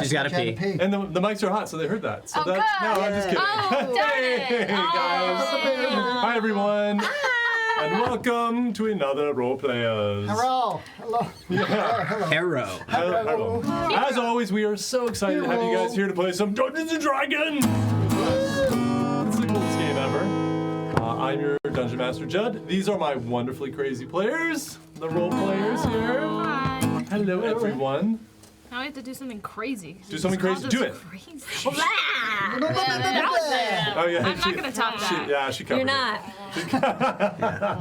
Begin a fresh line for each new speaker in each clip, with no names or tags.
She's got to pee.
And the mics are hot, so they heard that. So
good.
No, I'm just kidding.
Oh, darn it.
Hey, guys. Hi, everyone. And welcome to another Role Players.
Hello. Hello.
Hello.
As always, we are so excited to have you guys here to play some Dungeons & Dragons. It's the coolest game ever. I'm your Dungeon Master, Judd. These are my wonderfully crazy players, the role players here.
Hi.
Hello, everyone.
Now I have to do something crazy.
Do something crazy. Do it.
Crazy. That was it.
Oh, yeah.
I'm not going to top that.
She covered
You're not.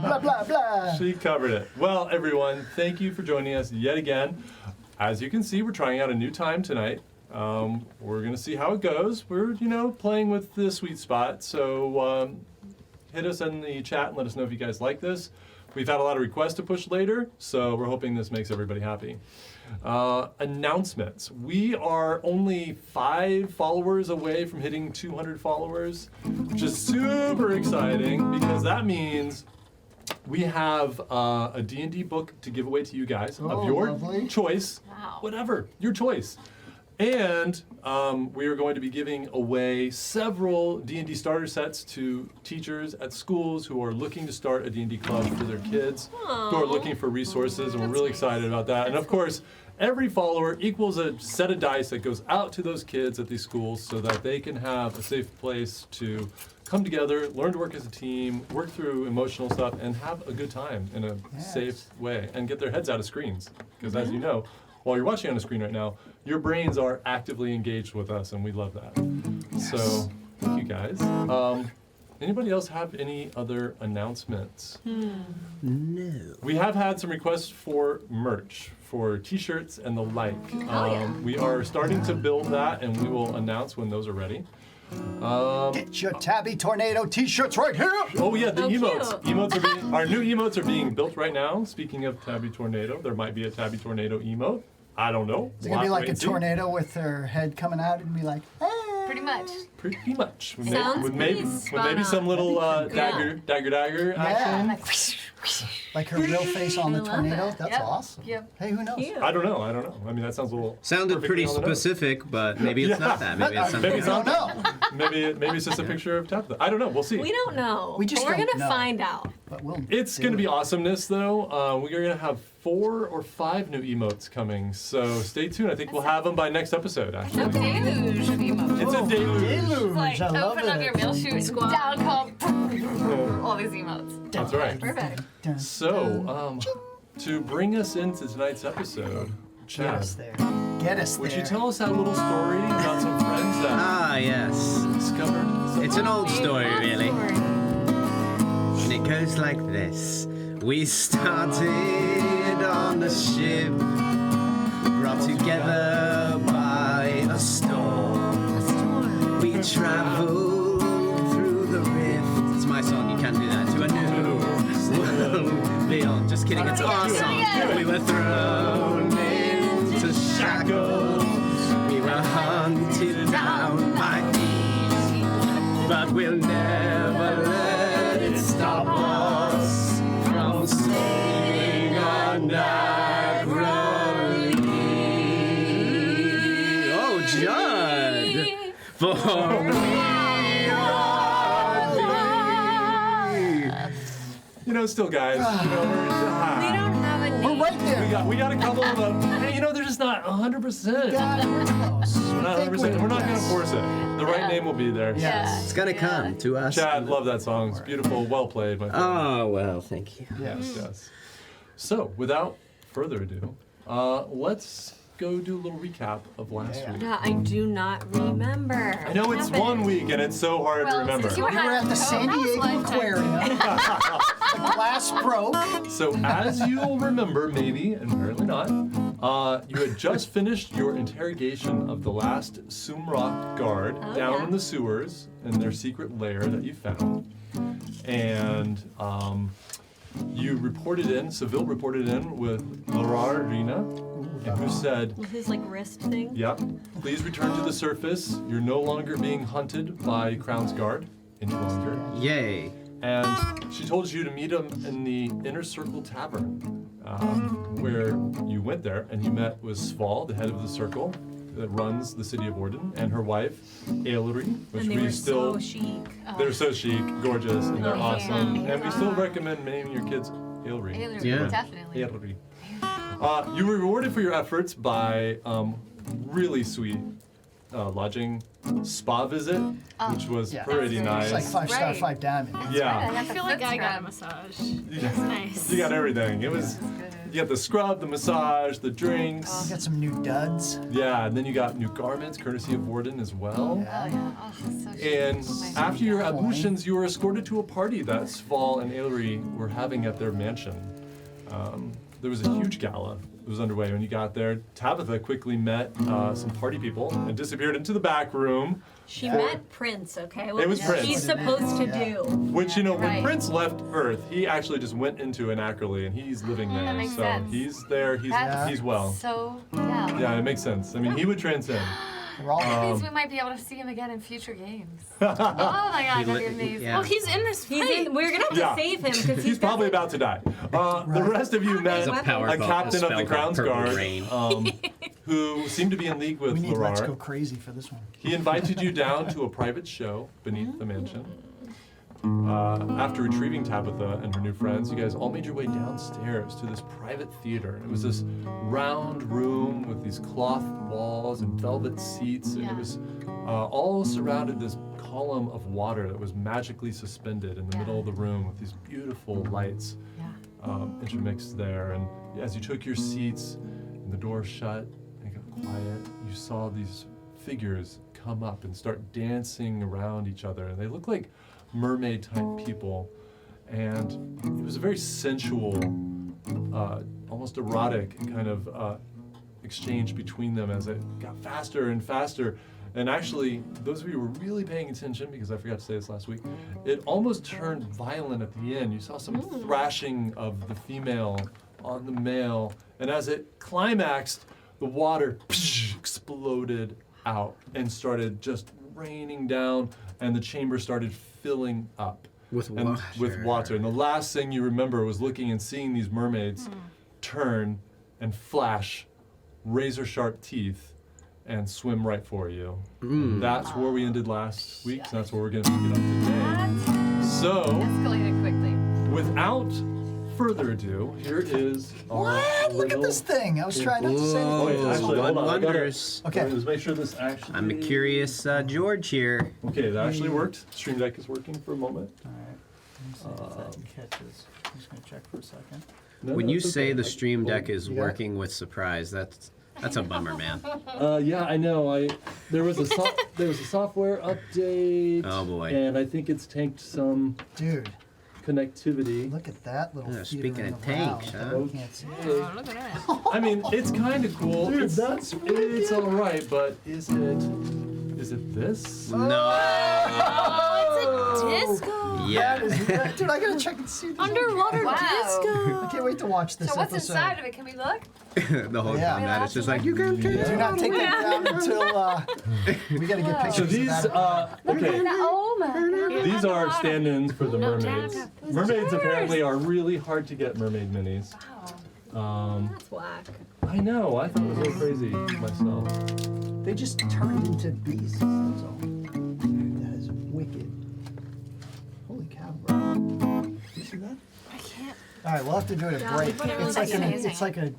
Blah, blah, blah.
She covered it. Well, everyone, thank you for joining us yet again. As you can see, we're trying out a new time tonight. We're going to see how it goes. We're, playing with the sweet spot. So hit us in the chat and let us know if you guys like this. We've had a lot of requests to push later, so we're hoping this makes everybody happy. Announcements. We are only 5 followers away from hitting 200 followers, which is super exciting because that means we have a D&D book to give away to you guys of your choice.
Wow.
Whatever, your choice. And we are going to be giving away several D&D starter sets to teachers at schools who are looking to start a D&D club for their kids, who are looking for resources, and we're really excited about that. And of course, every follower equals a set of dice that goes out to those kids at these schools so that they can have a safe place to come together, learn to work as a team, work through emotional stuff, and have a good time in a safe way, and get their heads out of screens. Because as you know, while you're watching on a screen right now, your brains are actively engaged with us, and we love that. So, thank you guys. Anybody else have any other announcements?
No.
We have had some requests for merch, for t-shirts and the like. We are starting to build that, and we will announce when those are ready.
Get your Tabby Tornado t-shirts right here.
Oh yeah, the emotes.
cute.
Emotes are being, our new emotes are being built right now. Speaking of Tabby Tornado, there might be a Tabby Tornado emote. I don't know.
It's gonna be like a tornado with her head coming out and be like, hey.
Pretty much.
Pretty much. With
Sounds
with
pretty
maybe
spot
some little dagger action.
Yeah. Like her real face on the
I love
tornado.
that.
That's
Yep.
awesome.
Yep.
Hey, who knows?
Cute.
I don't know. I mean, that sounds a little.
Sounded
perfectly
pretty
on the nose.
specific, but maybe it's not that. Maybe it's something
Maybe it's
else.
not
I don't know,
Maybe it's just a picture of Tabitha. I don't know. We'll see.
We don't know.
We just
but we're
don't
gonna
know.
find out.
but we'll.
It's
do
going to be
it.
awesomeness, though. We are going to have 4 or 5 new emotes coming, so stay tuned. I think we'll have them by next episode, actually.
A deluge of emotions.
It's a deluge.
Deluge.
Like,
I love
open up
it.
your mail chute, down come all these emotes.
That's right.
Perfect.
So, to bring us into tonight's episode,
Get us
Chad,
there. Get us there.
would you tell us that little story about some friends that
Ah, yes.
discovered?
It's an old story, really. And it goes like this. We started on the ship, brought together by a storm. We traveled through the rift. It's my song, you can't do that. To a new world beyond. Just kidding, it's our song. We were thrown into shackles. We were hunted down by thieves. But we'll never let it stop us from singing anachrony. Oh, Judd! For we are thee.
Still, guys,
We don't have a name.
We're right there.
we got a couple of them. Hey, they're just not 100%.
God, we're close.
We're not 100%. We're not going to force it. The right name will be there.
Yes.
It's gonna come to us.
Chad, love that song. It's beautiful. Well played, my friend.
Oh, well, thank you.
Yes. So, without further ado, let's go do a little recap of last week.
Yeah, I do not remember.
I know it's 1 week and it's so hard to remember.
since you
We were at the San Diego Aquarium. The glass broke.
So as you'll remember, maybe, and apparently not, you had just finished your interrogation of the last Sumrock guard down in the sewers in their secret lair that you found. And you reported in, Seville reported in with Lararina, who said,
With his wrist thing.
yep, please return to the surface. You're no longer being hunted by Crown's Guard any longer.
Yay.
And she told you to meet him in the Inner Circle Tavern, where you went there and you met with Sval, the head of the circle, that runs the city of Orden, and her wife, Ailery, which
And they
we
were
still
so chic.
they're so chic, gorgeous, and they're
Oh,
awesome.
yeah.
And we still recommend naming your kids Ailery.
Ailery,
Yeah.
definitely.
Ailery. You were rewarded for your efforts by really sweet lodging spa visit, which was
Yeah.
pretty
That's
It's like
nice.
5-star,
Right.
5 diamond.
Yeah.
I feel like I got a massage.
Yeah.
It's nice.
You got everything. It was. You got the scrub, the massage, the
You
drinks.
got some new duds.
Yeah, and then you got new garments, courtesy of Warden as well.
Oh, yeah. Oh, so chic.
And
Oh, my
after your
God.
ablutions, you were escorted to a party that Sval and Ailery were having at their mansion. There was a huge gala that was underway when you got there. Tabitha quickly met some party people and disappeared into the back room,
She
Yeah.
met Prince, okay?
It was Prince.
She's supposed to
Yeah.
do.
which, you know, when
Right.
Prince left Earth, he actually just went into Anacroli and he's living there.
That makes
so
sense.
he's there,
That's
he's well.
So, yeah.
Yeah, it makes sense. I mean, he would transcend.
We're all
That means we might be able to see him again in future games. Oh my god,
He
that'd be
li-
amazing.
yeah.
Well, he's in this fight.
We're gonna have to
Yeah.
save him because
He's probably about to die. The rest of you met
There's a power
a
called-
captain
a
of the
spell called
Crown's
Purple
Guard
Rain.
who seemed to be in league with
We need Let's Go
Larar.
Crazy for this one.
He invited you down to a private show beneath the mansion. After retrieving Tabitha and her new friends, you guys all made your way downstairs to this private theater. It was this round room with these cloth walls and velvet seats, and it
Yeah.
was all surrounded this column of water that was magically suspended in the middle of the room with these beautiful lights intermixed there. And as you took your seats and the door shut and it got quiet, you saw these figures come up and start dancing around each other. And they looked like mermaid type people. And it was a very sensual, almost erotic kind of exchange between them as it got faster and faster. And actually, those of you who were really paying attention, because I forgot to say this last week, it almost turned violent at the end. You saw some thrashing of the female on the male, and as it climaxed, the water exploded out and started just raining down, and the chamber started filling up
With
and
water.
with water. And the last thing you remember was looking and seeing these mermaids turn and flash razor sharp teeth and swim right for you. And that's where we ended last week, so that's where we're going to pick it up today. So,
Escalated quickly.
without further ado, here is our
What? Look at
little-
this thing. I was trying not to say
Whoa.
Wait,
anything.
actually,
One
hold on. I gotta-
wonders.
Okay.
Let's make sure this actually.
I'm a curious George here.
Okay, that actually worked. Stream Deck is working for a moment.
All right. Let me see if that catches. I'm just going to check for a second.
No,
When
no,
you
it's
say
okay.
the stream deck is
You got it?
working with surprise, that's a bummer, man.
Yeah, I know. There was a software update.
Oh, boy.
And I think it's tanked some
Dude,
connectivity.
look at that little
Yeah,
theater
speaking
in
of
the
tanks,
round.
huh?
You can't see it.
Oh, look at that.
I mean, it's kind of cool.
Dude,
it's,
that's
it's all right, but is it this?
No.
Oh, it's a disco.
Yeah.
Dude, I gotta check and see. This.
Underwater
Wow.
I can't wait to watch this
So what's
episode.
inside of it? Can we look?
The whole
Yeah.
time that it's just like you can turn
Do
it
not
on.
take that down until we gotta get pictures
So
of
these,
that.
okay,
Oh my god.
these are stand-ins for the
No,
mermaids.
Danica.
Mermaids apparently are really hard to get mermaid minis.
That's whack.
I know, I thought it was a little crazy myself.
They just turned into beasts. That's all. Dude, that is wicked. Holy cow, bro. You see that?
I can't.
All right, we'll have to do it at break.
but it
It's
was
like
amazing.
it's like a.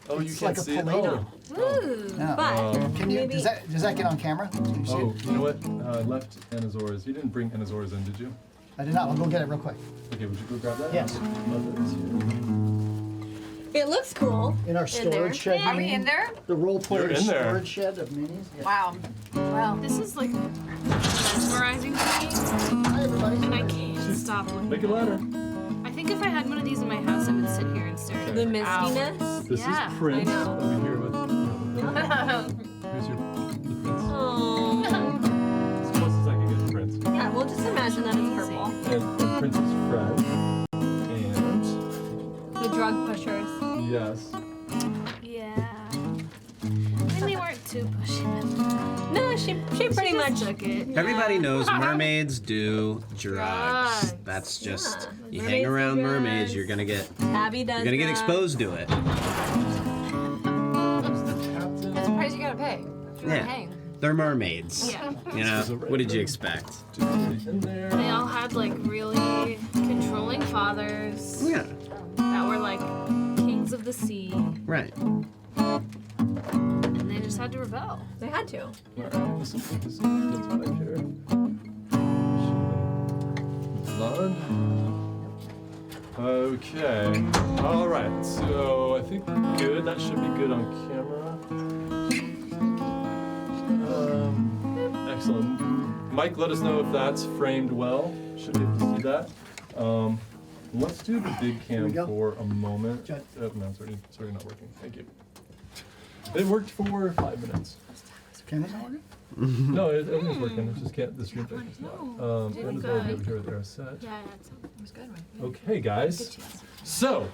Oh, you
It's
can't
like a
see it?
Play-Doh.
Ooh.
No.
But
Can you?
maybe
Does that get on camera? Can you see
Oh,
it?
you know what? I left Anasaurus. You didn't bring Anasaurus in, did you?
I did not. I'll go get it real quick.
Okay, would you go grab that?
Yes.
Love
it looks cool.
In our
In there.
storage shed.
Are
you
we
mean?
in there?
The role
You're
player
in there.
storage shed of minis. Yeah.
Wow. Wow.
This is like mesmerizing to me,
Hi everybody.
and I can't stop
it.
looking.
Make it louder.
I think if I had one of these in my house, I would sit here and stare at
The
it for hours.
mistiness.
This
Yeah,
is Prince
I know.
over here with. Here's the Prince.
Oh.
As close as I can get to Prince.
Yeah, we'll just imagine that it's purple.
And Prince's friend. And
The drug pushers.
yes.
Yeah. And they weren't too pushy.
No, she pretty much
took it.
Everybody knows mermaids do drugs.
Drugs.
That's just you
Mermaids
hang
do
around
drugs.
mermaids, you're gonna get
Abby does.
you're gonna get
that.
exposed to it.
There's the captain.
I'm surprised you gotta pay.
Yeah.
Hey.
They're mermaids.
Yeah.
You know, what did you expect?
In there.
They all had like really controlling fathers
Yeah,
that were like kings of the sea,
right.
and they just had to rebel.
They had to.
Alright, this is back here. Blood. Okay. Alright, so I think we're good. That should be good on camera. Excellent. Mike, let us know if that's framed well. Should be able to see that. Let's do the big
Here we
cam
go.
for a moment.
Judd.
Oh, no, it's already not working. Thank you. It worked for 5 minutes.
Camera's not working?
No, everything's working. It's just can't. The stream thing is not. And as well as over here with our set.
Yeah, it was good.
Okay, guys. So,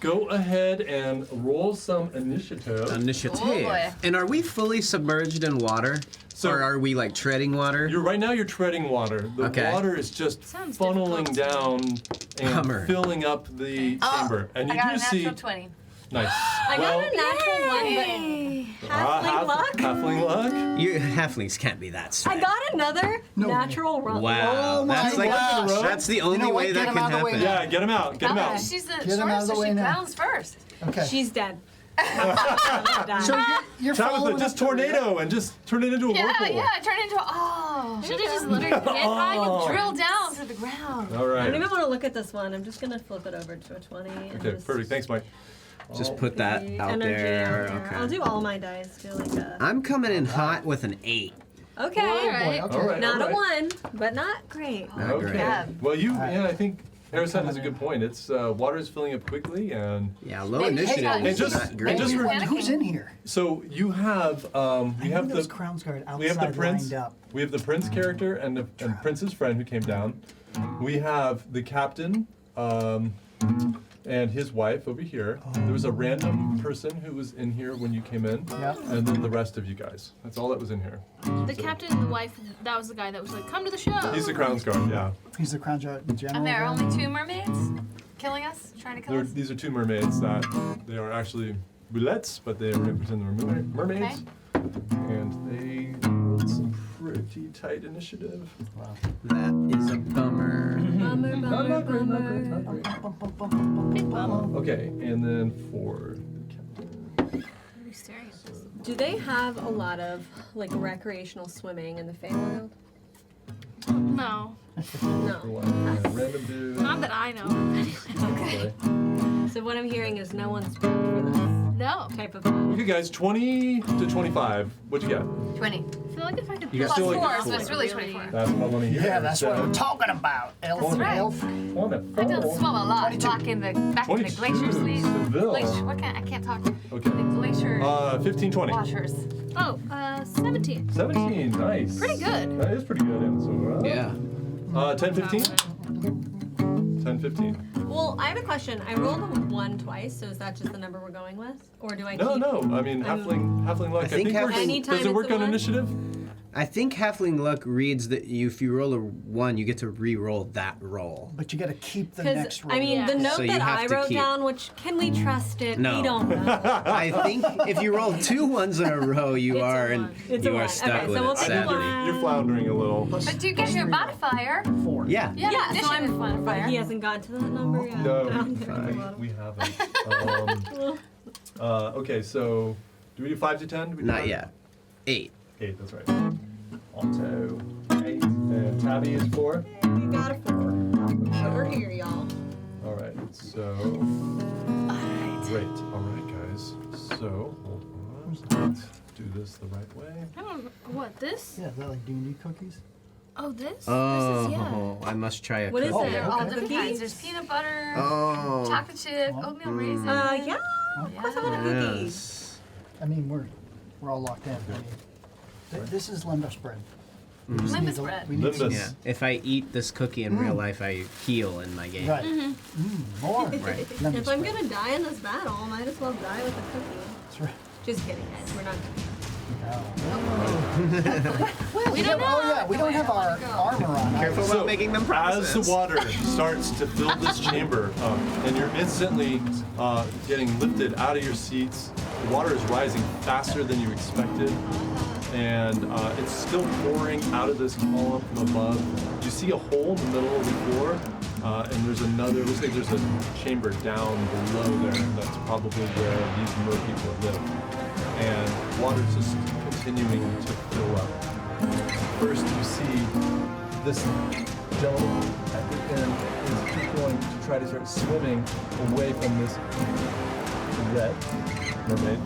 go ahead and roll some initiative.
Initiative.
Oh, boy.
And are we fully submerged in water?
So-
or are we like treading water?
Right now you're treading water. The
Okay.
water is just
Sounds
funneling
difficult.
down and
Bummer.
filling up the chamber. And
I
you
got
do
a
see
natural 20.
nice.
I got a natural one, halfling luck.
Halfling luck.
You halflings can't be that
I
smart.
got another
No.
natural run.
Wow,
Oh my
that's like
gosh.
that's the only
know what?
way
Get
that
him
can
out of the way
happen.
now.
Yeah, get him out. Get him out.
She's the
Get him out of
shortest,
the
so
way
she
now.
grounds first.
Okay.
She's dead.
So you're
Tabitha,
following
just
up the-
tornado and just turn it into a
Yeah,
whirlpool.
yeah, turn into
Should have just let her get high
Oh.
and
drill down to the ground.
All
I
right.
don't even want to look at this one. I'm just gonna flip it over to a 20. and
Okay,
just
perfect. Thanks, Mike.
Just put that
the
out
energy
there.
out there.
Okay.
I'll do all my dice. Do like a.
I'm coming in hot with an 8.
Okay.
Alright.
Okay.
All right.
Not
all right.
a 1, but not great.
Not
Okay.
great.
Yeah.
Well,
Alright.
I think Arison has a good point. It's water is filling up quickly, and
Yeah, low
Maybe-
initiative
hey,
is
just-
not
and
great.
just
Maybe
re-
panicking.
Who's in here?
so you have we have
those
the
Crown's Guard
we have the
outside
prince
lined up.
we have the prince character and prince's friend who came down. We have the captain and his wife over here. There was a random person who was in here when you came in,
Yep.
and then the rest of you guys. That's all that was in here.
The captain and the wife, that was the guy that was like, come to the show.
He's the Crown's Guard, yeah.
He's the Crown's Guard general.
And there are
there.
only 2 mermaids killing us, trying to kill us.
These are 2 mermaids that they are actually boulettes, but they represent the mermaids. And they rolled some pretty tight initiative.
Wow.
That is a bummer.
Bummer,
Not
bummer,
great, not great,
bummer.
not great.
Big bum.
Okay, and then for the captain.
What are you staring at this?
Do they have a lot of like recreational swimming in the Feywild?
No,
No.
Random dude.
not that I know of.
Okay.
So what I'm hearing is no one's built for this
No.
type of battle.
Okay, guys, 20 to 25. What'd you get?
20.
I feel like if I could
You got
Plus
still like
4,
a
so it's
four.
really 24.
That's what I want to hear.
Yeah, that's what I'm talking about. Elf,
That's right.
elf.
I don't swim a lot.
22.
Back in the glacier sleeve.
Seville.
Glacier, what can I can't talk.
Okay.
The glacier
15, 20.
waters.
Oh, 17.
17, nice.
Pretty good.
That is pretty good, so,
Yeah.
10, 15? 10, 15.
Well, I have a question. I rolled a 1 twice, so is that just the number we're going with, or do I
No,
keep?
no. I mean, halfling luck. I
think
think works.
halfling-
Anytime
Does it
it's
work
a
on
one?
initiative?
I think halfling luck reads that if you roll a 1, you get to re-roll that roll.
But you got to keep the
Because
next roll.
I mean, the
Yeah.
note
So you
that
have
I
to
wrote
keep-
down, which can we trust it?
No.
We don't know.
I think if you roll 2 1s in a row, you
It's a
are and
one.
It's a
you are
one.
stuck
Okay,
with
so we'll
it.
take
I think
one.
Sadly.
you're floundering a little.
But you get your modifier.
4.
Yeah.
Yeah,
Yeah,
addition
so I'm
is modifier.
He hasn't got to that number yet.
No,
Okay.
we haven't. Okay, so do we do 5 to 10? Do we do
Not
that?
yet. 8.
8, that's right. Alto, 8. And Tabby is 4.
You got a 4. Over here, y'all.
All right, so.
Alright.
Great. All right, guys. So, hold on. Let's do this the right way.
I don't know. What, this?
Yeah, is that like D&D cookies?
Oh, this?
Oh,
This is, yeah.
I must try a
What is
cookie.
it?
They're all
okay.
different
Cookies?
kinds. There's peanut butter,
Oh.
chocolate chip, oatmeal raisin.
Yeah. Of course I want a cookie.
Yes.
I mean, we're all locked in. I mean, this is limbus bread. We just
Limbus
need to-
bread.
we need some-
Limbus.
Yeah. If I eat this cookie in real life, I heal in my game.
Right. More.
Right.
Limbus
If I'm
bread.
gonna die in this battle, I might as well die with a cookie.
That's right.
Just kidding, guys. We're not.
We don't know.
Oh yeah, we don't have our armor on.
Careful
So,
about making them
As
promises.
the water starts to fill this chamber, and you're instantly getting lifted out of your seats, the water is rising faster than you expected. and it's still pouring out of this column from above. You see a hole in the middle of the floor, and there's another, looks like there's a chamber down below there. That's probably where these mer-people live. And water's just continuing to fill up. First you see this gentleman at the end is keep going to try to start swimming away from this red mermaid.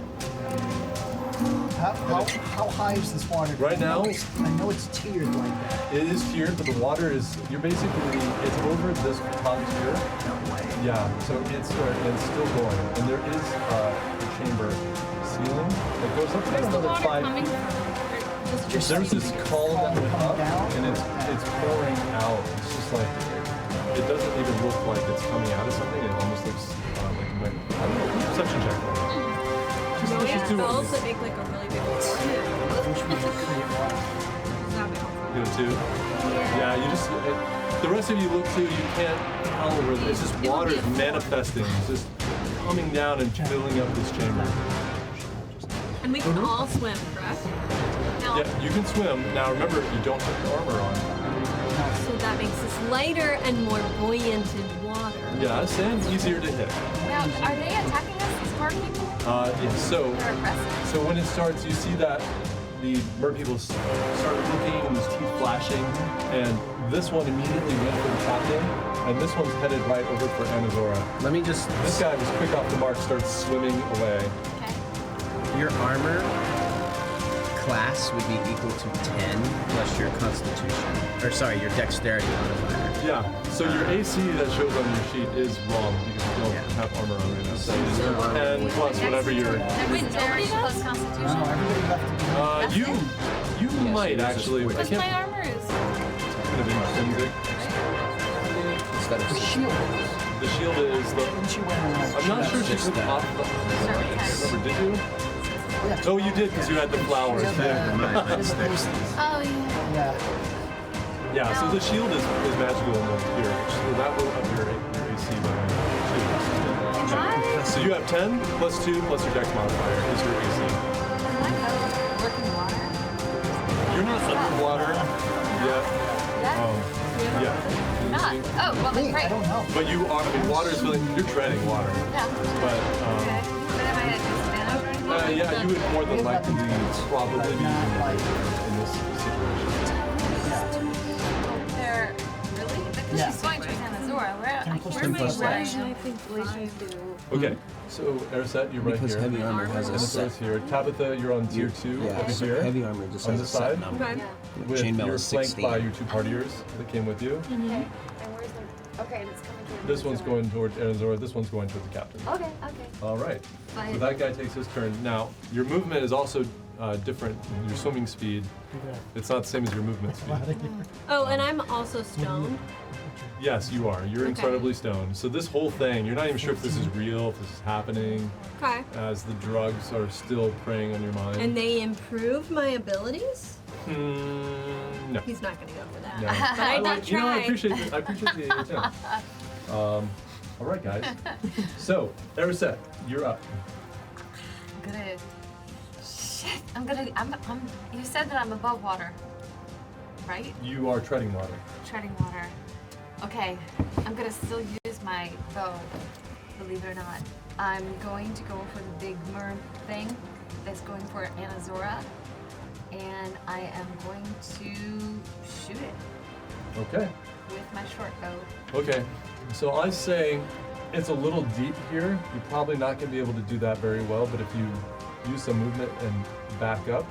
How high is this water?
Right now?
I know it's tiered like that.
It is tiered, but the water is, you're basically, it's over this top tier.
No way.
Yeah, so it's still going. And there is a chamber ceiling that goes up to
Where's the
another
water
5
coming
feet.
from?
Just
There's this column that went up,
down?
and it's pouring out. It's just like, it doesn't even look like it's coming out of something. It almost looks like, I don't know, perception check.
No, we have
Just do it.
spells that make like a really big hole.
Which we could create water.
That'd be helpful.
You know, too. Yeah, you just, the rest of you look too, you can't tell where, it's just water is manifesting. It's just coming down and filling up this chamber.
And we can all swim, correct?
No.
Yeah, you can swim. Now remember, you don't have your armor on.
So that makes us lighter and more buoyant in water.
Yes, and easier to hit.
Now, are they attacking us, these mer-people?
Yeah, so
They're aggressive.
So when it starts, you see that the mer-people start looking and these teeth flashing, and this one immediately went for the captain, and this one's headed right over for Anazora.
Let me just.
This guy was quick off the mark, starts swimming away.
Okay.
Your armor class would be equal to 10 plus your constitution. Or sorry, your dexterity modifier.
Yeah, so your AC that shows on your sheet is wrong because you don't
Yeah.
have armor on right now. So it's 10 plus whatever your...
Dexterity plus constitution.
No, everybody left.
You might actually... I
Because
can't...
my armor is.
Kind of intrinsic.
Instead
The
of
shield is.
The shield is the...
Didn't she wear a
I'm not sure she
just
took
that.
off the...
Start with
I can't
10.
remember, did you?
Yeah.
Oh, you did because you had the flowers.
Yeah.
mine. Mine's thick.
Oh, yeah.
Yeah.
Yeah, so the shield is magical in the here. So that will up your AC by 2. So you have 10 plus 2 plus your dex modifier is your AC.
Can I go work in water?
You're not underwater yet.
Yeah?
Yeah.
Not. Oh, well,
Me,
then great.
I don't know.
But you are, I mean, water is filling, you're treading water.
Yeah.
But,
Okay. But am I at disadvantage or anything?
yeah, you would more than likely probably be in this situation.
They're really? Because
Yeah.
she's going to Anazora. Where?
10 plus
Where
10
am I
plus
running?
I think Galatians do.
Okay, so Ariset, you're right
Because
here.
heavy armor has a
Anasa's
set.
here. Tabitha, you're on tier 2
Yeah,
over
so
here.
heavy armor just
On
has
this
a set
side?
number.
Okay.
With
Chainmail
you're
is
flanked
16.
by your 2 partiers that came with you.
Okay. And where's the... Okay, and it's coming through.
This one's going toward Anazora, this one's going toward the captain.
Okay, okay.
All right.
Fine.
So that guy takes his turn. Now, your movement is also different. Your swimming speed, it's not the same as your movement speed.
Oh, and I'm also stoned.
Yes, you are. You're
Okay.
incredibly stoned. So this whole thing, you're not even sure if this is real, if this is happening,
Okay.
as the drugs are still preying on your mind.
And they improve my abilities?
No.
He's not gonna go for that.
No.
But I
like-
did
you know, I
try.
appreciate the attempt. All right, guys. So, Ariset, you're up.
I'm gonna... Shit. I'm... You said that I'm above water. Right?
You are treading water.
Treading water. Okay. I'm gonna still use my bow. Believe it or not. I'm going to go for the big mer thing that's going for Anazora. And I am going to shoot it
Okay.
with my short bow.
Okay. So I say it's a little deep here. You're probably not going to be able to do that very well, but if you use some movement and back up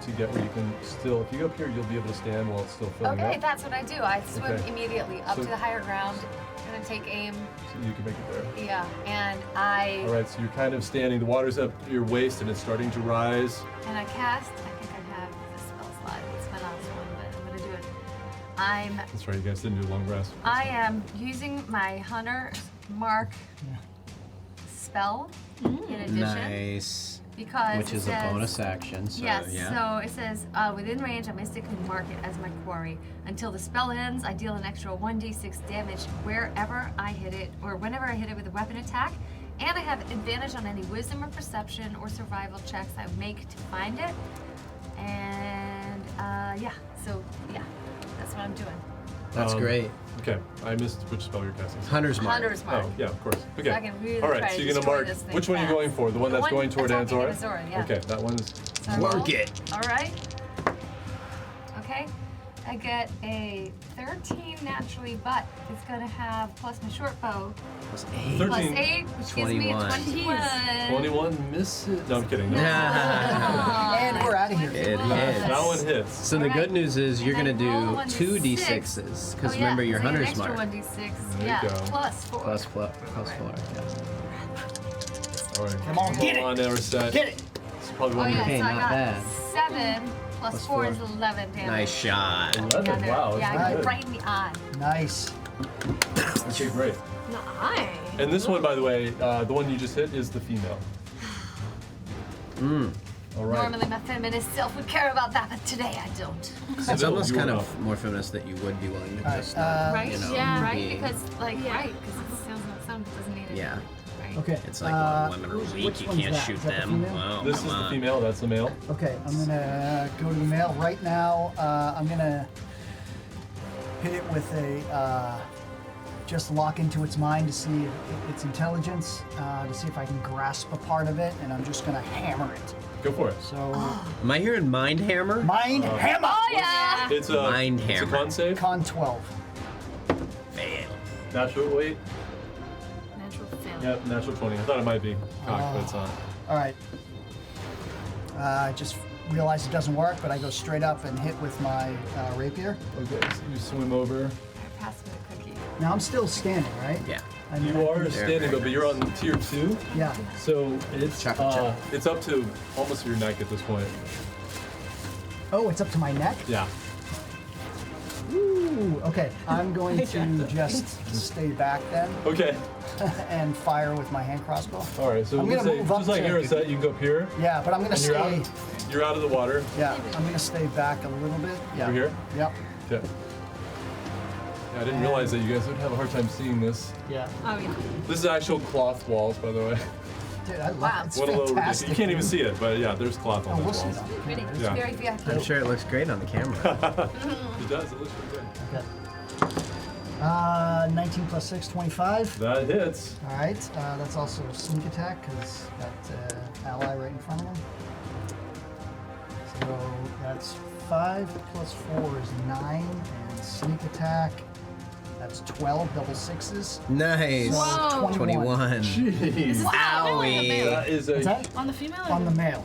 to get where you can still, if you go up here, you'll be able to stand while it's still filling
Okay,
up.
that's what I do. I swim
Okay.
immediately up
So-
to the higher ground. Gonna take aim.
So you can make it there.
Yeah, and I
All right, so you're kind of standing, the water's up your waist and it's starting to rise.
and I cast. I think I have the spell slot. It's my last one, but I'm gonna do it. I'm
That's right, you guys didn't do a long rest.
I am using my Hunter Mark spell in addition
Nice.
because
Which
it
is a
says,
bonus action. So
Yes,
yeah.
so it says, within range, I mystically mark it as my quarry. Until the spell ends, I deal an extra 1d6 damage wherever I hit it, or whenever I hit it with a weapon attack, and I have advantage on any wisdom or perception or survival checks I make to find it. And yeah, so yeah, that's what I'm doing.
That's great.
Okay, I missed which spell you're casting.
Hunter's Mark.
Hunter's Mark.
Oh, yeah, of course. Okay.
So I can really
All
try
right,
to
so you're gonna
destroy
mark.
this thing
Which one are you
fast.
going for? The one that's
one
going toward
that's
Anzora?
Anzora, yeah.
Okay, that one's.
So I
Work
roll.
it.
All right. Okay. I get a 13 naturally, but it's gonna have plus my short bow
Plus 8.
13.
plus 8, which gives me a
21.
21.
21 misses. No, I'm kidding. No.
And we're out of here.
It hits.
That one hits.
So the good news is you're
And
going to
I roll
do
1d6.
2 d6s, because
Oh, yeah,
remember your
so I get an
Hunter's
extra
Mark.
1d6.
There you
Yeah,
go.
plus 4.
Plus 4.
All right.
Come on, get it.
on, Everset.
Get it!
It's probably
Oh
one
yeah,
of
Okay,
so I
not
got
bad.
7 plus
Plus
4
4.
is 11 damage.
Nice shot.
11,
Yeah, there.
wow,
Yeah,
that's
I go
good.
right in the eye.
Nice.
Okay, great.
Nice.
And this one, by the way, the one you just hit is the female. All right.
Normally my feminist self would care about that, but today I don't.
It's
Seville,
almost
you
kind
are
of
up.
more feminist that you would be willing to
All right,
just not,
Right?
you know,
Yeah.
Right?
be-
Because, like,
Yeah.
right, because it sounds doesn't need it.
Yeah.
Right.
Okay.
It's like, well, women are
which
weak, you
one's
can't
that?
shoot
Is that the
them.
female?
Well,
This is
come
the
on.
female, that's the male.
Okay, I'm gonna go to the male right now. I'm gonna hit it with a just lock into its mind to see its intelligence, to see if I can grasp a part of it, and I'm just gonna hammer it.
Go for it.
So
Am I hearing Mind Hammer?
mind hammer.
Oh, yeah!
It's a,
Mind
it's a
hammer.
con save.
Con 12.
Fail.
Natural weight.
Natural fail.
Yep, natural 20. I thought it might be cocked, but it's not.
All right. I just realized it doesn't work, but I go straight up and hit with my rapier.
Okay, so you swim over.
Pass me the cookie.
Now I'm still standing, right?
Yeah.
I mean,
You
I
are
can-
standing, but you're on tier 2.
Yeah.
So it's
Chaka.
it's up to almost your neck at this point.
Oh, it's up to my neck?
Yeah.
Ooh, okay. I'm going to just stay back then
Okay.
and fire with my hand crossbow.
All right. So
I'm
let's
gonna
say
move up
just like
to-
Aracet, you can go up here.
Yeah, but I'm gonna
And you're
stay.
out. You're out of the water.
Yeah, I'm gonna stay back a little bit. Yeah.
Over here?
Yep.
Okay. Yeah, I didn't realize that you guys would have a hard time seeing this.
Yeah.
Oh yeah.
This is actual cloth walls, by the way.
Dude, I love
Wow.
it. It's
What a little ridiculous.
fantastic.
You can't even see it, but yeah, there's cloth
Oh,
on
we'll
those
see
walls.
that.
Pretty.
Okay.
It's
Yeah.
very
I'm
accurate.
sure it looks great on the camera.
It does. It looks pretty good.
19 plus 6, 25.
That hits.
All right. That's also a sneak attack because got ally right in front of him. So that's 5 plus 4 is 9, and sneak attack. That's 12 double sixes.
Nice.
So
Whoa.
21.
Jeez.
Owie.
That is
What's
a.
that?
On the female?
On the male.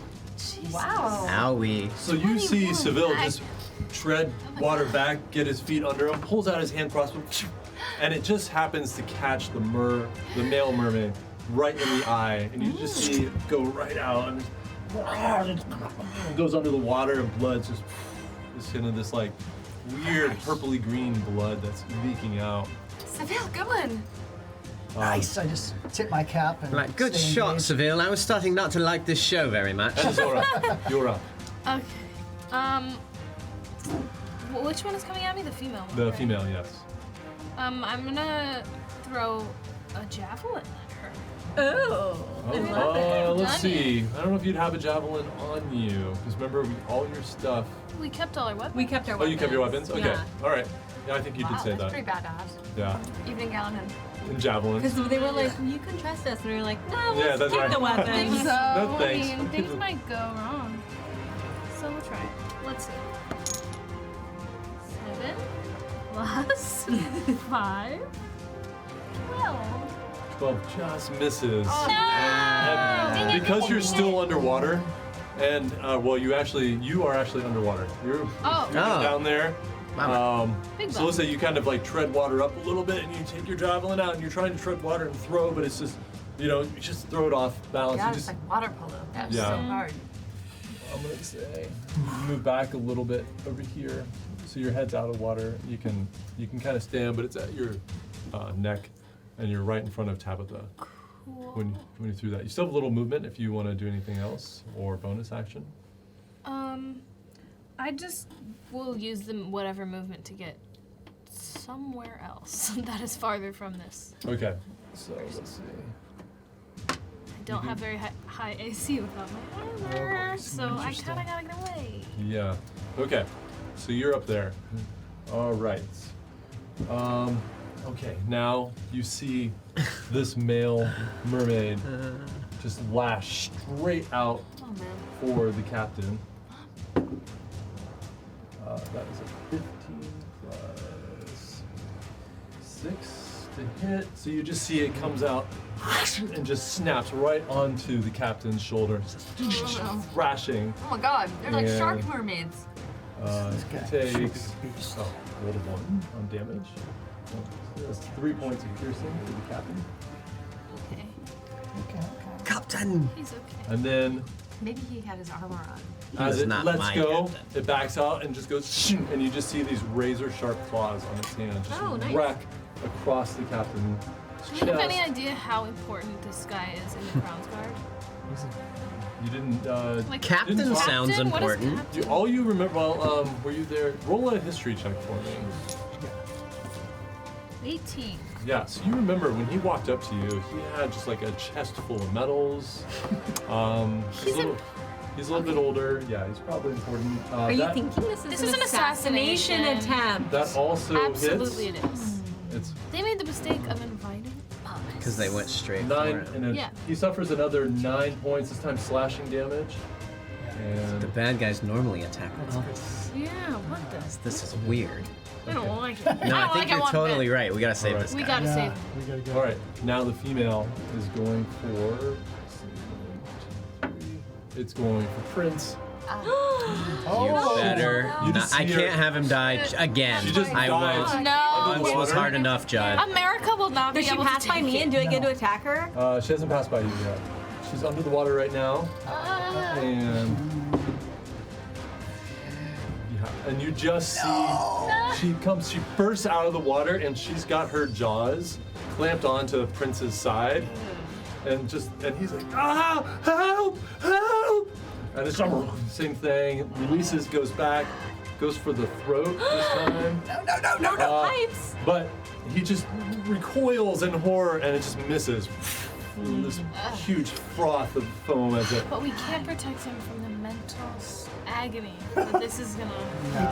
Wow.
Owie.
So you see Seville just tread water back, get his feet under him, pulls out his hand crossbow, and it just happens to catch the male mermaid right in the eye, and you just see it go right out, and it goes under the water, and blood's just into this like weird purpley green blood that's leaking out.
Seville, good one.
Nice. I just tip my cap and
Like, good
stay
shot,
engaged.
Seville. I was starting not to like this show very much.
And Zora, you're up.
Okay. Which one is coming at me? The female one.
The
right?
female, yes.
I'm gonna throw a javelin at her.
Oh.
Let's
Done
see. I don't know if you'd have a javelin on you, because remember, all your stuff.
We kept all our weapons.
We kept our
Oh,
weapons.
you kept your weapons? Okay.
Yeah.
All right. Yeah, I think you
Wow,
did say
that's
that.
pretty badass.
Yeah.
Evening gown and
And javelins.
Because they were like, you can trust us, and we were like, no,
Yeah,
let's
that's
take
right.
the
I think
weapons.
so.
No, thanks.
I mean, things might go wrong. So we'll try. Let's see. 7 plus 5. 12.
12 just misses.
Oh,
And because you're still underwater, and well, you are actually underwater. You're
Oh.
down there.
Big
So
bump.
let's say you kind of like tread water up a little bit, and you take your javelin out, and you're trying to tread water and throw, but it's just, you just throw it off balance.
yeah,
You
it's
just,
like water polo. That's
Yeah.
so hard.
I'm gonna say, move back a little bit over here, so your head's out of water. You can kind of stand, but it's at your neck, and you're right in front of Tabitha. When you threw that, you still have a little movement if you want to do anything else or bonus action.
I just will use whatever movement to get somewhere else that is farther from this.
Okay, so let's see.
I don't have very high AC without my armor, so I kind of gotta get away.
Yeah. Okay. So you're up there. All right. Okay. Now you see this male mermaid just lash straight out
Oh man.
for the captain. That is a 15 plus 6 to hit. So you just see it comes out and just snaps right onto the captain's shoulder, thrashing.
Oh my god, they're like
Yeah.
shark mermaids.
This guy.
Takes roll a 1 on damage. That's 3 points of piercing for the captain.
Okay.
Okay.
Captain!
He's okay.
And then
Maybe he had his armor on.
as
was
it
not
lets
my
go,
captain.
it backs out and just goes, shoo, and you just see these razor sharp claws on its hand just
Oh, nice.
whack across the captain's
Do you have any
chest.
idea how important this guy is in the Crown's Guard?
You didn't.
Like,
Captain
Didn't talk-
sounds
Captain? What is
important.
Captain?
All you remember. Well, were you there? Roll a history check for me.
18.
Yeah. So you remember when he walked up to you, he had just like a chest full of medals. He's a little bit older. Yeah, he's probably important.
Are you thinking this is an assassination attempt?
That also
Absolutely
hits.
it is.
It's
They made the mistake of inviting us.
Because they went straight
9,
for
and
it.
Yeah.
he suffers another 9 points. This time slashing damage.
The
And
bad guys normally attack us.
Yeah, what the?
This is weird.
I don't
Okay.
like it.
No,
I
I
don't
think
like it
you're
one
totally
bit.
right. We gotta save
Alright.
this
We
guy.
gotta save
Yeah,
him.
we gotta go.
all right, now the female is going for. It's going for Prince.
You better.
You
not-
just
I
see her-
can't have him die again.
She just
I
died.
won't.
No.
Once was
Water.
hard enough, Judd.
America will not
Does
be
she
able
pass
to
by
take
me
it.
and do I get to
No.
attack her?
She hasn't passed by you yet. She's under the water right now, and yeah, and you just see she bursts out of the water, and she's got her jaws clamped onto Prince's side, and he's like, ah, help, help, and it's same thing. Releases, goes back, goes for the throat this time.
No,
Uh,
pipes!
But he just recoils in horror, and it just misses. This huge froth of foam as it.
But we can't protect him from the mental agony that this is gonna.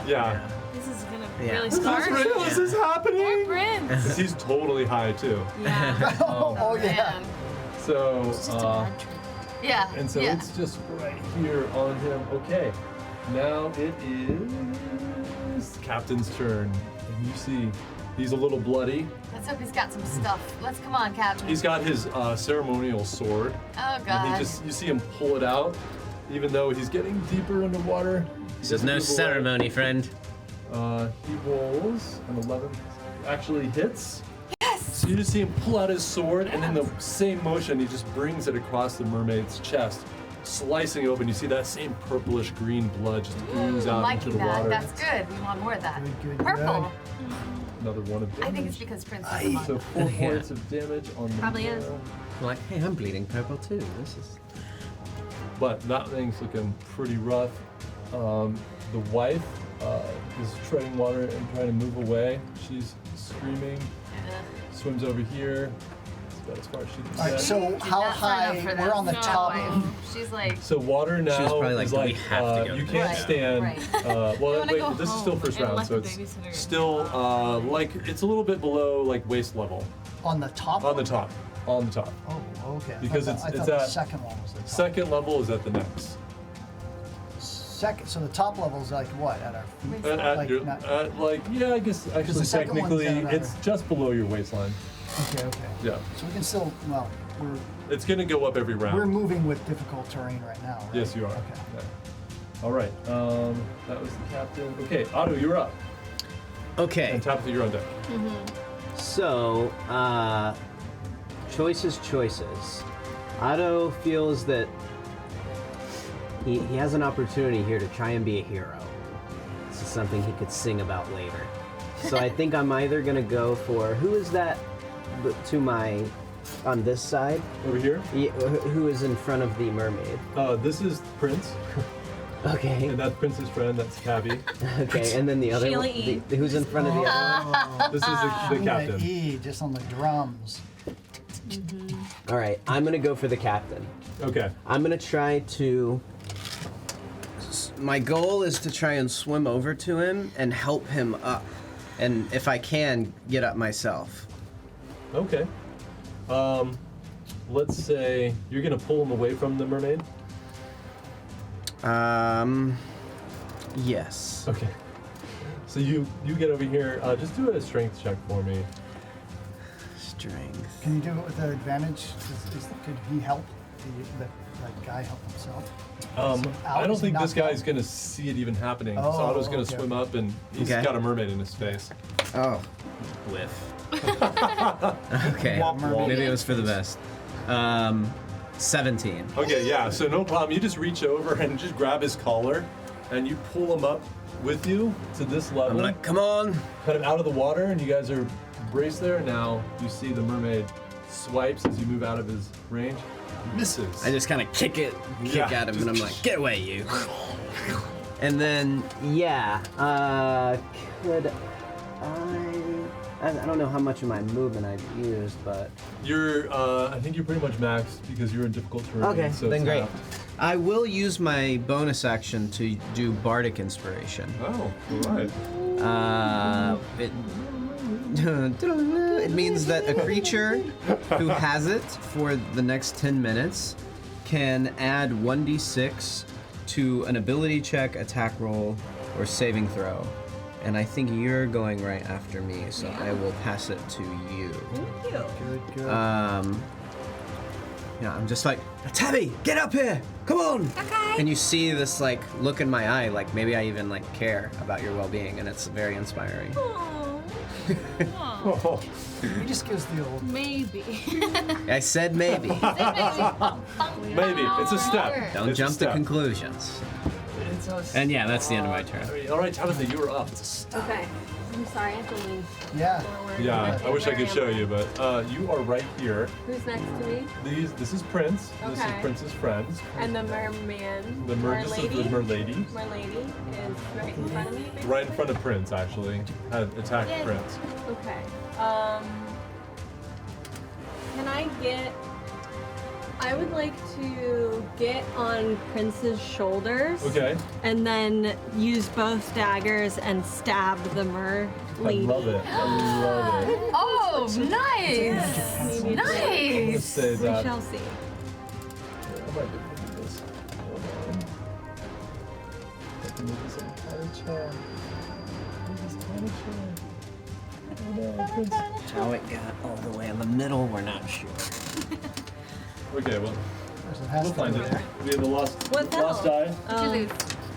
Yeah.
This is gonna
Yeah.
really
Is
scar
this
him.
real? Is this
Poor
happening?
Prince.
'Cause he's totally high too.
Yeah.
Oh yeah.
Man.
So,
It's just a bad trip.
Yeah.
and so
yeah.
it's just right here on him. Okay, now it is the captain's turn, and you see he's a little bloody.
Let's hope he's got some stuff. Let's come on, Captain.
He's got his ceremonial sword.
Oh
And
god.
you see him pull it out, even though he's getting deeper into water.
This is no ceremony, friend.
He rolls an 11. Actually hits. Yes. So you just see him pull out his sword, and in the same motion, he just brings it across the mermaid's chest, slicing it open. You see that same purplish green blood just ooze out into
Liking
the
that.
water.
That's good. We want more of that.
Good,
Purple.
Another one of damage.
I think it's because Prince is among
So
them.
4
Yeah.
points of damage on the
Probably is.
male.
Like, hey, I'm bleeding purple too. This is.
But that thing's looking pretty rough. The wife is treading water and trying to move away. She's screaming, swims over here. That's about as far as she can
All right.
get.
So
Did
how
not sign up
high?
for
We're
that.
on the
No
top.
way.
She's like,
So water now
She was probably like,
is
"Do we
like
have to go
you
to
can't
Right,
stand.
right.
I
Well,
wanna go
this is still
home
first
and
round,
let
so
the
it's
babysitter
still like it's a little bit below like waist level
On the top.
on the top. On the top.
Oh, okay.
Because
I
it's
thought the
at-
second one was the top.
Second level is at the next.
Second. So the top level is like what? At our feet.
At
Like,
your,
not-
yeah, I guess actually
the second one's
technically
down
it's just below your waistline.
Okay. Okay.
Yeah.
So we can still. Well, we're
It's gonna go up every round.
we're moving with difficult terrain right now. Right?
Yes, you are.
Okay.
Yeah. All right. That was the captain. Okay, Otto, you're up.
Okay.
And Tabitha, you're on deck.
So, choices. Otto feels that he has an opportunity here to try and be a hero. This is something he could sing about later. So I think I'm either gonna go for who is that to my on this side?
Over here.
Yeah, who is in front of the mermaid?
This is Prince,
Okay.
and that's Prince's friend. That's Tabby.
Okay, and then the other
Sheila
one,
E.
who's in front of the other one?
This is the
Sheila
captain.
E, just on the drums.
All right, I'm gonna go for the captain.
Okay.
I'm gonna try to. My goal is to try and swim over to him and help him up, and if I can, get up myself.
Okay. Let's say you're gonna pull him away from the mermaid.
Yes.
Okay. So you get over here. Just do a strength check for me.
Strength.
Can you do it with an advantage? Could he help? That guy help himself?
I don't
Is he
think this
knocked out?
guy's gonna see it even happening. So
Oh,
Otto's gonna
okay.
swim up, and he's
Okay.
got a mermaid in his face.
Oh. Whiff. Okay.
Womp womp.
Maybe it was for the best. 17.
Okay, yeah. So no problem. You just reach over and just grab his collar, and you pull him up with you to this
I'm
level,
like, come on.
kind of out of the water, and you guys are braced there. Now you see the mermaid swipes as you move out of his range. Misses.
I just kind of kick at him, and I'm like, get away, you. And then, yeah, could I don't know how much of my movement I've used, but.
You're, I think you're pretty much maxed because you're in difficult terrain.
Okay,
so
then
it's
great.
halved.
I will use my bonus action to do Bardic Inspiration.
Oh, all right.
It means that a creature who has it for the next 10 minutes can add 1d6 to an ability check, attack roll, or saving throw. And I think you're going right after me, so I will pass it to you.
Thank you.
Good.
Yeah, I'm just like, Tabby, get up here! Come on!
Okay.
And you see this like look in my eye, like maybe I even like care about your well-being, and it's very inspiring.
Oh.
He just gives the old.
Maybe.
I said maybe.
Maybe it's a step.
Don't
It's a
jump to
step.
conclusions.
It's a
And yeah, that's the end of my turn.
All right, Tabitha, you were up. It's a step.
Okay. I'm sorry, I have to lean
Yeah.
forward.
Yeah, I wish I could show you, but you are right here.
Who's next to me?
This is Prince. This is
Okay.
Prince's friends.
And the merman.
This is the merlady.
Merlady is right in front of me. basically?
Right in front of Prince, actually. Had attacked
Yay.
Prince.
Okay. Can I get? I would like to get on Prince's shoulders.
Okay.
And then use both daggers and stab the mer lady.
I love it. I love it.
Oh, nice.
Maybe
Let's
Nice.
say
We
that.
shall see.
I might be able to do this. Hold on. I can move this entire chair. Move this tiny chair. Oh no, Prince.
How it got all the way in the middle, we're not sure.
Okay, well,
There's a has
we'll
to
find
be
it.
there.
We have the lost
What the
lost
hell?
die.
Did you lose?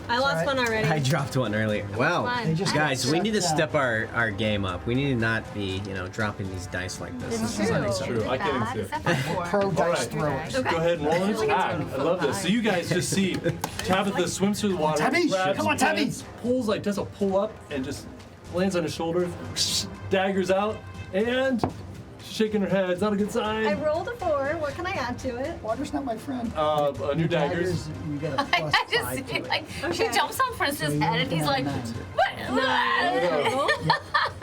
I lost
Alright.
one already.
I dropped one earlier. Wow.
They
just
Guys,
got
we need to
set
step our game up. We need to not be, dropping these dice like this. This is
true.
unacceptable.
True, I can't
Bad,
see it.
except for
Pro
four.
dice
Alright.
throwers.
Okay.
Go ahead and roll an
Like a
attack. I
20-foot
love this. So you guys just see Tabitha swims through the water,
Tabby!
grabs
Come on, Tabby!
Prince, pulls does a pull up and just lands on his shoulder, daggers out, and shaking her head. It's not a good
I
sign.
rolled a 4. What can I add to it?
Water's not my friend.
On your daggers.
You get a
I
plus
just
5
see,
to it.
like, she
Okay.
jumps on Prince's
So
head
you're
and he's
looking
like,
at
what?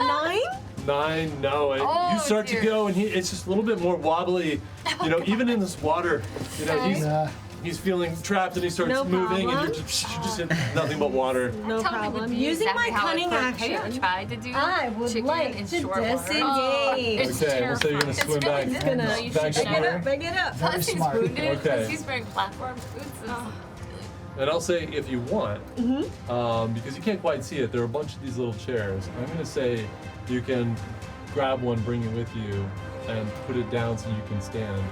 9?
9, no.
Oh,
you start
dear.
to go, and it's just a little bit more wobbly. Even in this water,
Yeah.
he's feeling trapped, and he starts
No
moving, and
problem.
you just hit nothing but water.
No
Tell me
problem.
would be
Using
exactly
my
how it
cunning
worked. Have you ever
action,
tried to do
I would
chicken
like
in
to
short water?
disengage.
Oh, it's
Okay, well, so you're gonna
terrifying.
swim
It's really
back.
good.
Gonna-
No, you
back
should
up
check
here?
it out.
Bring it up.
Very
Plus he's
smart.
wounded,
Okay.
plus he's wearing platform boots.
And I'll say, if you want, because you can't quite see it, there are a bunch of these little chairs. I'm going to say you can grab one, bring it with you, and put it down so you can stand.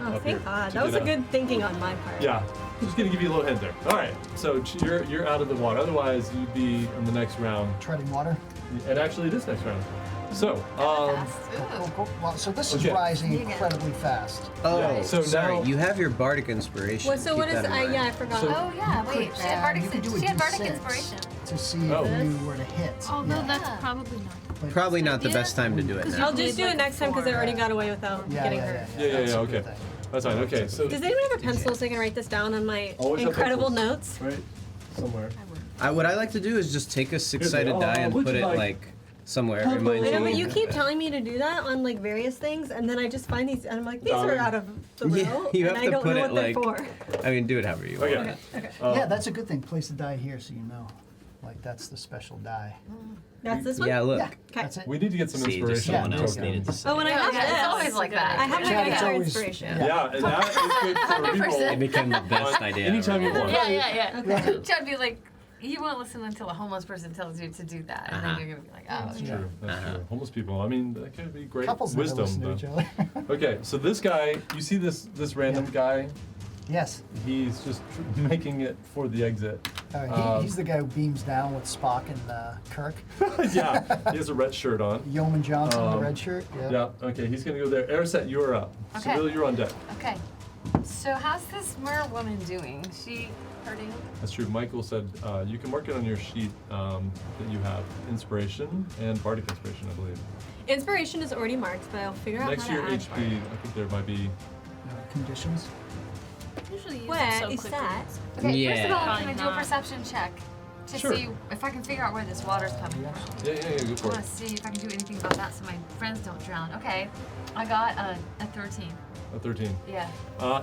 Oh,
Up
thank
here
God.
to
That was
get
a
up.
good thinking on my part.
Yeah, just going to give you a little hint there. All right, so you're out of the water. Otherwise, you'd be in the next round.
Treading water.
And actually, this next round. So,
Fast.
Oh, cool. Well, so this is
Okay.
rising
You get it.
incredibly fast.
Oh,
Yeah, so
sorry.
now-
You have your Bardic Inspiration.
What, so
Keep
what is
that in mind.
yeah, I forgot.
So-
Oh yeah, wait. She had Bardic,
You could do a
she had Bardic
D6
inspiration.
to see
Oh.
if you were to hit.
Oh no,
Yeah.
that's probably not.
But-
Probably not the best time to do it now.
I'll just do it next time because I already got away without
Yeah,
getting
yeah,
hurt.
Yeah,
That's a good
okay.
thing.
That's fine. Okay, so
Does anyone have a pencil so I can write this down on my
Always have
incredible
pencils.
notes?
right somewhere.
What I like to do is just take a six-sided
Oh,
die and
would
put
you
it
like-
like somewhere. It reminds
I know, but
me
you
of
keep
that.
telling me to do that on like various things, and then I just find these, and I'm like, these are
Darling.
out of the
Yeah,
row,
you
and
have
I
to
don't
put
know
it
what they're
like-
for.
I mean, do it however you want.
Okay.
Okay.
Yeah, that's a good thing. Place the die here so you know. Like, that's the special die.
That's this one?
Yeah, look.
Yeah,
Okay.
that's it.
We need to get some
See, just
inspiration.
someone
on
else
tokens.
needed to say.
Oh, and I
Yeah,
have
yeah, it's
this.
always like that.
I have my
Chad, it's
regular
always-
inspiration.
yeah.
Yeah, and that is good for a
100%.
It
reroll.
became the best idea.
Anytime you
ever.
want.
Yeah.
Okay.
Chad be like, you won't listen until a homeless person tells you to do that, and then you're gonna be like, oh.
That's
okay.
true. That's
Uh-huh.
true. Homeless people. I mean, that could be great
Couples never
wisdom.
listen to each other.
Okay, so this guy, you see this random guy?
Yes.
He's just making it for the exit.
He's the guy who beams down with Spock and Kirk.
Yeah, he has a red shirt on.
Yeoman Johnson in the red shirt.
Yeah, okay, he's gonna go there. Airset, you're up.
Okay.
Seville, you're on deck.
Okay. So how's this mer woman doing? She hurting?
That's true. Michael said you can mark it on your sheet that you have. Inspiration and Bardic Inspiration, I believe.
Inspiration is already marked, but I'll figure out
Next
how
to
to
your
add
HP,
Bardic.
I think there might be.
Conditions.
Usually use
Where
it so
is
quickly.
that?
Okay, first of
Yeah.
all, can I
Probably
do a
not.
perception check to
Sure.
see if I can figure out where this water's coming from?
Yeah, go
I
for
want
it.
to see if I can do anything about that so my friends don't drown. Okay, I got a 13.
A 13.
Yeah.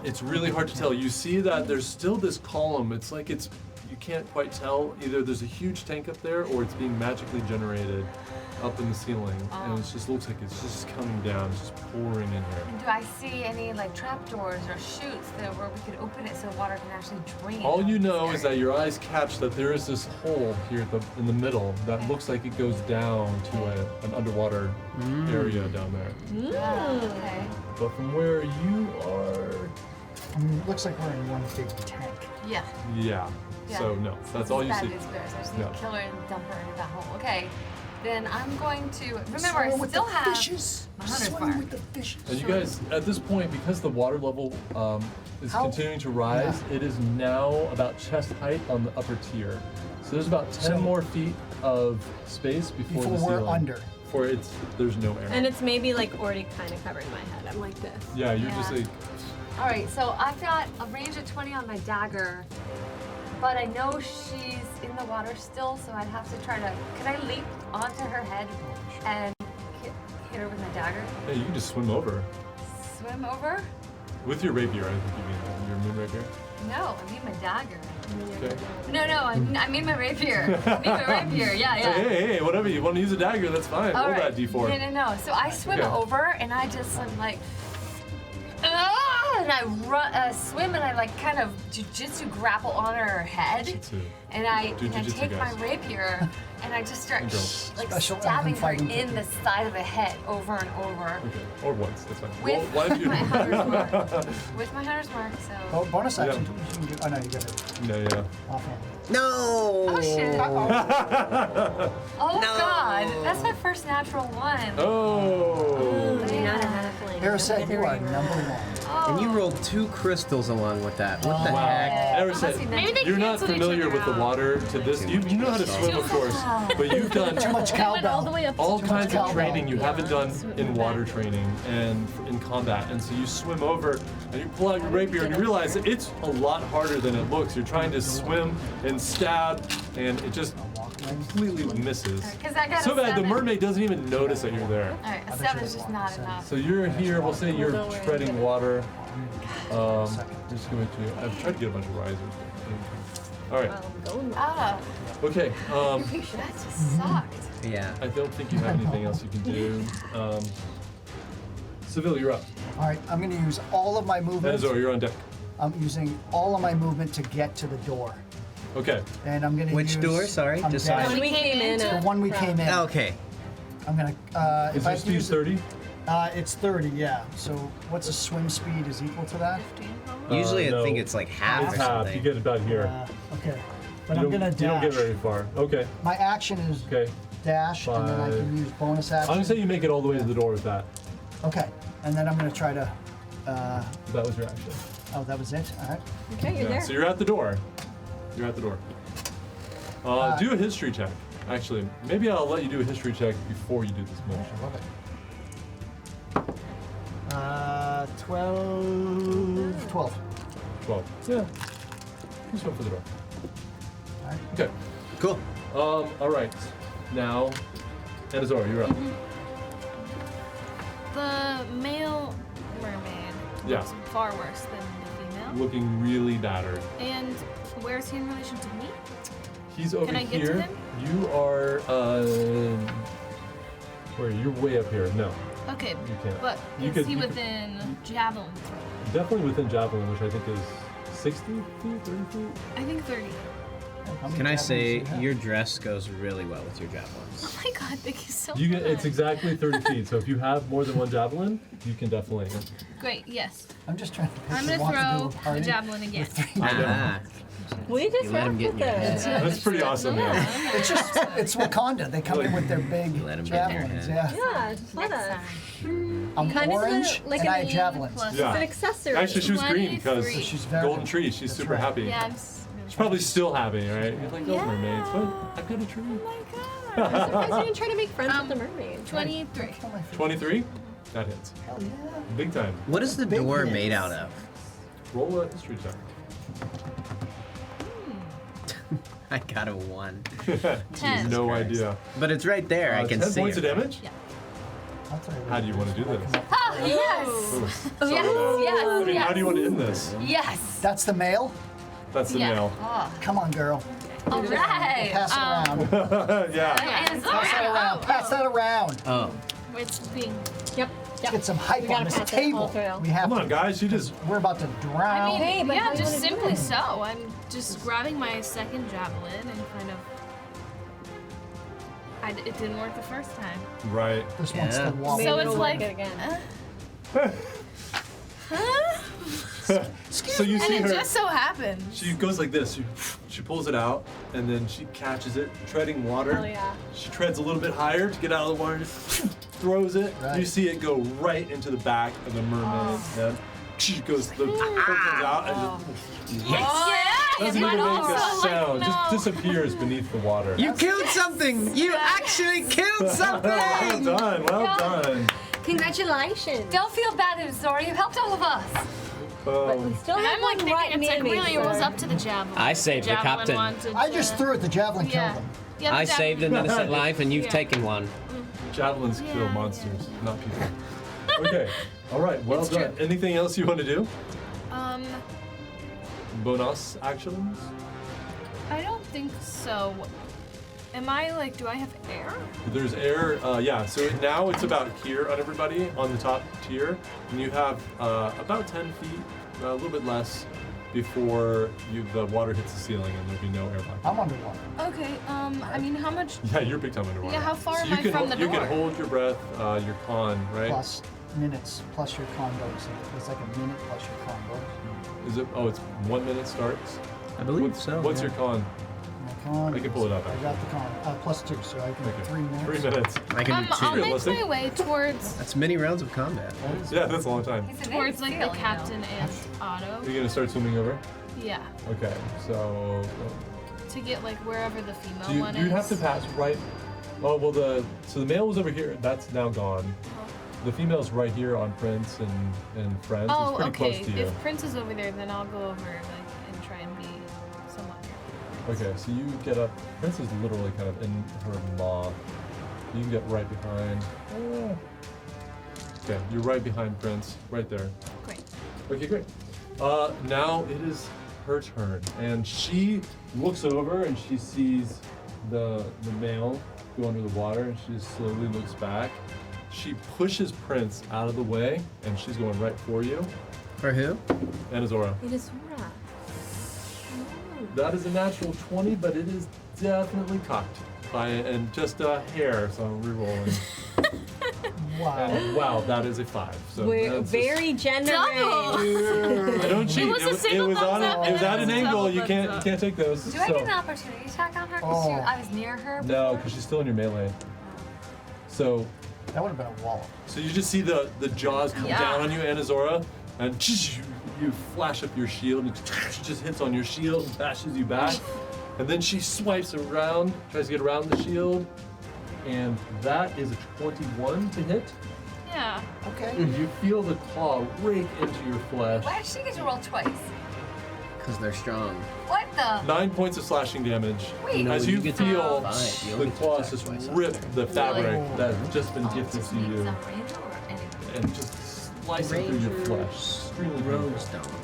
It's really hard to tell. You see that there's still this column. It's like you can't quite tell. Either there's a huge tank up there or it's being magically generated up in the ceiling. And it just looks like it's just coming down, it's just pouring in here.
And do I see any like trapdoors or chutes that where we could open it so water can actually drain?
All you
out
know
this
is that
area?
your eyes catch that there is this hole here in the middle that looks like it goes down to an underwater area down there.
Okay.
But from where you are,
Looks like we're in one big tank.
Yeah.
yeah.
Yeah.
So no, that's all you see.
Bad experience. I just need
Yeah.
to kill her and dump her into that hole. Okay. Then I'm going to remember
Swim
I
with
still
the
have
fishes.
my hunter's
Swim
mark.
with the fishes.
And you guys, at this point, because the water level is
How-
continuing to rise, it is now about chest height on the upper tier. So there's about 10
So-
more feet of space before the
Before we're
ceiling.
under.
Before there's no air.
And it's maybe like already kind of covering my head. I'm like this.
yeah, you're just
Yeah.
like,
All right, so I've got a range of 20 on my dagger, but I know she's in the water still, so I'd have to try to. Could I leap onto her head and hit her with my dagger?
hey, you can just swim over.
Swim over?
With your rapier, I think you mean your moon rapier.
No, I mean my dagger.
Okay.
No, I mean my rapier. I mean my rapier. Yeah, yeah.
Hey, whatever. You want to use a dagger, that's fine.
All
Roll
right.
that d4.
No. So I swim
Okay.
over and I just am like, "Ah!" and I run, swim and I like kind of jujitsu grapple on her head,
Jujitsu.
and I
Do jujitsu,
take my
guys.
rapier and I just start
And girls.
like
Special
stabbing her
elven fighting
in the side of the head over and over
Okay. Or once, that's fine.
with
Well, why don't you?
my hunter's mark. With my hunter's mark. So.
Oh, bonus action.
Yeah.
You can do, oh no, you got it
yeah.
offhand.
No.
Oh shit!
Uh-oh.
Oh
No.
God, that's my first natural one.
Oh.
You're not a halfling.
Aerosat, you are
Very
number
rare.
one.
Oh.
And you rolled 2 crystals along with that. What the
Wow.
heck?
Ever said,
Unless he
Maybe they
you're not
canceled each
familiar
other
with the
out.
water to this. You know how to swim, of course, but you've done
Too much
Went all the
cowbell.
way up to
all
Too much
kinds of
cowbell.
training you haven't done in
Yeah.
water training and in combat. And so you swim over and you pull out your rapier and you realize that it's a lot harder than it looks. You're trying to swim and stab and it just completely misses.
Because I got
So
a
bad the
7.
mermaid doesn't even notice that you're there.
All right, a 7 is just not enough.
So you're here, we'll say you're
Don't worry,
treading
I'm
water. Just going to, I've tried to get a bunch of risers. All right,
Ah,
okay.
that just sucked.
Yeah.
I don't think you have anything else you can do. Seville, you're up.
All right, I'm going to use all of my movement.
Enzo, you're on deck.
I'm using all of my movement to get to the door.
Okay.
And I'm going to
Which
use...
door? Sorry,
I'm
just so I-
dashing.
When we came in.
The one we came in.
Okay.
I'm going to...
Is your speed 30?
It's 30, yeah. So what's a swim speed is equal to that?
Usually
no.
I think it's like half
It's
or
half.
something.
You get about here.
Okay. But
You
I'm going to
don't- You don't
dash.
get very far. Okay.
My action is
Okay.
dash, and then I can
5.
use bonus action.
I'm gonna say you make it all the way to the door with that.
Okay. And then I'm going to try to...
That was your action.
oh, that was it? All right.
Okay, you're
Yeah.
there.
So you're at the door. You're at the door. Do a history check. Actually, maybe I'll let you do a history check before you do this motion.
I love it. 12. 12.
12. Yeah. Just went for the door.
All right.
Okay.
Cool.
All right. Now, Anazora, you're up.
The male mermaid
Yeah.
looks far worse than the female.
Looking really battered.
And where's he in relation to me?
He's over
Can I get
here.
to him?
You are, where? You're way up here. No.
Okay,
You can't.
but
You
is
could-
he
you could-
within javelin throw?
Definitely within javelin, which I think is 60 feet, 30 feet?
I think 30.
How many
Can I
javelins
say
do you have?
your dress goes really well with your javelins?
Oh my god, thank you so
You
much.
get, it's exactly 30 feet, so if you have more than one javelin, you can definitely.
Great, yes.
I'm just trying to picture
I'm gonna
what to do
throw
with
the
party
javelin again.
with three
Ah,
We just
You let him
wrapped
get
with
in your
it.
head.
That's pretty awesome, yeah.
It's just, it's Wakanda. They come in with their big
Let 'em get in your
javelins.
head.
Yeah.
Yeah, just let us.
I'm
Kind of
orange
like
and
an
I have javelins.
plus-
Yeah.
It's an accessory.
Actually, she was green because
23.
So she's very
golden tree. She's
That's
super
right.
happy.
Yeah,
She's probably still happy, right? You're like, those
Yeah.
mermaids, but I've got a tree.
Oh my god.
I'm surprised you didn't try to make friends with the mermaid.
23.
23? That hits.
Hell yeah.
Big time.
what is the
Big
door
hits.
made out of?
Roll a history check.
I got a 1.
10.
No
Christ.
idea.
But it's right there. I can
10
see
points
it.
of damage?
Yeah.
I'll tell you
How do you want to do this?
Oh, yes!
Ooh,
Yes, yes,
I mean,
yes.
how do you want to end this?
Yes!
That's the male?
That's the
Yeah.
nail.
Oh,
Come on, girl.
all right.
Pass it around.
Yeah.
And
Pass that around. Pass that around.
Oh,
It's being.
Yep.
Let's get some hype
We
on
gotta
this
pass it all
table.
through.
We have
Come
to.
on, guys. You just.
We're about to drown.
I mean,
Hey, but how
yeah,
you
just
wanna do
simply
it?
so. I'm just grabbing my second javelin and kind of. It didn't work the first time.
Right.
This one's
Yeah.
the wall.
Maybe
So
it'll
it's
work
like.
it again.
Huh?
So you see
And it
her.
just so happens.
She goes like this. She pulls it out, and then she catches it, treading water.
Oh yeah.
She treads a little bit higher to get out of the water, just throws it.
Right.
You see it go right into the back of the mermaid's head. She goes, the hook comes out and just doesn't
but
even make a
also,
sound.
like,
Just
no.
disappears beneath the water.
you killed something! You actually killed
Well
something!
done, well
Yeah.
done.
Congratulations.
Don't feel bad, Zora. You helped all of us.
But we
Um,
still
And
have
I'm like
one right
thinking, it's like
near me,
really, it was
so-
up to the javelin.
I saved the
javelin
captain.
wanted
I
to-
just threw it. The javelin
Yeah.
killed him.
Yeah, the
I saved an
javelin-
innocent life and you've
Yeah.
taken one.
javelins kill
Yeah,
monsters, not people. Okay, all right, well
It's
done.
true.
Anything else you want to do? Bonus actions?
I don't think so. Am I like, do I have air?
There's air, yeah, so now it's about here on everybody, on the top tier, and you have about 10 feet, a little bit less, before the water hits the ceiling and there'll be no air back.
I'm underwater.
Okay, I mean, how much?
Yeah, you're big time underwater.
Yeah, how far
so
am
you
I
can,
from the
You
door?
can hold your breath, your con, right?
Plus minutes, plus your con bonus. It's like a minute plus your con bonus.
Is it, oh, it's 1 minute starts?
I believe
What's,
so.
what's
yeah.
your con?
My con.
I can pull it up,
I got the con. Plus 2, so I can
Okay.
3 minutes.
3 minutes.
I can do
I'll
2.
make
Realistic?
my way towards
That's many rounds of combat.
Yeah, that's a long time.
He's a
towards
Navy
like
SEAL,
the
you know.
captain and Otto.
You're gonna start swimming over?
Yeah,
Okay, so
to get like wherever the female
you,
one
you'd
is.
have to pass right. Oh well, so the male was over here. That's now gone. The female's right here on Prince and Friends.
Oh,
it's pretty
okay.
close to you.
If Prince is over there, then I'll go over like and try and be somewhat near.
Okay, so you get up. Prince is literally kind of in her maw. You can get right behind. Okay, you're right behind Prince, right there.
Great.
Okay, great. Now it is her turn, and she looks over and she sees the male go under the water, and she just slowly looks back. She pushes Prince out of the way, and she's going right for you.
For who?
Anazora.
It is rough.
That is a natural 20, but it is definitely cocked by and just a hair, so I'm re-rolling.
Wow.
And wow, that is a 5. So
We're
that's
very generous.
Double.
I don't cheat.
was a single
it was
thumbs
on
up
it was
and
at
then
an
it was a
angle.
double
You
thumbs up.
can't take those.
Do I
so.
get an opportunity attack on her? Because
Oh.
I was near her.
No,
before?
because she's still in your melee. So
That would have been a wallop.
you just see the jaws come
Yeah.
down on you, Anazora, and you flash up your shield, and it just hits on your shield and bashes you back. And then she swipes around, tries to get around the shield, and that is a 21 to hit.
Yeah.
Okay.
You feel the claw rake into your flesh.
Why did she get to roll twice?
Because they're strong.
What the?
9 points of slashing damage.
Wait.
No,
As
you
you
get to
feel
five. You
the
only get to
claws
attack
just
twice
rip
after.
the fabric
Really?
that has just been gifted
Just
to
need
you
some range or anything?
and just slicing through your flesh. Extremely
Rogues
painful.
don't.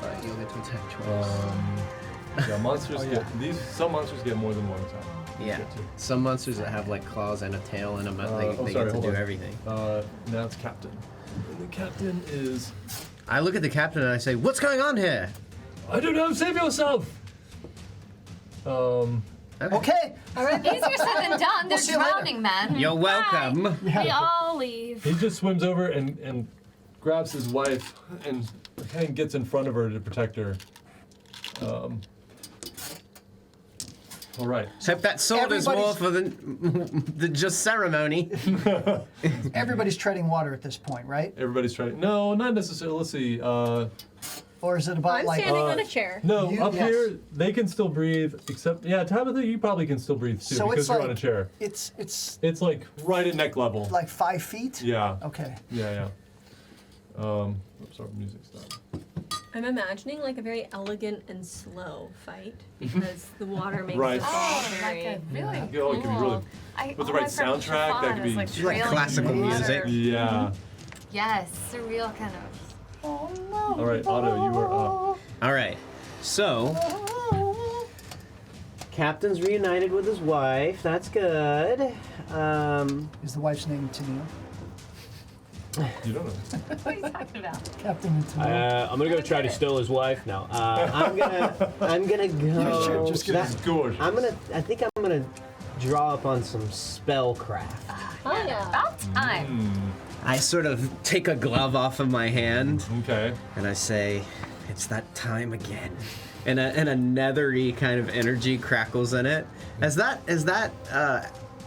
Alright, you'll get to attack twice.
Yeah, monsters
Oh, yeah.
get some monsters get more than one attack.
Yeah.
Get to.
Some monsters that have like claws and a tail and they
sorry,
get to
hold
do
on.
everything.
Now it's captain. And the captain is.
I look at the captain and I say, "What's going on here?"
I don't know. Save yourself.
Okay.
All right.
Easier said than done. They're
see you later.
drowning, man.
You're welcome.
We all leave.
He just swims over and grabs his wife and kind of gets in front of her to protect her. All right.
Except that sword is more for the just ceremony.
Everybody's treading water at this point, right?
Everybody's trying. No, not necessarily. Let's see.
Or is it about
I'm
like
standing on a chair.
No,
You-
up
yes.
here they can still breathe. Except, yeah, Tabitha, you probably can still breathe too
so
because
it's
you're
like
on a chair.
It's
It's like right at neck level.
like 5 feet?
Yeah.
Okay.
Yeah. Oops, sorry, music stopped.
I'm imagining like a very elegant and slow fight because the water makes
Right.
it all
Oh,
very.
like a really
Yeah,
cool.
it could be really-
I,
with the
all
right
my friends
soundtrack,
for
that
fun
could
is,
be-
like,
Like
trailing
classical
in the
music.
water.
Yeah.
Yes, surreal kind of.
All right, Otto, you are up.
All right. So, captain's reunited with his wife. That's good.
Is the wife's name Tennille?
You don't know.
What are you talking about?
Captain Tennille.
I'm gonna go try to steal his wife now.
I'm gonna go.
Sure, just kidding.
It's gorgeous.
I think I'm gonna draw up on some spellcraft.
Oh yeah.
About time.
I sort of take a glove off of my hand
Okay.
and I say, "It's that time again." And a nethery kind of energy crackles in it. Has that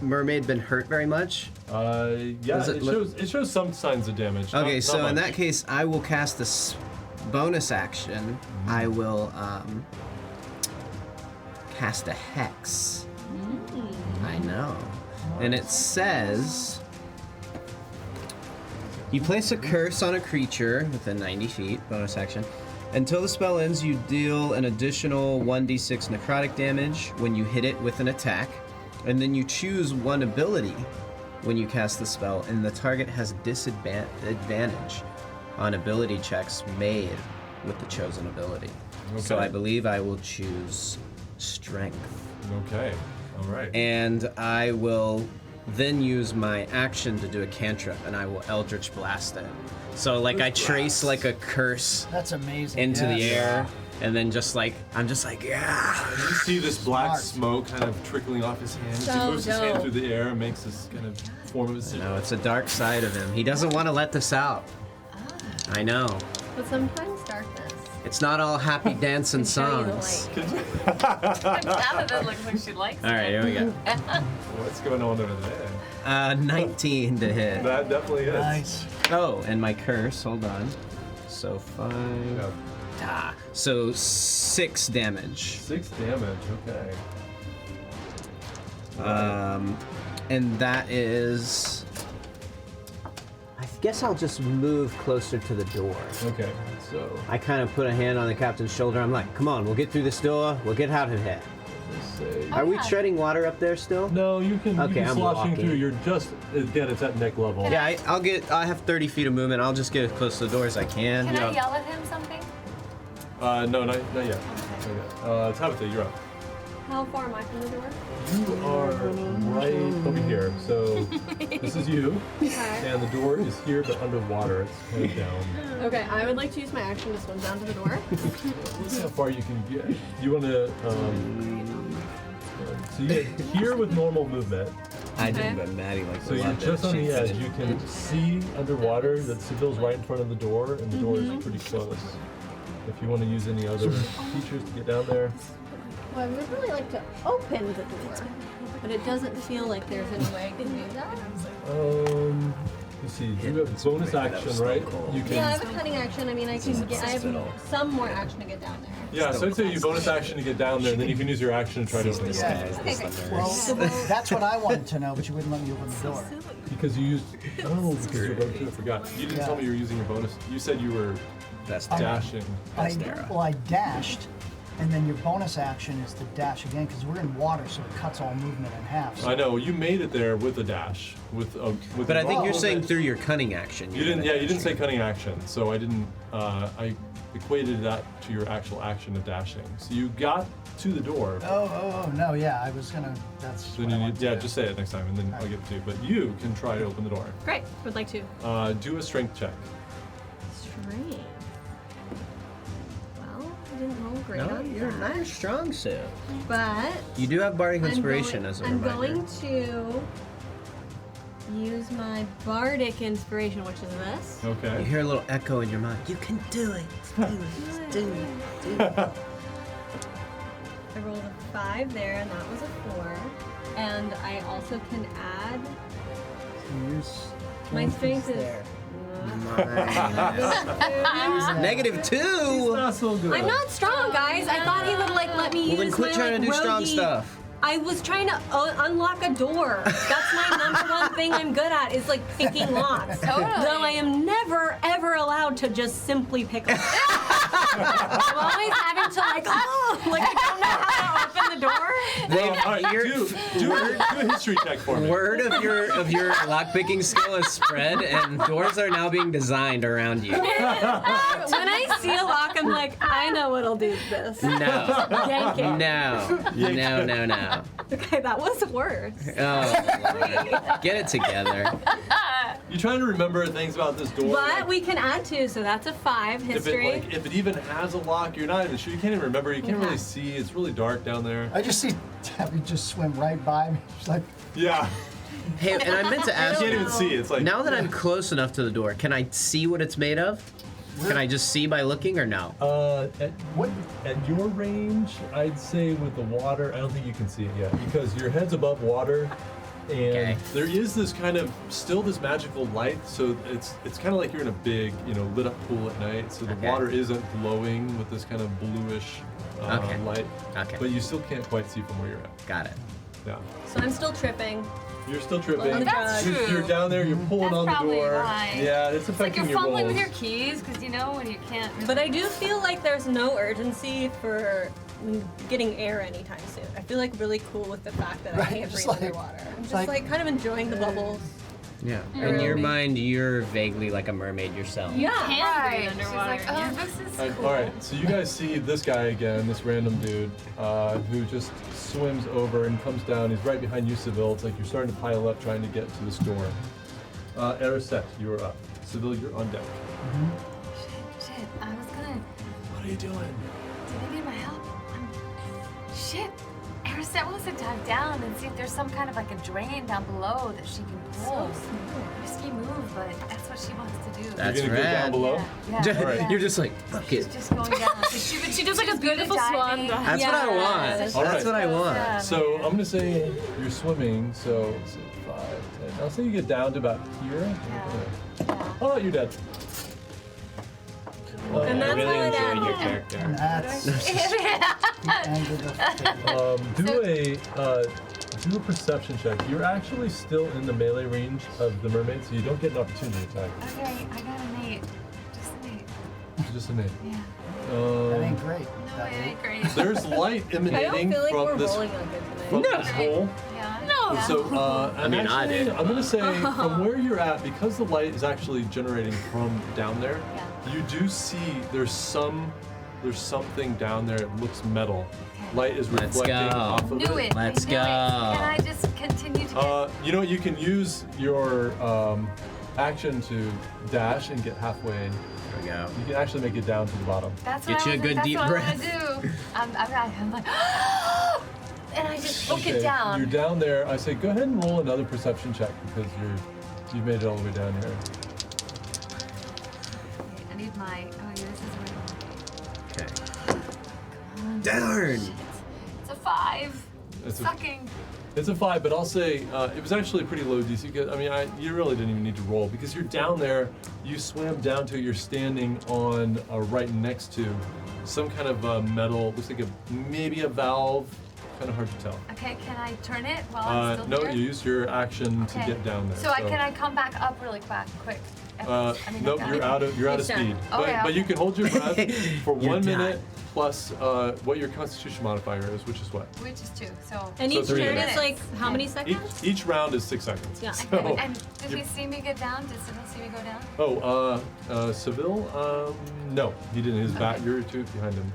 mermaid been hurt very much?
Yeah,
Does it
it shows some signs of damage.
Okay,
Not
so in
much.
that case, I will cast this bonus action. I will cast a hex. I know. And it says, you place a curse on a creature within 90 feet, bonus action. Until the spell ends, you deal an additional 1d6 necrotic damage when you hit it with an attack. And then you choose one ability when you cast the spell, and the target has disadvantage on ability checks made with the chosen ability. So
Okay.
I believe I will choose strength.
Okay. All right.
And I will then use my action to do a cantrip, and I will Eldritch Blast it. So like I trace like a curse
That's amazing.
into the
Yes.
air, and then I'm just like, yeah.
And you see this black
Smart.
smoke kind of trickling off his hand. He
So
moves his hand
dope.
through the air and makes this kind of form of a sigil.
No, it's a dark side of him. He doesn't want to let this out. I know.
But sometimes darkness.
It's not all happy dance and
can show you the
songs.
light.
Tabitha looks like she likes
All right, here we go.
What's going on over there?
19 to hit.
That definitely is.
Nice.
Oh, and my curse. Hold on. So 5.
Yeah.
So 6 damage.
6 damage. Okay.
And that is. I guess I'll just move closer to the door.
Okay. So
I kind of put a hand on the captain's shoulder. I'm like, come on, we'll get through this door. We'll get out of here.
let's say.
Are we
yeah.
treading water up there still?
No, you can.
Okay,
you can
I'm
sloshing
walking.
through. You're just again. It's at neck level.
Yeah, I have 30 feet of movement. I'll just get as close to the door as I can.
Can I yell at him something?
No, not yet. Not yet. Tabitha, you're up.
How far am I from the door?
You are right over here. So this is you,
Okay.
and the door is here but underwater. It's kind of down.
Okay, I would like to use my action to swim down to the door.
Let's see how far you can get. You want to. So you get here with normal movement.
I
Okay.
did, but Maddie like
So you're just on the edge. You can see underwater that Sibyl's right in front of the door, and the door is pretty close. If you want to use any other features to get down there.
Well, I would really like to open the door, but it doesn't feel like there's any way I can do that.
Let's see. You have bonus action, right? You can.
Yeah, I have a cutting action. I mean, I have some more action to get down there.
Yeah, so I'd say you bonus action to get down there, and then you can use your action to try to open the door.
Okay, great.
Well, that's what I wanted to know, but you wouldn't let me open the door.
Because you used. Oh, because your bonus. I forgot. You didn't
Yeah.
tell me you were using your bonus. You said you were
That's
dashing.
I dashed, and then your bonus action is to dash again because we're in water, so it cuts all movement in half. So
I know you made it there with a dash, with.
But I think
a
you're saying
bit.
through your cunning action.
You didn't. Yeah, you didn't say cunning action, so I didn't. I equated that to your actual action of dashing. So you got to the door.
Oh, no, yeah, I was gonna. That's.
Then
what
you
I
need,
wanted to
yeah,
do.
just say it next time, and then I'll get to you. But you can try to open the door.
Great. Would like to.
Do a strength check.
Strength. Well, I didn't roll great
No,
on
you're
that.
not your strong suit.
But
You do have bardic inspiration as a
I'm
reminder.
going to use my bardic inspiration, which is this.
You
Okay.
hear a little echo in your mind. You can do it. Do it.
I rolled a 5 there, and that was a 4. And I also can add
Use
my strength is.
there.
-2.
Not so good.
I'm not strong, guys. I thought he would let me
Well, then
use
quit
my
trying to do strong
roguey-
stuff.
I was trying to unlock a door. That's my number one thing I'm good at is picking locks.
Totally.
Though I am never ever allowed to just simply pick a lock. I'm always having to I don't know how to open the door.
Well, all right, do a history check for me.
Word of your lockpicking skill has spread, and doors are now being designed around you.
When I see a lock, I'm like, I know what'll do this.
No.
Yank it.
No.
Okay, that was worse.
Oh, Lord. Get it together.
You trying to remember things about this door?
But we can add 2, so that's a 5 history.
If it even has a lock, you're not even sure. You can't even remember. You can't really see. It's really dark down there.
I just see Tabby just swim right by me. She's like,
Yeah.
Hey, and I meant to
You
ask
can't
you,
even see. It's like
now that I'm close enough to the door, can I see what it's made of? Can I just see by looking or no?
At your range, I'd say with the water, I don't think you can see it yet because your head's above water, and
Okay.
there is this kind of still this magical light. So it's kind of like you're in a big, lit up pool at night. So the
Okay.
water isn't glowing with this kind of bluish
Okay.
light.
Okay.
But you still can't quite see from where you're at.
Got it.
Yeah.
So I'm still tripping.
You're still tripping.
That's
You're-
true.
You're down there. You're pulling
That's
on the
probably
door.
why.
Yeah, it's
It's like
affecting
you're fumbling
rolls.
with your keys because when you can't. Really
But I do feel like there's no urgency for getting air anytime soon. I feel really cool with the fact that I
Right,
can't
just
breathe
like-
underwater. I'm just
like-
kind of enjoying the bubbles.
Yeah. In your mind, you're vaguely like a mermaid yourself.
Yeah.
can breathe
underwater,
She's like,
yeah.
oh, this is cool.
All right, so you guys see this guy again, this random dude, who just swims over and comes down. He's right behind you, Seville. It's like you're starting to pile up trying to get to the store. Erisette, you are up. Seville, you're on deck.
Shit, I was gonna.
What are you doing?
Do they need my help? Shit. Arisette wants to dive down and see if there's some kind of a drain down below that she can pull. Risky move, but that's what she wants to do.
That's
You're gonna go down
rad.
below?
Yeah.
All right.
You're just like, fuck
She's
it.
just going down.
She does like a beautiful swan dive.
That's what I want.
Yes.
All
That's
right.
what I want.
Yeah.
So I'm gonna say you're swimming, so 5, 10. I'll say you get down to about here.
Yeah.
Oh, you're dead.
And that's
really
how it
enjoyed your
ends.
character.
and that's the end of the fate.
Do a perception check. You're actually still in the melee range of the mermaid, so you don't get an opportunity attack.
Okay, I got an 8. Just an 8.
Just a minute.
Yeah.
That ain't great.
No, it ain't great.
There's light
I don't
emanating
feel like
from
we're
this
rolling like this
from
tonight.
this hole.
Yeah.
No.
So
I mean, I
actually,
did.
I'm gonna say from where you're at, because the light is actually generating from down there,
Yeah.
you do see there's something down there. It looks metal. Light is
Let's
reflecting
go.
off of
Knew it.
Let's
I knew
go.
It. Can I just continue to get...
You know what? You can use your action to dash and get halfway.
There we go.
You can actually make it down to the bottom.
That's
Get
what
you
I
a
was
good
like,
deep
that's
breath.
what I want to do. I'm like, and I just look it down.
You're down there. I say go ahead and roll another perception check because you've made it all the way down here.
I need my. Oh, yeah, this is right.
Okay. Darn.
Shit. It's a 5.
It's a-
Sucking.
It's a 5, but I'll say it was actually a pretty low DC. You really didn't even need to roll because you're down there. You swam down to it. You're standing on right next to some kind of metal. Looks like maybe a valve kind of hard to tell.
Okay, can I turn it while I'm still
No,
here?
you use your action to
Okay.
get down there.
So, can I come back up really quick?
Nope,
down.
you're out of
It's
speed.
done.
But,
Okay,
but you
okay.
can hold your breath for
You're
1 minute
done.
plus what your Constitution modifier is, which is what?
Which is 2, so.
And
So
each
3
turn
minutes.
is like how many seconds?
Each round is 6 seconds.
Yeah.
So,
And does he see me get down? Does Sybil see me go down?
Seville? No, he didn't. His back.
Okay.
You're 2 behind him.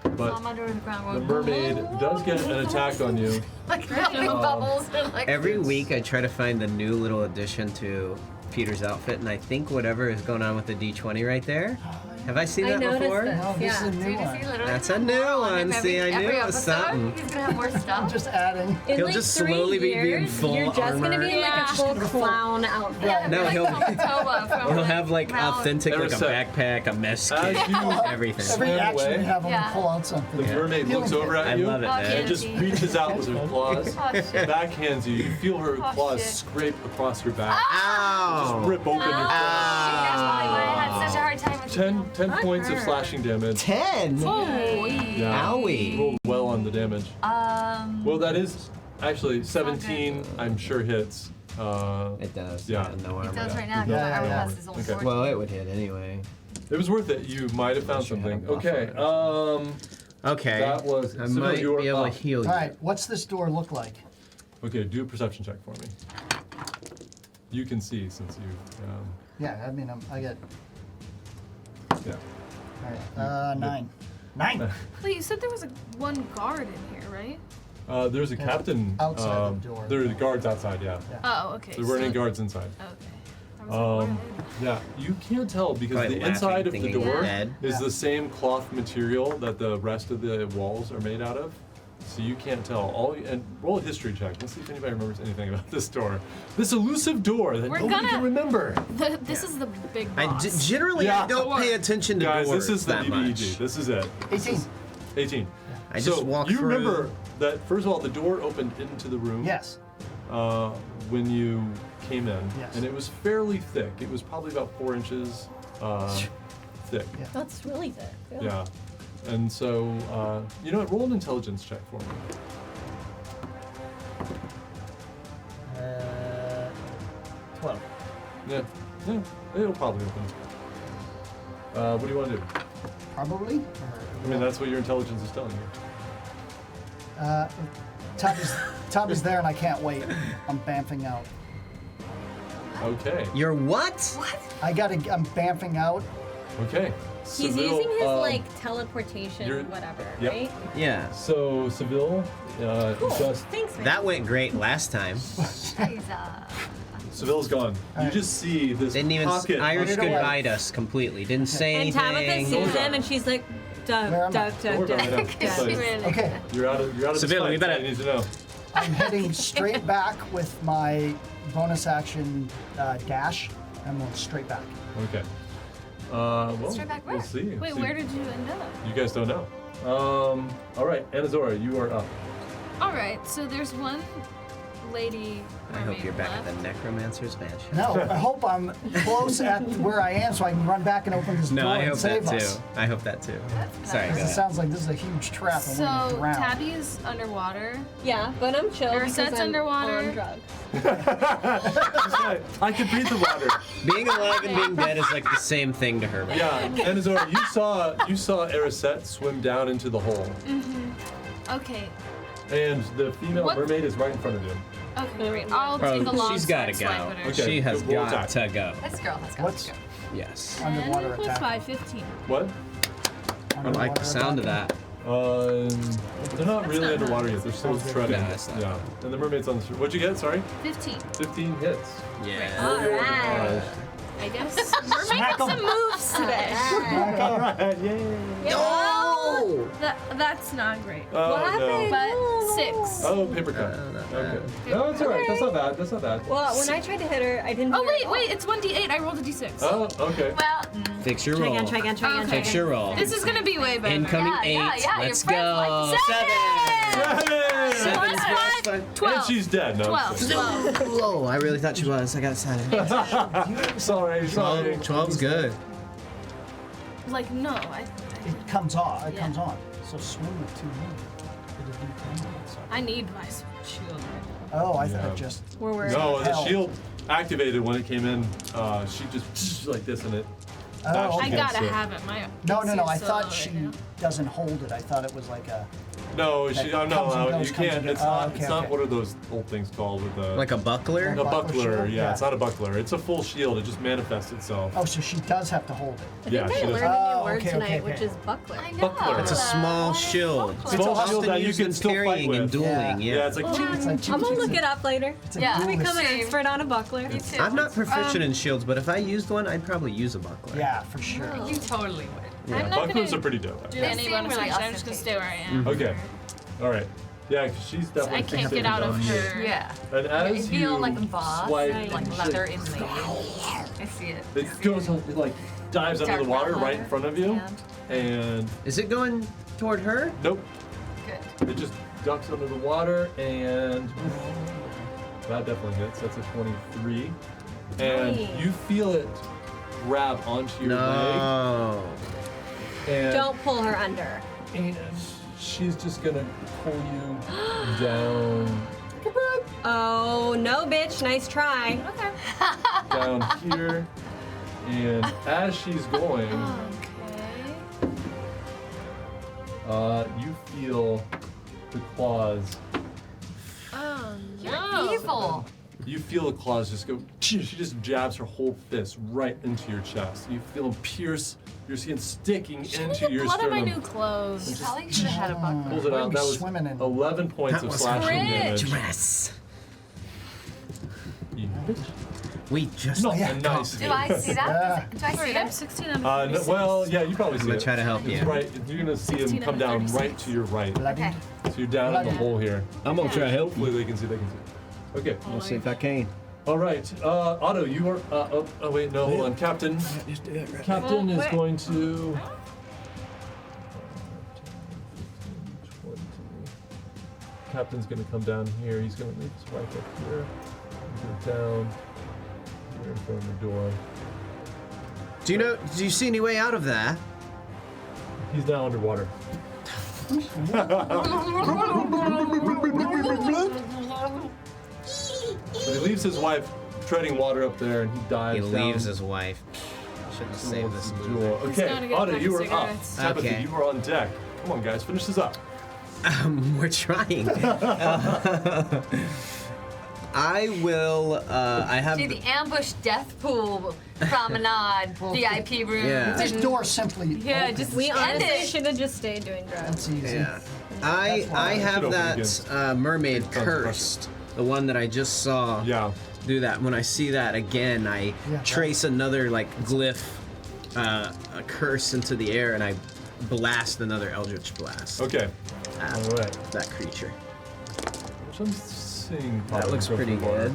Okay.
But
so I'm under the ground
the
going,
mermaid does get an attack on you.
like bubbles and like.
Every week I try to find the new little addition to Peter's outfit, and I think whatever is going on with the D20 right there. Have I seen
I
that
noticed
before?
this.
No, this is a
Yeah.
new
Dude, is
one.
he literally
That's a
gonna
new
fall on
one.
him
See, I
every
knew it was
episode?
something.
He's gonna have more
I'm
stuff.
just adding.
In
He'll
like
just
3
slowly be
years,
in full
you're just gonna be in like
armor.
a full clown outfit.
Yeah,
No,
like
he'll-
Toba from,
He'll have like
Round.
authentic, like a
Erised.
backpack, a mess kit,
As you
everything.
swim
Every action
away,
we have him
Yeah.
pull out something.
the mermaid looks over at
I
you
love it,
Oh,
man.
and just
Candy.
reaches out with her claws,
Oh, shit.
backhands you. You feel her
Oh,
claws
shit.
scrape across your back.
Ow!
Rip open your claws.
That's probably why I had such a hard time with
10 points of
hurt.
slashing damage.
10.
Oh,
Yeah.
Owie.
Roll well on the damage.
you.
Well, that is actually 17. I'm sure hits.
It does.
Yeah.
No armor.
It does right now
Yeah,
because
yeah,
my armor
yeah.
class is only
Okay.
14.
Well, it would hit anyway.
It was worth it. You might have found
Unless you had a
something.
buffer
Okay.
Okay.
That was-
I
Sybil,
might
you are
be able
up.
to heal you.
All right, what's this door look like?
Okay. Do a perception check for me. You can see since you.
Yeah, I mean, I got,
Yeah.
all right, 9. 9!
Wait, you said there was one guard in here, right?
There's a
Yeah,
captain.
outside the door.
There are guards outside. Yeah.
Oh, okay.
There weren't any guards inside.
Okay. I was like,
Yeah, you can't tell because
Probably
the inside of the
laughing, thinking
door
dead.
is
Yeah.
the same cloth material that the rest of the walls are made out of. So you can't tell. And roll a history check. Let's see if anybody remembers anything about this door. This elusive door that
We're
nobody
gonna-
can remember.
This is the big
I
boss.
generally
Yeah.
I don't pay attention to
Guys,
doors
this is the
that
BBEG.
much.
This is it.
18.
18.
I
so
just walk
you
through.
remember that first of all the door opened into the room.
Yes.
When you came in,
Yes.
and it was fairly thick. It was probably about 4 inches thick.
Yeah.
That's really thick.
Yeah. And so, you know what? Roll an intelligence check for me.
12.
Yeah. Yeah. It'll probably open. What do you want to do?
Probably.
I mean, that's what your intelligence is telling you.
Tommy's there and I can't wait. I'm bamfing out.
Okay.
You're what?
I'm bamfing out.
Okay.
He's
Seville,
using his like teleportation,
you're-
whatever,
yep.
right?
Yeah.
So Seville, just
Thanks, man.
That went great last time.
Jeez,
Seville's gone. You
Alright.
just see this
Didn't even
pocket.
Irish
Put it away.
goodbye us completely. Didn't say
And Tabitha
anything.
sees him and she's like, duck,
Where am I?
duck,
Don't worry
duck,
about it
duck,
now. It's
duck.
like,
Okay,
you're out of the
Seville,
fight.
we
That's all
better-
you need to know.
I'm heading straight back with my bonus action dash. I'm going straight back.
Okay. Well,
Straight back
we'll
where?
see.
Wait,
See.
where did you end up?
You guys don't know. All right, Anazora, you are up.
All right, so there's one lady.
I hope
mermaid
you're back
left.
at the Necromancer's Mansion.
No, I hope I'm close at where I am so I can run back and open this
No,
door
I
and
hope
save
that
us.
too. I hope that too. Sorry, go
Because it
ahead.
sounds like this is a huge trap and we're going to
So
drown.
Tabby is underwater.
Yeah, but I'm chill because
Urset's
I'm
underwater.
on drugs.
That's right. I can breathe the water.
Being alive and being dead is like the same thing to her. Right?
Yeah, Anazora, you saw Erisette swim down into the hole,
Okay.
and the female
What?
mermaid is right in front of you.
Okay, great. I'll take a
Bro,
long
she's got to
swipe
go.
at her.
Okay,
She has
roll
got
attack.
to go.
This girl has got
What's
to go.
Yes.
underwater
10 plus
attack?
5, 15.
What?
I like the sound of that.
They're not really
not
underwater
bad.
yet. They're still treading.
No, it's not.
Yeah, and the mermaid's on the street. What'd you get? Sorry,
15.
15 hits.
Yeah.
Alright.
I guess we're making some moves today.
All right, yay!
No!
That's not great.
Oh,
What happened?
But 6.
No. Oh, paper cut.
not
Okay. No, it's all right. That's not bad. That's not bad.
Well, when I tried to hit her, I didn't.
Oh,
hear
wait,
it.
wait, it's 1d8. I rolled a d6.
Oh, okay.
Well,
Fix your
Try
roll.
again, try again, try again,
Okay.
try
Fix
again.
your roll.
This is gonna be way better.
Incoming
Yeah,
8.
yeah, your
Let's
friends
go.
like
7!
Seven
Plus
plus
5, 12.
And she's dead. No,
12. 12.
Whoa, I really thought she was. I got excited.
Sorry.
12's good.
Like, no, I
It comes on. It comes on. So swim with 2 moves.
I need my shield right
Oh, I
Yeah.
thought it just.
We're worried.
No, the
Hell.
shield activated when it came in. She just like this and it.
Oh,
bashed
now. I
okay.
against
gotta
it.
have it. My
No, no, no. I
AC is so
thought
low
she
right now.
doesn't hold it. I thought it was like a.
No, she.
That
Oh,
comes
no,
and goes,
you
comes
can't.
and
It's
goes.
not.
Oh, okay,
it's not.
okay.
What are those old things called with the?
Like a buckler?
a
buckler
buckler.
shield?
Yeah,
Yeah.
it's not a buckler. It's a full shield. It just manifests itself.
Oh, so she does have to hold it.
Yeah,
I
she
think I
does.
learned a new
Oh,
word
okay,
tonight,
okay,
which
okay.
is buckler.
I know.
Buckler.
It's a small
What is
shield.
buckler?
Small
Often
shield that you
used
can
in
still fight
parrying and
with.
dueling.
Yeah, it's like.
It's like
I'm gonna look it up later.
It's a
Yeah.
duelist.
Become an
Same.
expert on a buckler.
Me too.
I'm not proficient in shields, but if I used one, I'd probably use a buckler.
Yeah, for sure.
You totally would.
Yeah,
I'm not
bucklers
gonna
are pretty dope.
do
They
any
seem
bonus
really
action. I'm just gonna stay where I am.
Okay. All right. Yeah, 'cause she's definitely.
I can't
fixated
get out of
on you.
her.
Yeah.
And as
You
you
feel like a boss,
swipe,
like
she,
leather inlaid. I see it.
it goes, it like dives under
Dark
the water
brown
right in
leather.
front of you,
Yeah.
and
Is it going toward her?
nope,
Good.
it just ducks under the water, and that definitely hits. That's a 23, and
Nice.
you feel it grab onto your leg,
No.
and
Don't pull her under.
she's just gonna pull you down,
Oh no, bitch! Nice try.
Okay.
down here, and as she's going.
Okay.
You feel the claws.
Oh
You're
no.
evil.
You feel the claws just go. She just jabs her whole fist right into your chest. You feel them pierce your skin, sticking into your
Blood on my new
sternum.
clothes.
Probably should have had a buckler.
Pulls it out.
We'd be
That was
swimming in-
11 points
That
of
was
slashing damage.
Dress.
You bitch.
We just.
No,
yeah.
nice.
Do I see that? Do I see
Wait, I'm
it?
16. I'm
No, well, yeah, you probably
I'm
see
gonna
it.
try to help
It's
you.
right. You're gonna see him
16
come
out of
down
36.
right to your right.
Bloodied.
Okay.
So you're down in the
Bloodied.
hole here.
I'm gonna try to help.
Hopefully they can see. They can see. Okay.
We'll see if I can.
All right. Otto, you are. Oh wait, no, hold on. Captain. Captain is
wait.
going to. 20. Captain's going to come down here. He's going to leave his wife up here. Go down here in front of the door.
Do you see any way out of that?
He's now underwater. But he leaves his wife treading water up there, and he dives
He
down.
leaves his wife. Should have saved this
towards the
movie.
door.
gonna
Okay,
get a
Otto,
pack
you
of
are up.
cigarettes.
Tabitha,
Okay.
you are on deck. Come on, guys, finish this up.
We're trying. I will. I have.
See the ambush death pool promenade VIP room.
Yeah.
This door simply
Yeah,
opens.
just
We
end
honestly
it.
should have just stayed doing drugs.
That's easy.
Yeah. I
That's why I
have
should open
that
against
mermaid
tons of
cursed, the one that I just saw.
Yeah.
Do that. When I see that again, I
Yeah.
trace another like glyph, a curse into the air, and I blast another eldritch blast
Okay.
at
All right.
that creature.
Which I'm seeing.
That
probably
looks
go
pretty
for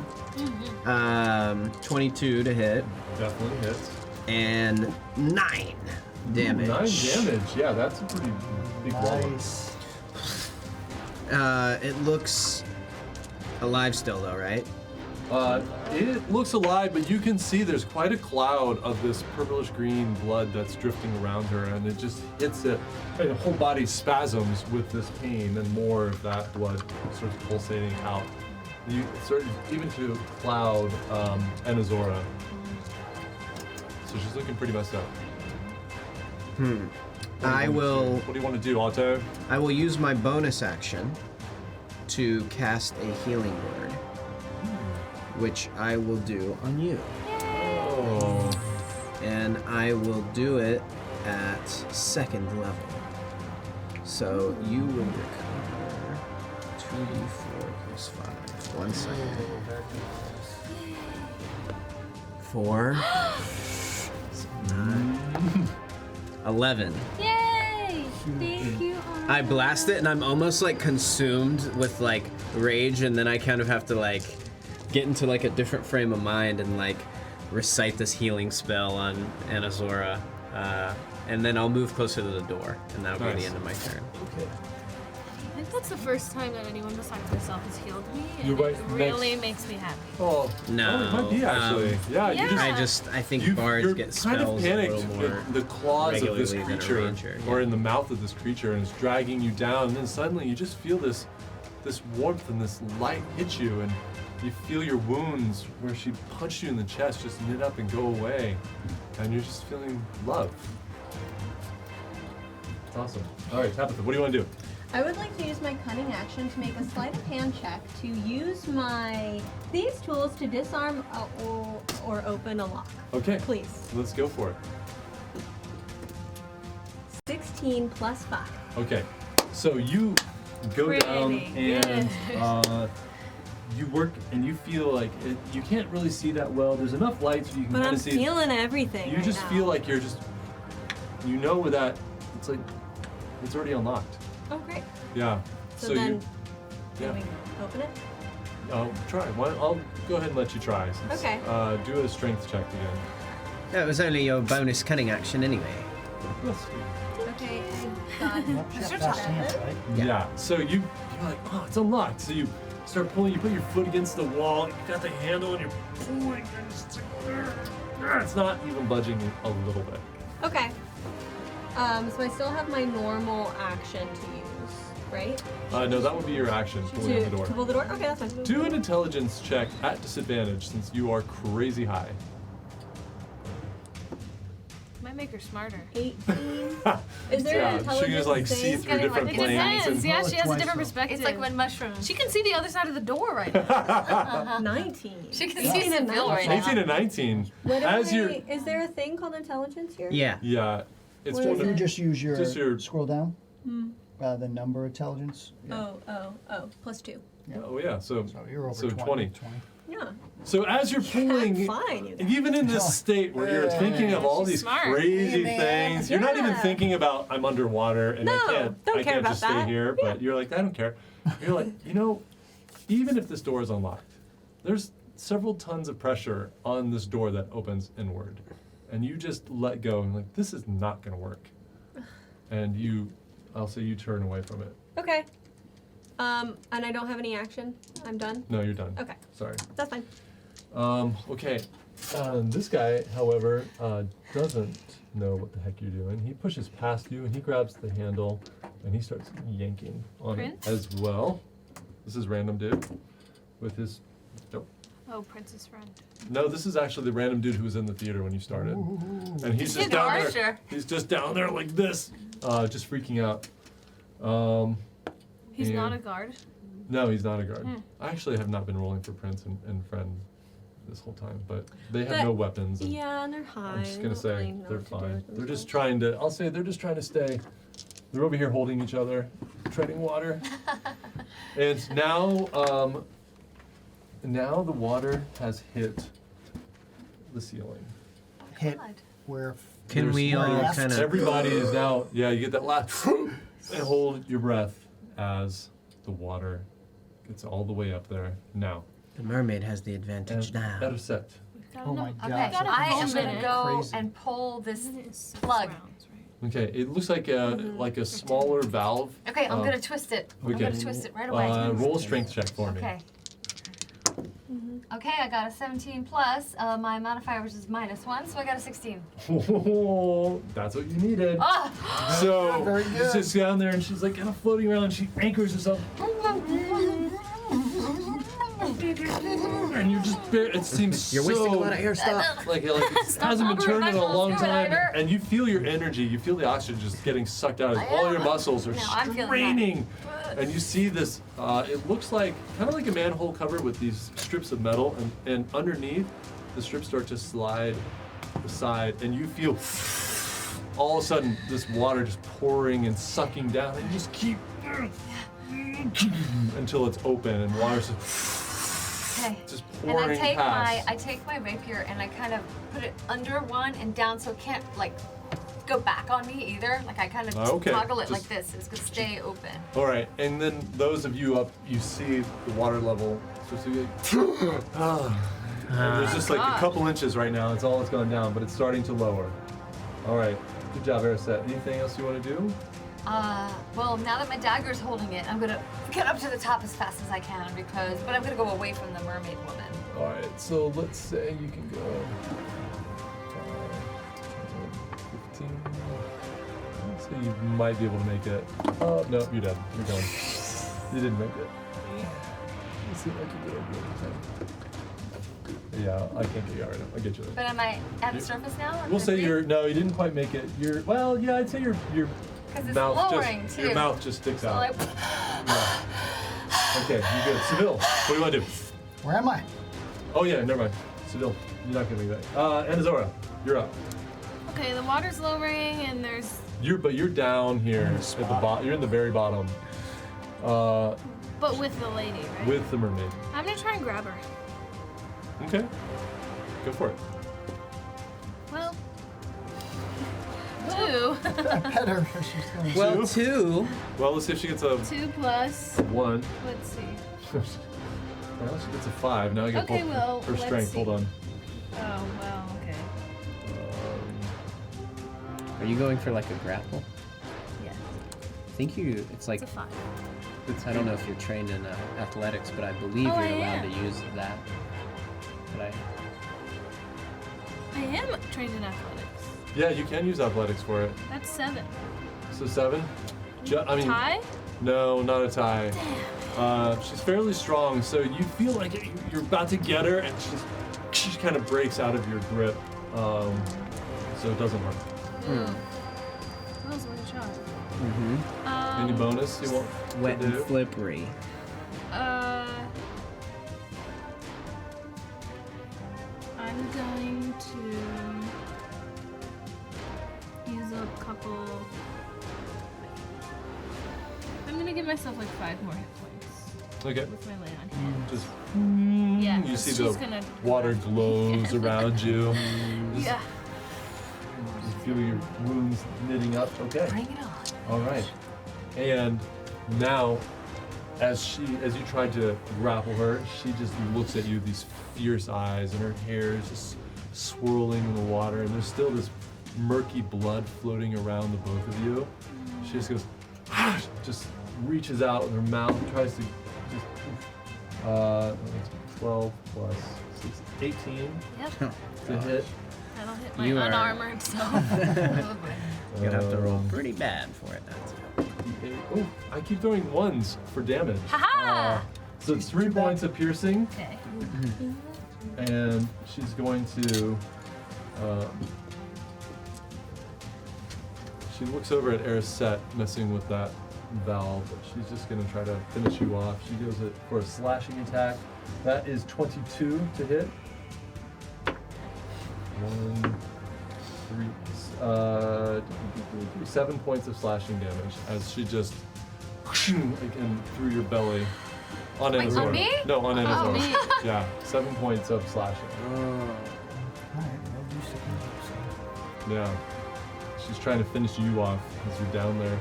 good. 22 to hit
Definitely hits.
and 9 damage.
9 damage. Yeah, that's a pretty big wall.
Nice.
It looks alive still though, right?
It looks alive, but you can see there's quite a cloud of this purplish green blood that's drifting around her, and it just hits it. And the whole body spasms with this pain, and more of that blood starts pulsating out. You start even to cloud Anazora. So she's looking pretty messed up.
I will.
What do you want to do, Otto?
I will use my bonus action to cast a healing word, which I will do on you.
Oh.
And I will do it at 2nd level. So you will recover 2d4 plus 5. 1 second. 4, 9, 11.
Yay! Thank you.
I blast it and I'm almost like consumed with like rage, and then I kind of have to like get into like a different frame of mind and like recite this healing spell on Anazora. And then I'll move closer to the door, and that'll be the
Nice.
end of my turn.
Okay.
think that's the first time that anyone besides myself has healed me, and
You're right
it
next-
really makes me happy.
Oh,
No,
it might be actually. Yeah, you
yeah.
just
I think
you're
bards get
kind of
spells a
panicked
little more.
in the claws of this
regularly than a
creature,
ranger,
or
yeah.
in the mouth of this creature, and it's dragging you down. And then suddenly you just feel this warmth and this light hit you, and you feel your wounds where she punched you in the chest just knit up and go away, and you're just feeling love. Awesome. All right, Tabitha, what do you want to do?
I would like to use my cunning action to make a sleight of hand check to use these tools to disarm or open a lock.
Okay,
Please.
let's go for it.
16 plus 5.
Okay, so you go down
Pretty
and
good.
you work and you feel like you can't really see that well. There's enough light so you can
But
kind
I'm
of see.
feeling everything.
You
right
just
now.
feel like you're just, you know that it's like it's already unlocked.
Oh, great.
Yeah.
So then,
yeah.
can we open it?
Try. I'll go ahead and let you try. Since,
Okay.
Do a strength check again.
That was only your bonus cunning action anyway.
Yes.
Okay. God.
Well, she has fast hands, right?
Yeah. So you're like, oh, it's unlocked. So you start pulling. You put your foot against the wall. You got the handle, and you're pulling. And it's not even budging a little bit.
Okay. So I still have my normal action to use, right?
No, that would be your action. Pulling
To
the door.
pull the door? Okay, that's fine.
Do an intelligence check at disadvantage since you are crazy high.
Might make her smarter.
18. Is there
Yeah,
an
she
intelligence
can like see
thing?
through different
It
planes.
depends. Yeah,
roll it
she has a
twice,
different
though.
perspective.
It's like when mushrooms.
She can see the other side of the door right now.
19.
She can
18
see
and
Seville right
19.
now.
18 and 19.
What
As
am
you're,
I, is there a thing called intelligence here?
Yeah.
yeah, it's
What
one
is
If you
of,
just use your,
Just your-
scroll down, the number intelligence. Yeah.
Oh, plus 2.
oh yeah, so
So you're over
so
20.
Yeah.
So as you're pulling,
Fine. You
and even in this state where you're thinking of all
She's
these
smart.
crazy
Yeah, man.
things, you're not even
Yeah.
thinking about I'm underwater and
No,
I
don't care
can't
about
just stay
that.
here. But you're like, I don't care. You're like, even if this door is unlocked, there's several tons of pressure on this door that opens inward, and you just let go and like, this is not gonna work. And I'll say you turn away from it.
Okay. And I don't have any action. I'm done.
No, you're done.
Okay.
Sorry.
That's fine.
Okay. This guy, however, doesn't know what the heck you're doing. He pushes past you and he grabs the handle and he starts yanking on
Prince?
it as well. This is random dude with his. Nope.
Oh, Prince's friend.
No, this is actually the random dude who was in the theater when you started. And he's just
He's
down
an
there.
archer.
He's just down there like this, just freaking out.
He's not a
And-
guard.
No, he's not a guard. I actually have not been rolling for Prince and Friend this whole time, but they have
But-
no weapons. And
Yeah, and they're high.
I'm just
They
gonna
don't
say
really know
they're
what to do
fine.
with
They're just
themselves.
trying to. I'll say they're just trying to stay. They're over here holding each other, treading water, and now the water has hit the ceiling.
Hit
God.
where.
Can
There's
we all
left.
kind of?
Everybody is now. Yeah, you get that last and hold your breath as the water gets all the way up there. Now,
The mermaid has the advantage
and
now.
that is set.
We've got
Oh my
enough-
gosh.
Okay,
Gotta
I am
hold
gonna
it.
go
Crazy.
and pull this
It's
plug.
rounds, right?
Okay, it looks like a smaller valve.
Okay, I'm
Uh,
gonna twist it. I'm
okay.
gonna twist it right away.
Roll a strength check for me.
Okay. Okay, I got a 17 plus. My modifier was just -1, so I got a 16.
That's what you needed.
Ah!
So
Very
she's
good.
just down there and she's like kind of floating around. She anchors herself. And you just it seems
You're
so
wasting a lot of air. Stop.
like it hasn't been
hovering,
turned
my
in a
muscles
long
do it,
time,
Ivor.
and you feel your energy, you feel the oxygen just getting sucked out.
I
All
am.
your muscles are
No, I'm feeling that.
straining, and you see this. It looks like kind of like a manhole cover with these strips of metal, and underneath, the strips start to slide aside, and you feel all of a sudden this water just pouring and sucking down, and you just keep until it's open and water's
Okay.
just
And
pouring past.
I take my rapier and I kind of put it under one and down so it can't like go back on me either. Like I kind of
Okay,
toggle it
just-
like this. It's gonna stay open.
All right, and then those of you up, you see the water level. So you and there's just like a
God.
couple inches right now. It's all it's gone down, but it's starting to lower. All right, good job, Aracet. Anything else you want to do?
Well, now that my dagger's holding it, I'm gonna get up to the top as fast as I can but I'm gonna go away from the mermaid woman.
All right, so let's say you can go 15. Let's say you might be able to make it. Oh, no, you're dead. You're going. You didn't make it. You seem like you did. Yeah, I can't get you right now. I'll get you later.
But am I at the surface now? Or
We'll say
50?
no, you didn't quite make it. Well, yeah, I'd say your
Because it's
mouth
lowering
just
too.
your mouth just sticks
So
out.
like,
Yeah. Okay, you're good. Seville, what do you want to do?
Where am I?
Oh yeah, never mind. Seville, you're not gonna make that. Anazora, you're up.
Okay, the water's lowering and there's.
But you're down here at the bottom. You're in the very bottom.
But with the lady, right?
With the mermaid.
I'm gonna try and grab her.
Okay. Go for it.
Well. 2.
Pet her. She's going.
Well, 2.
Well, let's see if she gets a
2 plus.
1.
Let's see.
Well, she gets a 5. Now I get
Okay,
both
well,
her
let's
strength.
see.
Hold on.
Oh, well, okay.
Are you going for like a grapple?
Yeah.
I think it's like,
It's a 5.
It's
I don't know if you're trained in athletics, but I believe
Oh,
you're
I
allowed
am.
to use that. But
I am trained in athletics.
Yeah, you can use athletics for it.
That's 7.
So 7. I mean,
Tie?
no, not a tie. She's fairly strong, so you feel like you're about to get her, and she kind of breaks out of your grip. So it doesn't work.
That was one shot.
Mm-hmm.
Any bonus you want
Wet
to
and
do?
slippery.
I'm going to use a couple. I'm gonna give myself like 5 more hit points
Okay.
with my lay on hands.
Just
Yeah,
you see
she's
the
gonna
water glows around you. Just
Yeah.
feel your wounds knitting up. Okay.
bring it on.
All right. And now, as you tried to grapple her, she just looks at you with these fierce eyes, and her hair is just swirling in the water, and there's still this murky blood floating around the both of you. She just goes, just reaches out with her mouth, tries to just, that's 12 plus 6, 18
Yep.
to hit.
That'll hit my
You are-
unarmored self.
You're gonna have to roll pretty bad for it not to.
Oh, I keep throwing 1s for damage.
Haha!
So it's 3 points of piercing.
Okay.
And she's going to. She looks over at Airset messing with that valve. She's just going to try to finish you off. She goes for a slashing attack. That is 22 to hit. 1, 3, 7 points of slashing damage as she just again through your belly. On
Wait,
Anazora.
on me?
No, on Anazora.
me.
Yeah, 7 points of slashing.
All right. Well, do something.
Yeah. She's trying to finish you off as you're down there.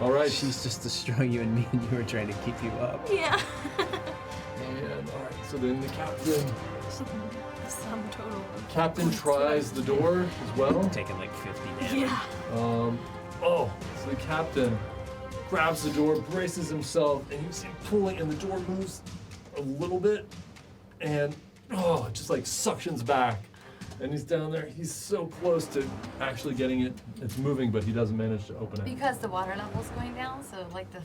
All right.
She's just destroying you and me, and you were trying to keep you up.
Yeah.
And all right. So then the captain.
Sum total.
Captain tries the door as well.
Taking like 50 damage.
Yeah.
So the captain grabs the door, braces himself, and you see him pulling, and the door moves a little bit, and just like suctions back. And he's down there. He's so close to actually getting it. It's moving, but he doesn't manage to open it.
Because the water level's going down, so like the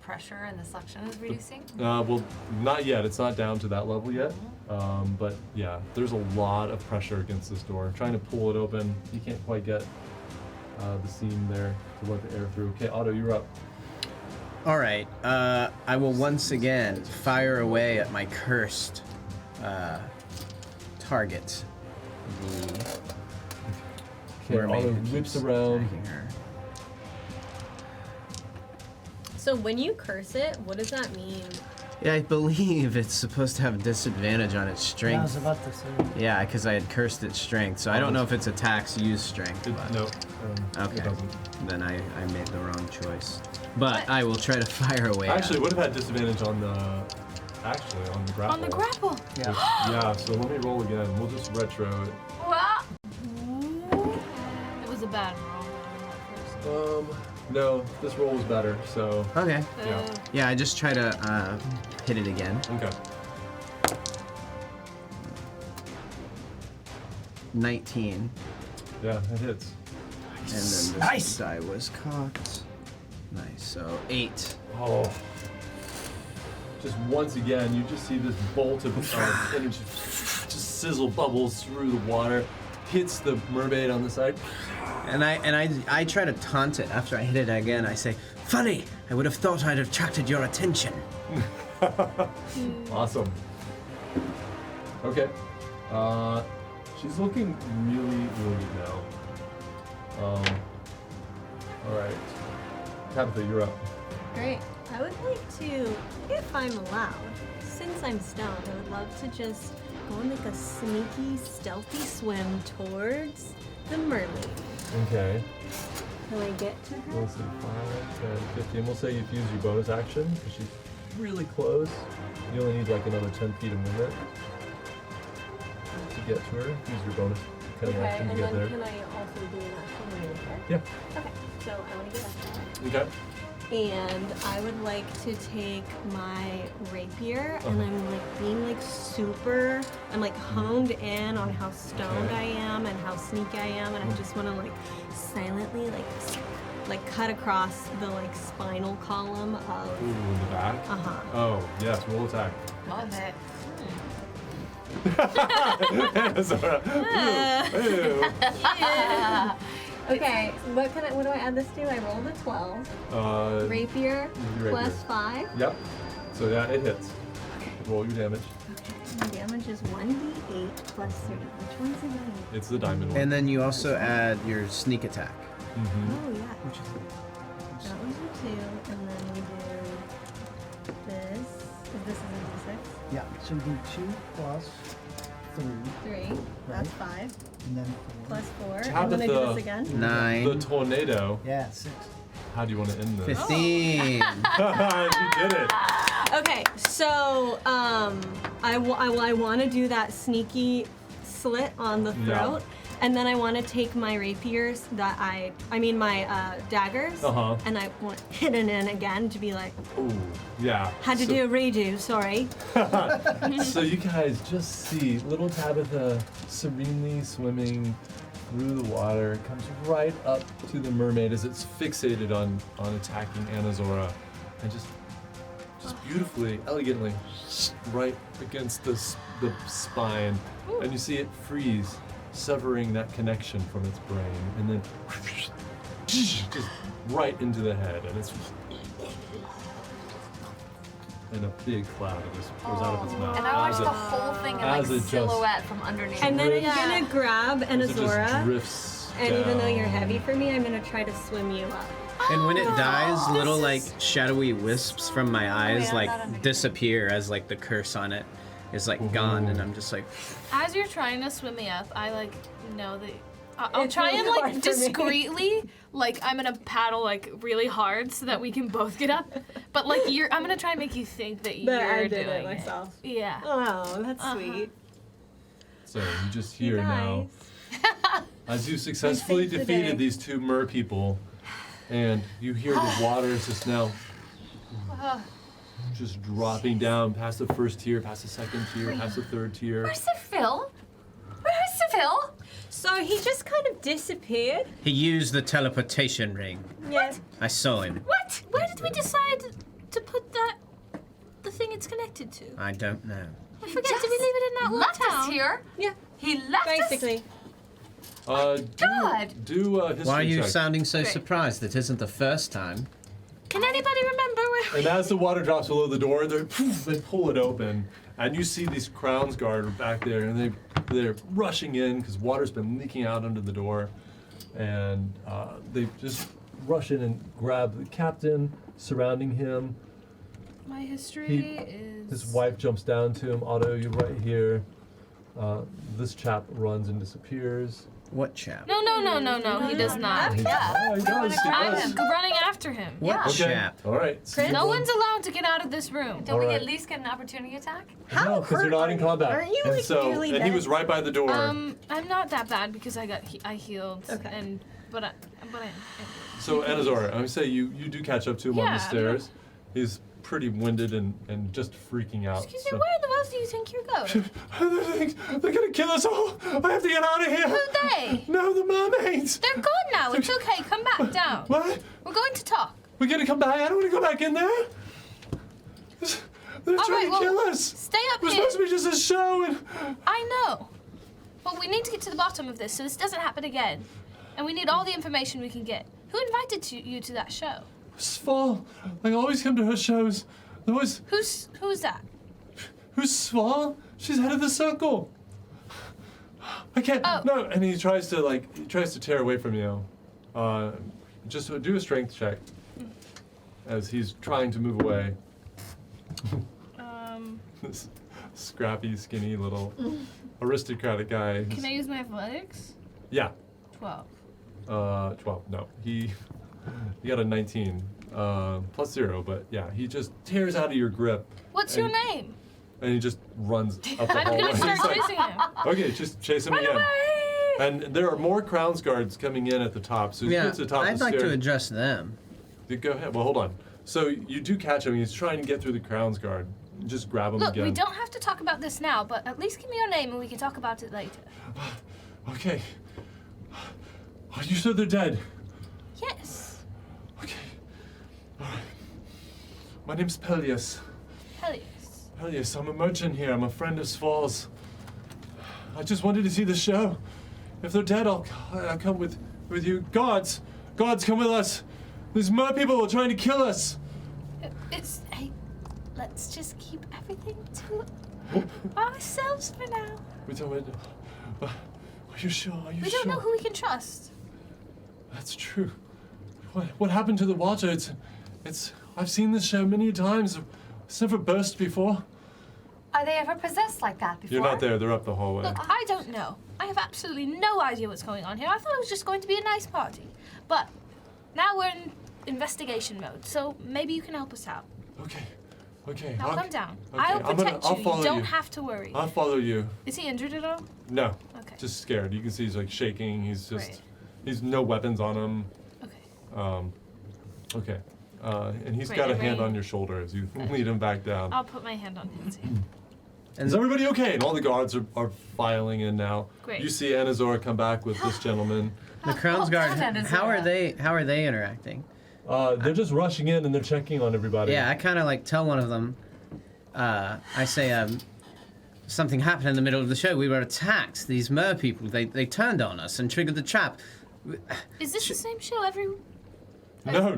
pressure and the suction is reducing.
Well, not yet. It's not down to that level yet. But yeah, there's a lot of pressure against this door. Trying to pull it open, you can't quite get the seam there to let the air through. Okay, Otto, you're up.
All right. I will once again fire away at my cursed target. The
Okay,
mermaid
Otto
who
whips
keeps
around.
attacking her.
So when you curse it, what does that mean?
Yeah, I believe it's supposed to have a disadvantage on its
Yeah, I was
strength.
about to say.
Yeah, because I had cursed its strength, so I don't know if it's attacks use strength. But
No,
okay,
it doesn't.
then I made the wrong choice. But I will try to fire away.
Actually, it
at
would have had disadvantage on the grapple.
On the grapple.
Yeah.
Yeah, so let me roll again. We'll just retro it.
Wow.
It was a bad roll. But I'm not first.
No, this roll was better, so.
Okay.
Yeah.
Yeah, I just try to hit it again.
Okay.
19.
Yeah, it hits.
And then this
Nice.
die was cocked. Nice. So 8.
Oh. Just once again, you just see this bolt of energy just sizzle bubbles through the water, hits the mermaid on the side.
And I try to taunt it after I hit it again. I say, "Funny! I would have thought I'd attracted your attention."
Awesome. Okay. She's looking really wounded now. All right. Tabitha, you're up.
Great. I would like to, if I'm allowed, since I'm stoned, I would love to just go on like a sneaky, stealthy swim towards the mermaid.
Okay.
Can I get to her?
We'll see. 5, 10, 15. We'll say you've used your bonus action because she's really close. You only need like another 10 feet of movement to get to her. Use your bonus cutting
Okay,
action to
and
get
then
there.
can I also do an action move there?
Yeah.
Okay, so I want to get up
Okay.
there. And I would like to take my rapier and I'm like being like super, I'm like honed in on how stoned
Okay.
I am and how sneaky I am, and I just want to like silently like cut across the like spinal column of.
Ooh, in the back. Oh, yes. Roll attack.
Love it.
Sorry.
Okay, what do I add this to? I rolled a 12. Rapier
Rapier.
plus 5.
Yep. So yeah, it hits. Roll your damage.
My damage is 1d8 plus 3. Which one's the name?
It's the diamond one.
And then you also add your sneak attack.
Mm-hmm.
Oh yeah. That was a 2, and then we do this. This is a d6.
Yeah, so it'd be 2 plus 3,
3. That's 5.
and then 4.
Plus 4.
How
I'm gonna
about
do
the-
this again.
9.
The tornado.
Yeah, 6.
How do you want to end this?
15.
You did it.
Okay, so I want to do that sneaky slit on the
Yeah.
throat, and then I want to take my rapiers that I mean my daggers, and I want to hit it in again to be like,
Ooh, yeah.
had to do a redo. Sorry.
So you guys just see little Tabitha serenely swimming through the water, comes right up to the mermaid as it's fixated on attacking Anazora, and just beautifully, elegantly, right against the spine, and you see it freeze, severing that connection from its brain, and then just right into the head, and it's and a big cloud just pours out of its mouth.
And I watched
as
the
it-
whole thing in
as
like
it just-
silhouette from underneath.
And then I'm
Yeah.
gonna grab
as it just
Anazora,
drifts
and even though you're
down.
heavy for me, I'm gonna try to swim you up.
And when it
Oh,
dies, little
this
like
is-
shadowy wisps from my eyes
yeah, that
like
underneath.
disappear as like the curse on it is like gone, and I'm just like,
As you're trying to swim me up, I like know that I'll
It's
try
really
and
hard
like
for me.
discreetly, like I'm gonna paddle like really hard so that we can both get up. But like I'm gonna try and make you think that you're
But I did
doing
it myself.
Yeah.
Oh, that's sweet.
So you just hear now,
Nice.
as you successfully
saved the
defeated
day.
these two mer-people, and you hear the waters just now just dropping down past the first tier, past the second tier, past the third tier.
Where's the Phil? Where's the Phil?
So he just kind of disappeared.
he used the teleportation ring.
Yeah.
I saw him.
What? Where did we decide to put the thing it's connected to?
I don't know.
I forget. Did we leave it in that one
Left
town?
us here.
Yeah.
He left us.
Basically.
God.
Do a history
Why are you
check.
sounding so
Great.
surprised? It isn't the first time.
Can anybody remember where?
And as the water drops below the door, they pull it open, and you see these Crowns Guard back there, and they're rushing in because water's been leaking out under the door, and they just rush in and grab the captain, surrounding him.
My history
He-
is.
His wife jumps down to him. Otto, you're right here. This chap runs and disappears.
What chap?
No, he does not.
Yeah.
Oh, he does. He
I'm
does.
running after him.
What
Yeah.
Okay.
chap?
All right. So
No one's allowed to get out of this room.
Don't we
Alright.
at least get an opportunity attack?
No, because you're not in combat.
Aren't you,
and
like,
so,
really
and he
bad?
was right by the door.
I'm not that bad because I healed.
Okay.
But but I am.
So Anazora, I would say you do catch up to him on
Yeah,
the
I mean,
stairs. He's pretty winded and just freaking out.
Excuse me, where in the world do you think you're going?
They're gonna kill us all. I have to get out of here.
Who they?
No, the mermaids.
They're gone now. It's okay. Come back down.
What?
We're going to talk.
We're gonna come back. I don't want to go back in there. They're
All
trying
right,
to
well,
kill us.
stay up
We're
here.
supposed to be just a show. And
I know. But we need to get to the bottom of this so this doesn't happen again. And we need all the information we can get. Who invited you to that show?
Sval, I always come to her shows. Always.
Who's that?
Who's Sval? She's head of the circle. I can't.
Oh.
No, and he tries to tear away from you. Just do a strength check as he's trying to move away. This scrappy, skinny little aristocratic guy.
Can I use my athletics?
Yeah.
12.
12. No, he got a 19 plus 0, but yeah, he just tears out of your grip.
What's your name?
And he just runs up the
I'm
hallway.
gonna start
He's like,
chasing him.
okay, just chase him
Run
again.
away!
And there are more Crowns guards coming in at the top, so he
Yeah,
gets to the top
I'd
of the
like
stairs.
to address them.
Go ahead. Well, hold on. So you do catch him. He's trying to get through the Crowns guard. Just grab him
Look,
again.
we don't have to talk about this now, but at least give me your name and we can talk about it later.
Okay. Oh, you said they're dead.
Yes.
Okay. All right. My name's Peleus.
Helios.
Peleus, I'm a merchant here. I'm a friend of Sval's. I just wanted to see the show. If they're dead, I'll come with you. Gods, come with us. These mer-people are trying to kill us.
Hey, let's just keep everything to ourselves for now.
We don't. Are you sure? Are you
We
sure?
don't know who we can trust.
That's true. What happened to the water? It's. I've seen this show many times. It's never burst before.
Are they ever possessed like that before?
You're not there. They're up the hallway.
Look, I don't know. I have absolutely no idea what's going on here. I thought it was just going to be a nice party. But now we're in investigation mode, so maybe you can help us out.
Okay.
Now come down.
Okay,
I'll protect
I'll
you.
follow
You don't
you.
have to worry.
I'll follow you.
Is he injured at all?
No.
Okay.
Just scared. You can see he's like shaking. He's just.
Great.
He's no weapons on him.
Okay.
Okay. And he's
Great,
got a
I'm
hand
ready.
on your shoulder as you lead him back down.
I'll put my hand on his hand.
Is everybody okay? And all the guards are filing in now.
Great.
You see Anazora come back with this gentleman.
The Crown's Guard.
that is
How are
Zora.
they interacting?
They're just rushing in and they're checking on everybody.
Yeah, I kind of like tell one of them. I say, something happened in the middle of the show. We were attacked. These mer-people. They turned on us and triggered the trap.
Is this the same show every...
No.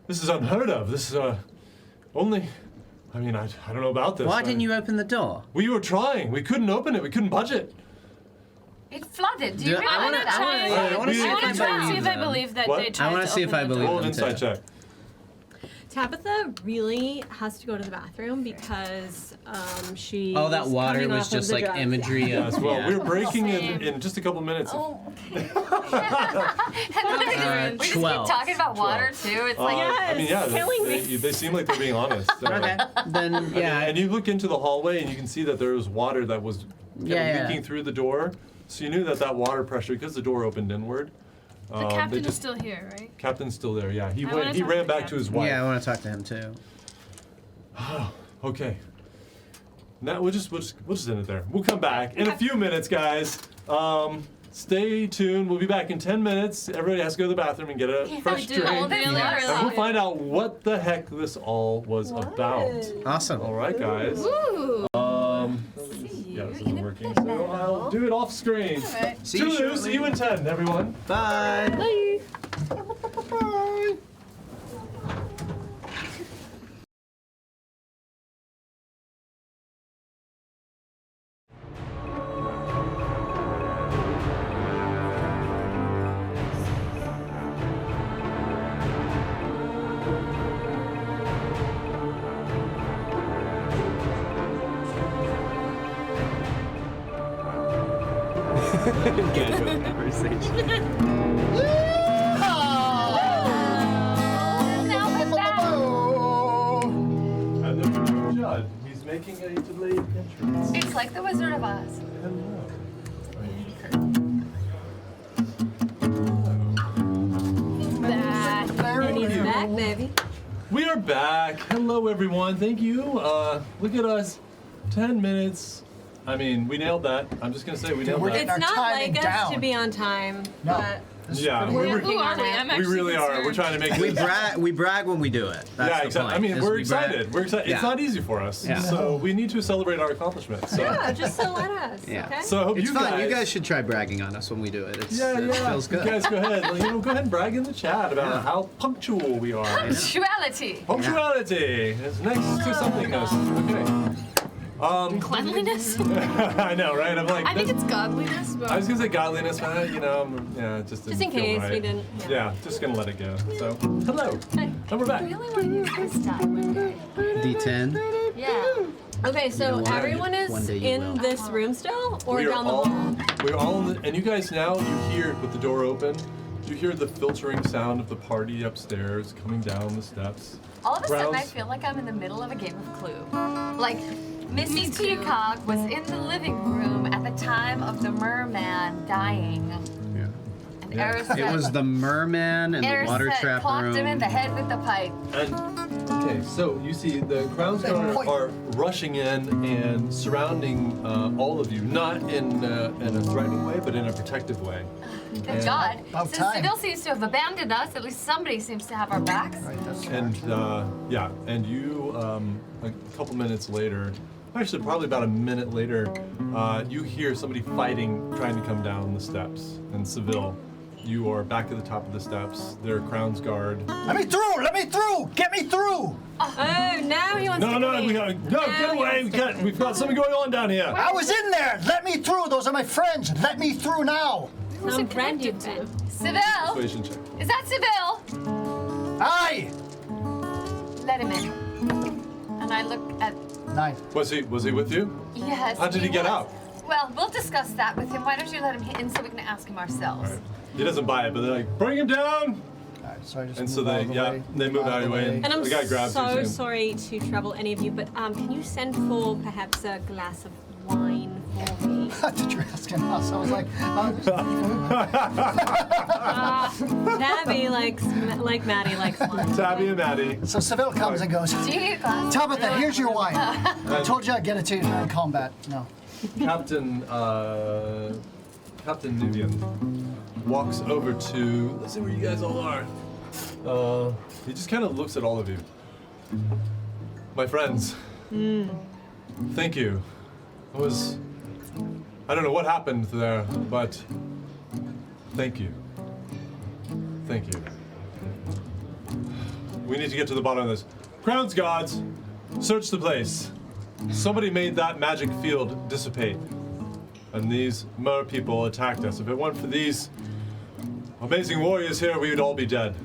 This is unheard of. This is only. I mean, I don't know about this.
Why didn't you open the door?
We were trying. We couldn't open it. We couldn't budget.
It flooded. Do
Do-
you
I
realize
wanna-
that?
try and-
I wanna see if I
try and see
believe
if I
them.
believe that
What?
they tried
I wanna
to
see if
open
I
the
believe
door.
Roll an
them.
insight check.
Tabitha really has to go to the bathroom because she.
Oh, that
is
water
coming
was
off of
just
the
like
drugs.
imagery of.
Yes. Well,
yeah.
we're breaking
Same.
in just a couple minutes.
Oh, okay.
Uh,
we just
12.
keep talking about water too. It's like
I mean, yeah,
killing me.
they seem like they're being honest.
Okay, then yeah.
And you look into the hallway and you can see that there was water that was
Yeah.
leaking through the door. So you knew that water pressure, because the door opened inward.
The captain is still here, right?
Captain's still there. Yeah, he
I wanna
went. He
talk to
ran
the
back to his wife.
Yeah, I want to talk to him too.
Okay. Now we'll just end it there. We'll come back in a few minutes, guys. Stay tuned. We'll be back in 10 minutes. Everybody has to go to the bathroom and get a fresh
do
drink.
all this
And
water.
we'll find out what the heck this all was about.
Awesome.
All right, guys.
Ooh.
Yeah, this isn't working. So I'll do it off screen.
See you
Toodaloo, see you in 10, everyone.
Bye.
Bye.
Bye.
Casual conversation.
now we're back.
And the new Judd, he's making a delayed entrance.
It's like the Wizard of Oz.
Hello.
back, baby.
We are back. Hello, everyone. Thank you. Look at us. 10 minutes. I mean, we nailed that. I'm just going to say we nailed
we're
that.
getting
It's
our
not
timing
like us
down.
to be on time,
No.
but
This is
Yeah,
pretty
we
good.
were-
Who are we? I'm
We
actually
really are.
concerned.
We're trying to make
We brag when we do it. That's
yeah,
the
exactly.
point.
I mean,
is
we're
we brag-
excited. We're excited. It's
Yeah.
not easy for us.
Yeah.
So we need to celebrate our accomplishments. So,
yeah, just so let us.
Yeah.
Okay.
so I hope
It's
you
fun.
guys.
You guys should try bragging on us when we do it. It
yeah.
feels good.
You guys go ahead. Go ahead and brag in the chat about how punctual we are.
Punctuality.
Punctuality is next to something else. Okay.
Cleanliness?
I know, right? I'm like.
I think
that's-
it's godliness, but
I was gonna say godliness, but just
Just in
didn't feel
case
right.
we didn't.
Yeah, just gonna let it go. So, hello,
Hey.
and we're back.
Really want you this time.
D10.
Yeah.
Okay, so
know what?
everyone
One
is
day you
in
will.
this room still, or
We are
down the
all,
hall?
we're all in the, and you guys now, you hear with the door open, you hear the filtering sound of the party upstairs coming down the steps.
All of a sudden, I
Browns.
feel like I'm in the middle of a game of Clue. Like,
Me
Mrs.
too.
Peacock was in the living room at the time of the merman dying.
Yeah.
And
Yeah.
Eris
It was the merman in the
Eris
water trap
clocked
room.
him in the head with the pipe.
And okay, so you see the Crown's Guard are rushing in and surrounding all of you, not in a threatening way, but in a protective way.
Thank God.
About
Since
time.
Seville seems to have abandoned us, at least somebody seems to have our backs.
Right, that's smart.
And and you a couple minutes later, actually probably about a minute later, you hear somebody fighting, trying to come down the steps. And Seville, you are back at the top of the steps. They're Crown's Guard.
Let me through! Let me through! Get me through!
Oh, now he wants to
No,
leave.
we gotta
Now
get
he
away.
wants to leave.
We've got something going on down here.
I was in there! Let me through! Those are my friends! Let me through now!
Some friend you've been.
Seville!
Persuasion check.
Is that Seville?
Aye!
Let him in. And I look at.
9.
Was he with you?
Yes.
How did he get
was.
out?
Well, we'll discuss that with him. Why don't you let him in so we can ask him ourselves?
All right. He doesn't buy it, but they're like, bring him down.
Alright, so I just
And
move
so
out
they,
of the
yeah,
way.
they move out of the way.
And I'm
The guy grabs you,
so
saying-
sorry to trouble any of you, but can you send for perhaps a glass of wine for me?
Did you ask him else? I was like,
Tabby likes, like Maddie likes wine.
Tabby and Maddie.
so Seville comes and goes,
Do you need a glass?
Tabitha, here's your wine. I told you I'd get it to you during combat. No.
Captain Nivian walks over to. Let's see where you guys all are. He just kind of looks at all of you. My friends. Thank you. I don't know what happened there, but thank you. Thank you. We need to get to the bottom of this. Crown's gods, search the place. Somebody made that magic field dissipate. And these mer-people attacked us. If it weren't for these amazing warriors here, we would all be dead.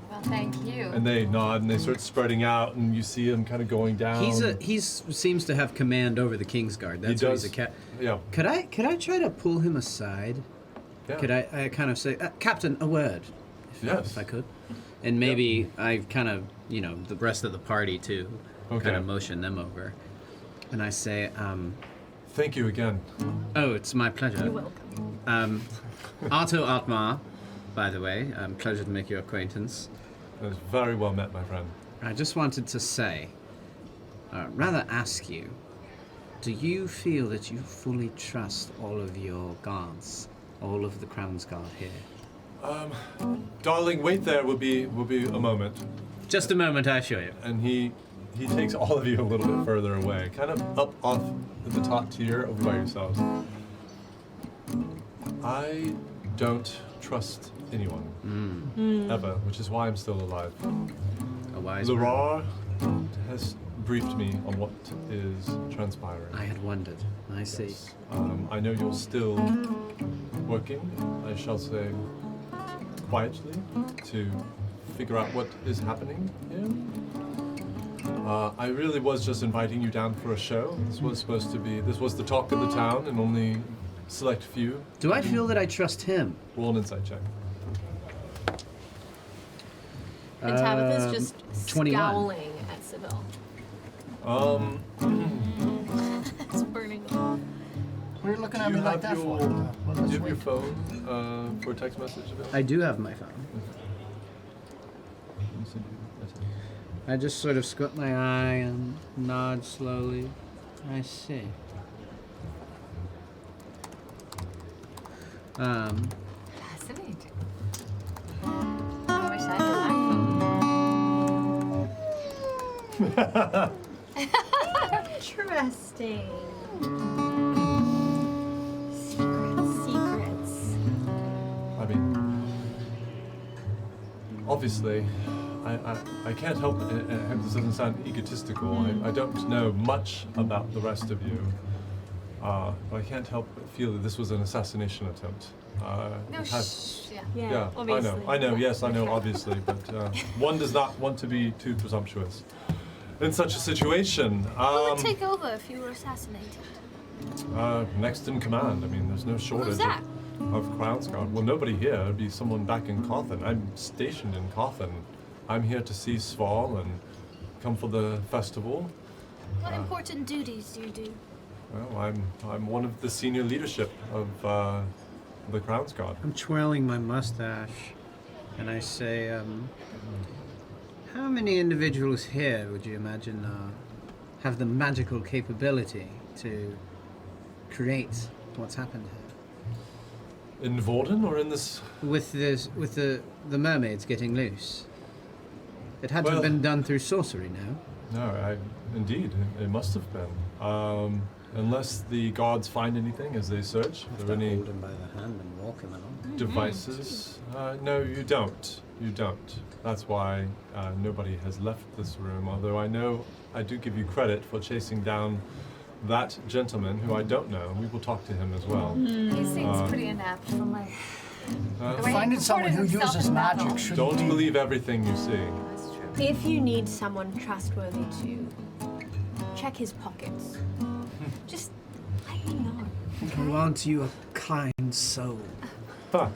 Well, thank you.
And they nod and they start spreading out, and you see them kind of going down.
He's seems to have command over the Kingsguard. That's
He
why
does.
he's a cat.
Yeah.
Could I try to pull him aside?
Yeah.
Could I kind of say, Captain, a word?
Yes.
If I could. And maybe I kind of, the rest of the party too,
Okay.
kind of motion them over. And I say,
Thank you again.
oh, it's my pleasure.
You're welcome.
Arto Atmar, by the way, pleasure to make your acquaintance.
It was very well met, my friend.
I just wanted to say, rather ask you, do you feel that you fully trust all of your guards, all of the Crown's Guard here?
Darling, wait there will be a moment.
Just a moment, I assure you.
And he takes all of you a little bit further away, kind of up off the top tier over by yourselves. I don't trust anyone. Ever, which is why I'm still alive.
A wise man.
Laura has briefed me on what is transpiring.
I had wondered. I see.
Yes. I know you're still working, I shall say, quietly to figure out what is happening here. I really was just inviting you down for a show. This was the talk of the town, and only select few.
Do I feel that I trust him?
Roll an insight check.
And Tabitha's just
21.
scowling at Seville.
it's burning.
What are you looking
Do
at
you
me like
have
that
your
for?
do you have your phone for a text message available?
I do have my phone. I just sort of squint my eye and nod slowly. I see.
Fascinating. I wish I had an iPhone.
Interesting. Secrets.
I mean, obviously, I can't help it, and I hope this doesn't sound egotistical. I don't know much about the rest of you, but I can't help but feel that this was an assassination attempt.
No,
it has-
Yeah.
Yeah, obviously.
I know, yes, I know, obviously, but one does not want to be too presumptuous in such a situation.
Who would take over if you were assassinated?
Next in command. I mean, there's no shortage
that?
of Crown's Guard. Well, nobody here. It'd be someone back in Cawthon. I'm stationed in Cawthon. I'm here to see Sval and come for the festival.
What important duties do you do?
Well, I'm one of the senior leadership of the Crown's Guard.
I'm twirling my mustache, and I say, how many individuals here would you imagine have the magical capability to create what's happened here?
In Vorden or in this?
With the mermaids getting loose. It had to have
Well-
been done through sorcery, no?
No, indeed, it must have been. Unless the gods find anything as they search. Are there any
Hold him by the hand and walk him along.
devices? No, you don't. You don't. That's why nobody has left this room, although I know I do give you credit for chasing down that gentleman who I don't know, and we will talk to him as well.
He seems pretty inept from like the way he
Finding someone who
comported himself
uses
in
magic
battle.
shouldn't
Don't
be...
believe everything you see.
That's true.
If you need someone trustworthy to check his pockets, just let me know.
Grant you a kind soul.
Huh.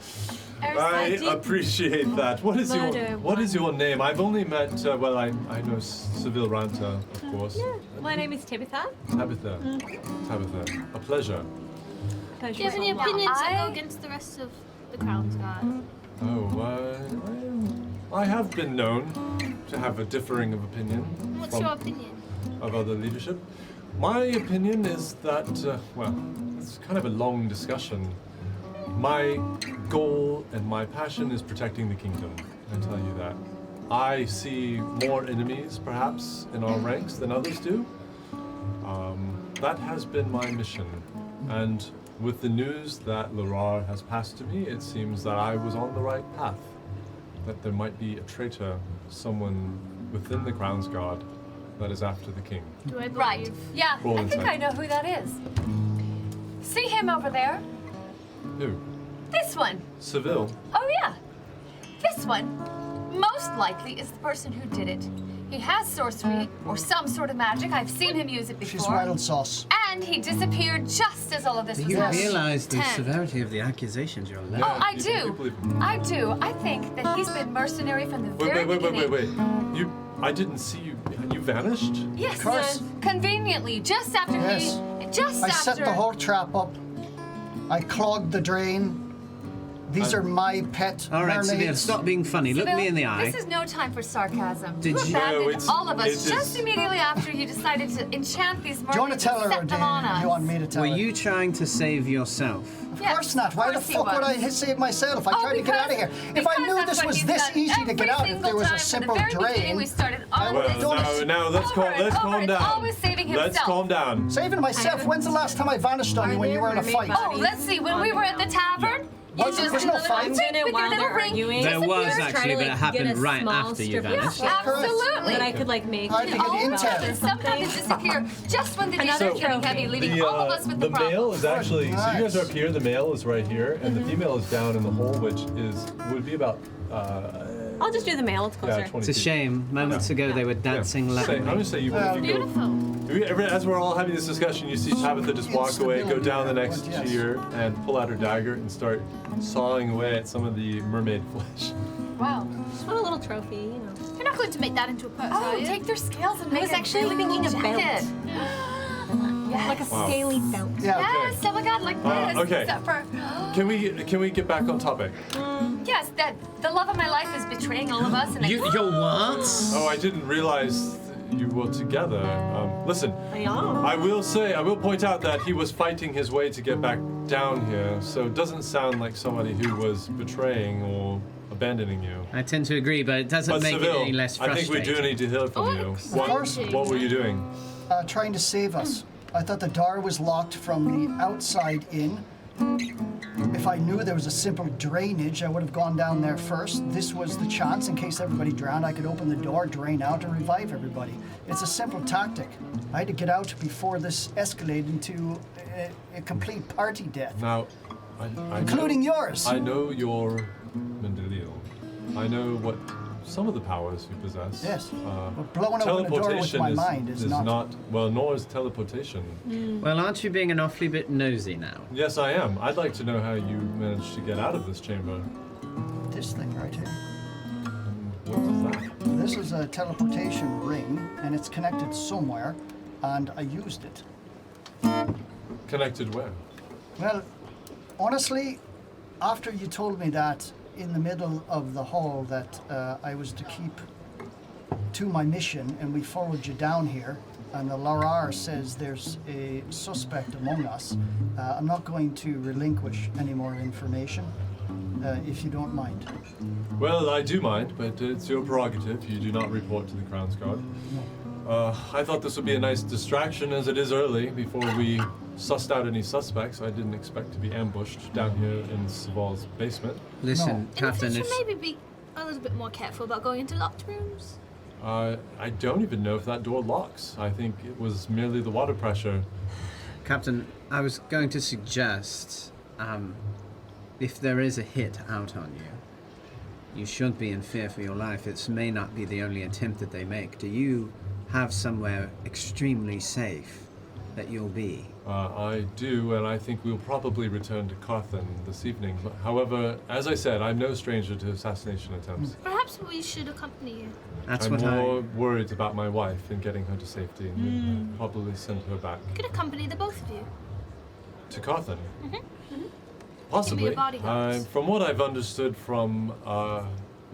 I
did
appreciate that. What is
murder
your name? I've only met I know Seville Ranta, of course.
Yeah, my name is Tabitha.
Tabitha. Tabitha. A pleasure.
Pleasure.
Do you have any
Now,
opinions that
I-
go against the rest of the Crown's Guard?
I have been known to have a differing of opinion
What's
from
your opinion?
of other leadership. My opinion is that, well, it's kind of a long discussion. My goal and my passion is protecting the kingdom, I tell you that. I see more enemies, perhaps, in our ranks than others do. That has been my mission. And with the news that Larar has passed to me, it seems that I was on the right path. That there might be a traitor, someone within the Crown's Guard that is after the king.
Do I believe?
Right. Yeah,
Roll
I think
insight.
I know who that is. See him over there?
Who?
This one.
Seville.
Oh yeah. This one. Most likely is the person who did it. He has sorcery or some sort of magic. I've seen him use it before.
She's wild sauce.
And he disappeared just as all of this
Do
was
you
happening.
realize the
10.
severity of the accusations you're laying?
Oh, I
you
do.
believe him.
I do. I think that he's been mercenary from the very
Wait.
beginning.
I didn't see you. You vanished?
Yes,
Of course.
conveniently, just after
Yes.
just
I
after.
set the whole trap up. I clogged the drain. These are my pet
All right,
mermaids.
Seville, stop being funny. Look
Sybil,
me in the eye.
This is no time for sarcasm.
Did
you
you-
abandoned
No, it's-
all of us
it is-
just immediately after you decided to enchant these mermaids
Do you want to tell her,
and
or
set
do
them on us.
you want me to tell
Were
her?
you trying to save yourself?
Of course not. Why the
course he
fuck would
was.
I save myself? I
Oh,
tried to get out of here. If I
because
knew
that's
this
what
was
he's
this
done
easy to
every
get out, if
single
there was
time
a
from
simple
the very beginning,
drain,
we started
I
all
would
this.
have done it.
Now let's
Over and
calm
over,
down.
always saving
Let's
himself.
calm down.
Saving myself. When's the last time I vanished on you when you were in a fight?
Oh, let's see. When we were at the tavern, you
Was there-
just
was
did
no
a little
fight?
tick with your little ring.
There was
disappeared.
actually, but it happened right after you vanished.
Absolutely.
That I could like make.
I think
All
it
of
intel.
them somehow disappear just when the days
Another
are getting heavy,
trophy.
leaving all of us with the problem.
male is actually, so you guys are up
Nice.
here, the male is right here, and the female is down in the hole, which would be about,
I'll just do the male. It's closer.
20
It's a
feet.
shame. Moments ago they were dancing
Say, I'm
lovingly.
gonna say you
Well,
if you go,
Beautiful.
as we're all having this discussion, you see Tabitha just walk away, go down the next
Yes.
tier, and pull out her dagger and start sawing away at some of the mermaid flesh.
Wow.
Just want a little trophy, you know.
You're not going to make that into a purse, are
Oh,
you?
take their scales and
I
make
was
a
actually
really
thinking
cool
a belt.
jacket. Yes.
Like a scaly belt.
Yeah.
Yes, oh my god, like this.
okay.
Except for,
Can we get back on topic?
yes, that the love of my life is betraying all of us, and
Your what?
Oh, I didn't realize you were together. Listen, I will point out that he was fighting his way to get back down here, so it doesn't sound like somebody who was betraying or abandoning you.
I tend to agree, but it doesn't make
Seville,
it any less
I
frustrating.
think we do need to hear from you.
exciting.
What were you doing?
Trying to save us. I thought the door was locked from the outside in. If I knew there was a simple drainage, I would have gone down there first. This was the chance, in case everybody drowned, I could open the door, drain out, and revive everybody. It's a simple tactic. I had to get out before this escalated into a complete party death,
Now, I
including
know,
yours.
I know you're Mendelial. I know what some of the powers you possess.
Yes, but blowing open a door with my mind is not.
Well, nor is teleportation.
Well, aren't you being an awfully bit nosy now?
Yes, I am. I'd like to know how you managed to get out of this chamber.
This thing right here.
What is that?
This is a teleportation ring, and it's connected somewhere, and I used it.
Connected where?
Well, honestly, after you told me that in the middle of the hall that I was to keep to my mission, and we followed you down here, and the Larar says there's a suspect among us, I'm not going to relinquish any more information, if you don't mind.
Well, I do mind, but it's your prerogative. You do not report to the Crown's Guard. I thought this would be a nice distraction, as it is early, before we sussed out any suspects. I didn't expect to be ambushed down here in Saval's basement.
Listen,
In the
Captain,
future,
if...
maybe be a little bit more careful about going into locked rooms.
I don't even know if that door locks. I think it was merely the water pressure.
Captain, I was going to suggest, if there is a hit out on you, you should be in fear for your life. It may not be the only attempt that they make. Do you have somewhere extremely safe that you'll be?
I do, and I think we'll probably return to Carthan this evening. However, as I said, I'm no stranger to assassination attempts.
Perhaps we should accompany you.
That's
I'm
what
more worried about my wife and getting her to safety, and probably send her back
Could accompany the both of you.
to Carthan.
Be
Possibly.
your bodyguards.
From what I've understood from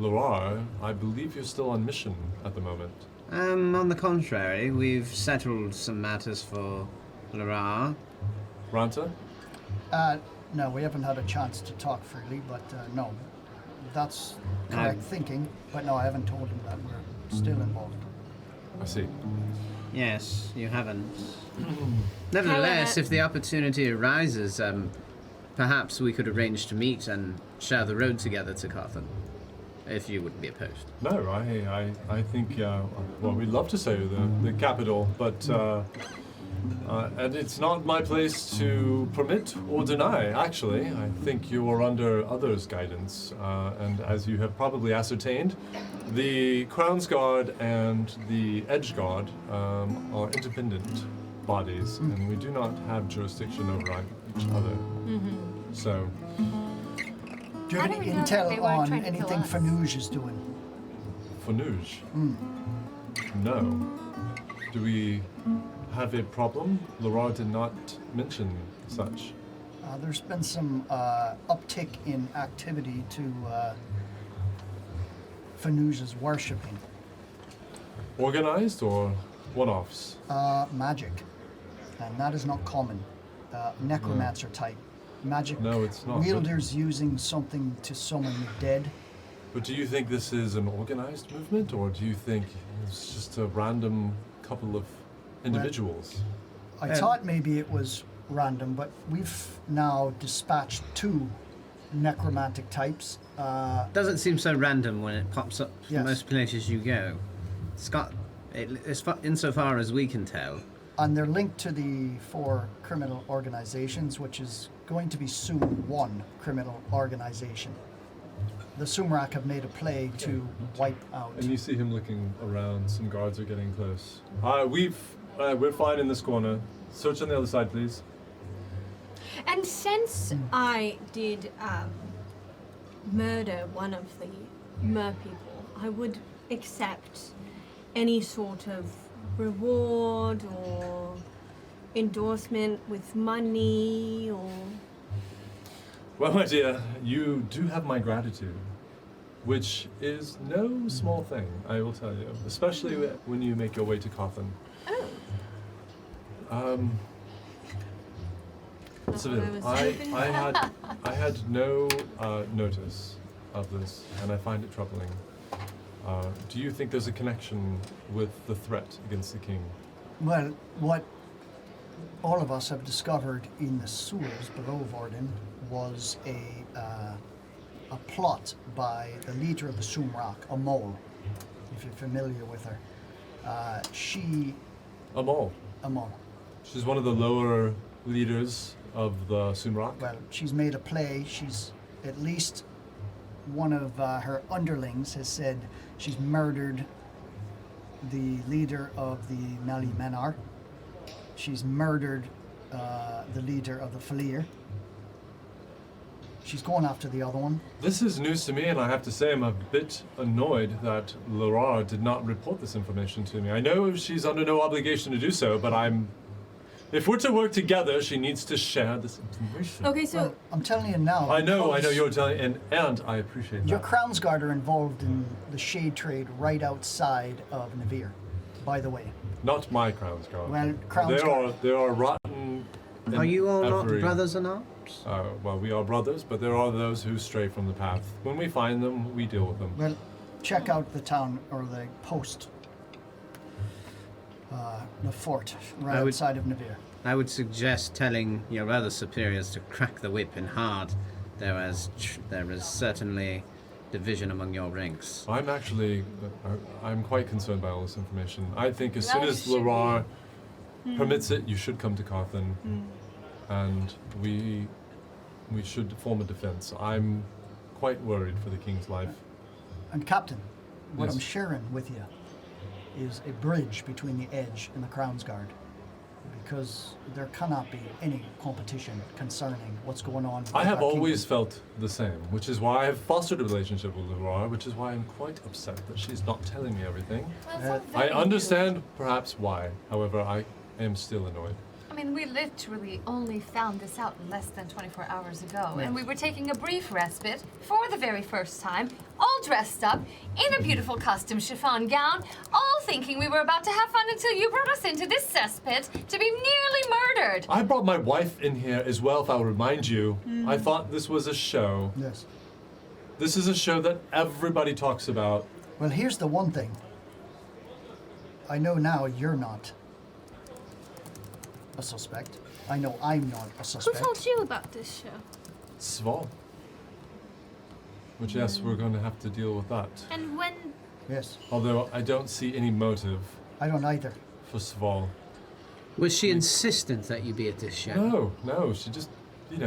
Loire, I believe you're still on mission at the moment.
On the contrary, we've settled some matters for Lara.
Ranta?
No, we haven't had a chance to talk freely, but no, that's correct thinking. But no, I haven't told him that we're still involved.
I see.
Yes, you haven't. Nevertheless, if the opportunity arises, perhaps we could arrange to meet and share the road together to Carthan, if you wouldn't be opposed.
No, I think, well, we'd love to say the capital, but, and it's not my place to permit or deny, actually. I think you are under others' guidance, and as you have probably ascertained, the Crown's Guard and the Edge Guard are independent bodies, and we do not have jurisdiction over each other. So,
Do you have
How
any
do we know that they
intel
weren't
on
trying to kill
anything
us?
Fanuj is doing?
Fanuj? No. Do we have a problem? Laura did not mention such.
There's been some uptick in activity to Fanuj's worshipping.
Organized or one-offs?
Magic, and that is not common. Necromancer type. Magic
No, it's not, but-
wielders using something to summon the dead.
But do you think this is an organized movement, or do you think it's just a random couple of individuals?
I thought maybe it was random, but we've now dispatched 2 necromantic types.
Doesn't seem so random when it pops up from
Yes.
most places you go. It's got, insofar as we can tell,
And they're linked to the 4 criminal organizations, which is going to be soon 1 criminal organization. The Sumrak have made a play to wipe out.
And you see him looking around. Some guards are getting close. We're fine in this corner. Search on the other side, please.
And since I did murder one of the mer-people, I would accept any sort of reward or endorsement with money or...
Well, my dear, you do have my gratitude. which is no small thing, I will tell you, especially when you make your way to Cawthon. Seville, I had no notice of this, and I find it troubling. Do you think there's a connection with the threat against the king?
Well, what all of us have discovered in the sewers below Vorden was a plot by the leader of the Sumrak, a mole, if you're familiar with her.
A mole.
A mole.
She's one of the lower leaders of the Sumrak.
Well, she's made a play. She's at least one of her underlings has said she's murdered the leader of the Nali Menar. She's murdered the leader of the Falir. She's going after the other one.
This is news to me, and I have to say I'm a bit annoyed that Laura did not report this information to me. I know she's under no obligation to do so, but if we're to work together, she needs to share this information.
Okay, so
Well, I'm telling you now.
I know
because
you're telling, and I appreciate that.
Your Crown's Guard are involved in the shade trade right outside of Navir, by the way.
Not my Crown's Guard.
Well, Crown's Guard.
There are rotten. in
Are you all not
every-
brothers in arms?
Well, we are brothers, but there are those who stray from the path. When we find them, we deal with them.
Well, check out the town or the post, the fort right
I would-
outside of Navir.
I would suggest telling your other superiors to crack the whip in hard. There is certainly division among your ranks.
I'm actually, I'm quite concerned by all this information. I think as
Well,
soon as
should
Larar permits it, you should come to Cawthon, and we should form a defense. I'm quite worried for the king's life.
And Captain, what
Yes.
I'm sharing with you is a bridge between the Edge and the Crown's Guard. Because there cannot be any competition concerning what's going on. with
I have
our kingdom.
always felt the same, which is why I've fostered a relationship with Larar, which is why I'm quite upset that she's not telling me everything.
Well, it's
Uh,
not
I
very
understand perhaps why, however, I am still annoyed.
I mean, we literally only found this out less than 24 hours ago, and we were taking a brief respite for the very first time, all dressed up in a beautiful custom chiffon gown, all thinking we were about to have fun until you brought us into this cesspit to be nearly murdered.
I brought my wife in here as well, if I'll remind you. I thought this was a show.
Yes.
This is a show that everybody talks about.
Well, here's the one thing. I know now you're not a suspect. I know I'm not a
Who
suspect.
told you about this show?
Sval. Which, yes, we're going to have to deal with that.
And when
Yes.
Although I don't see any motive
I don't either.
for Sval.
Was she insistent that you be at this show?
No, she just, in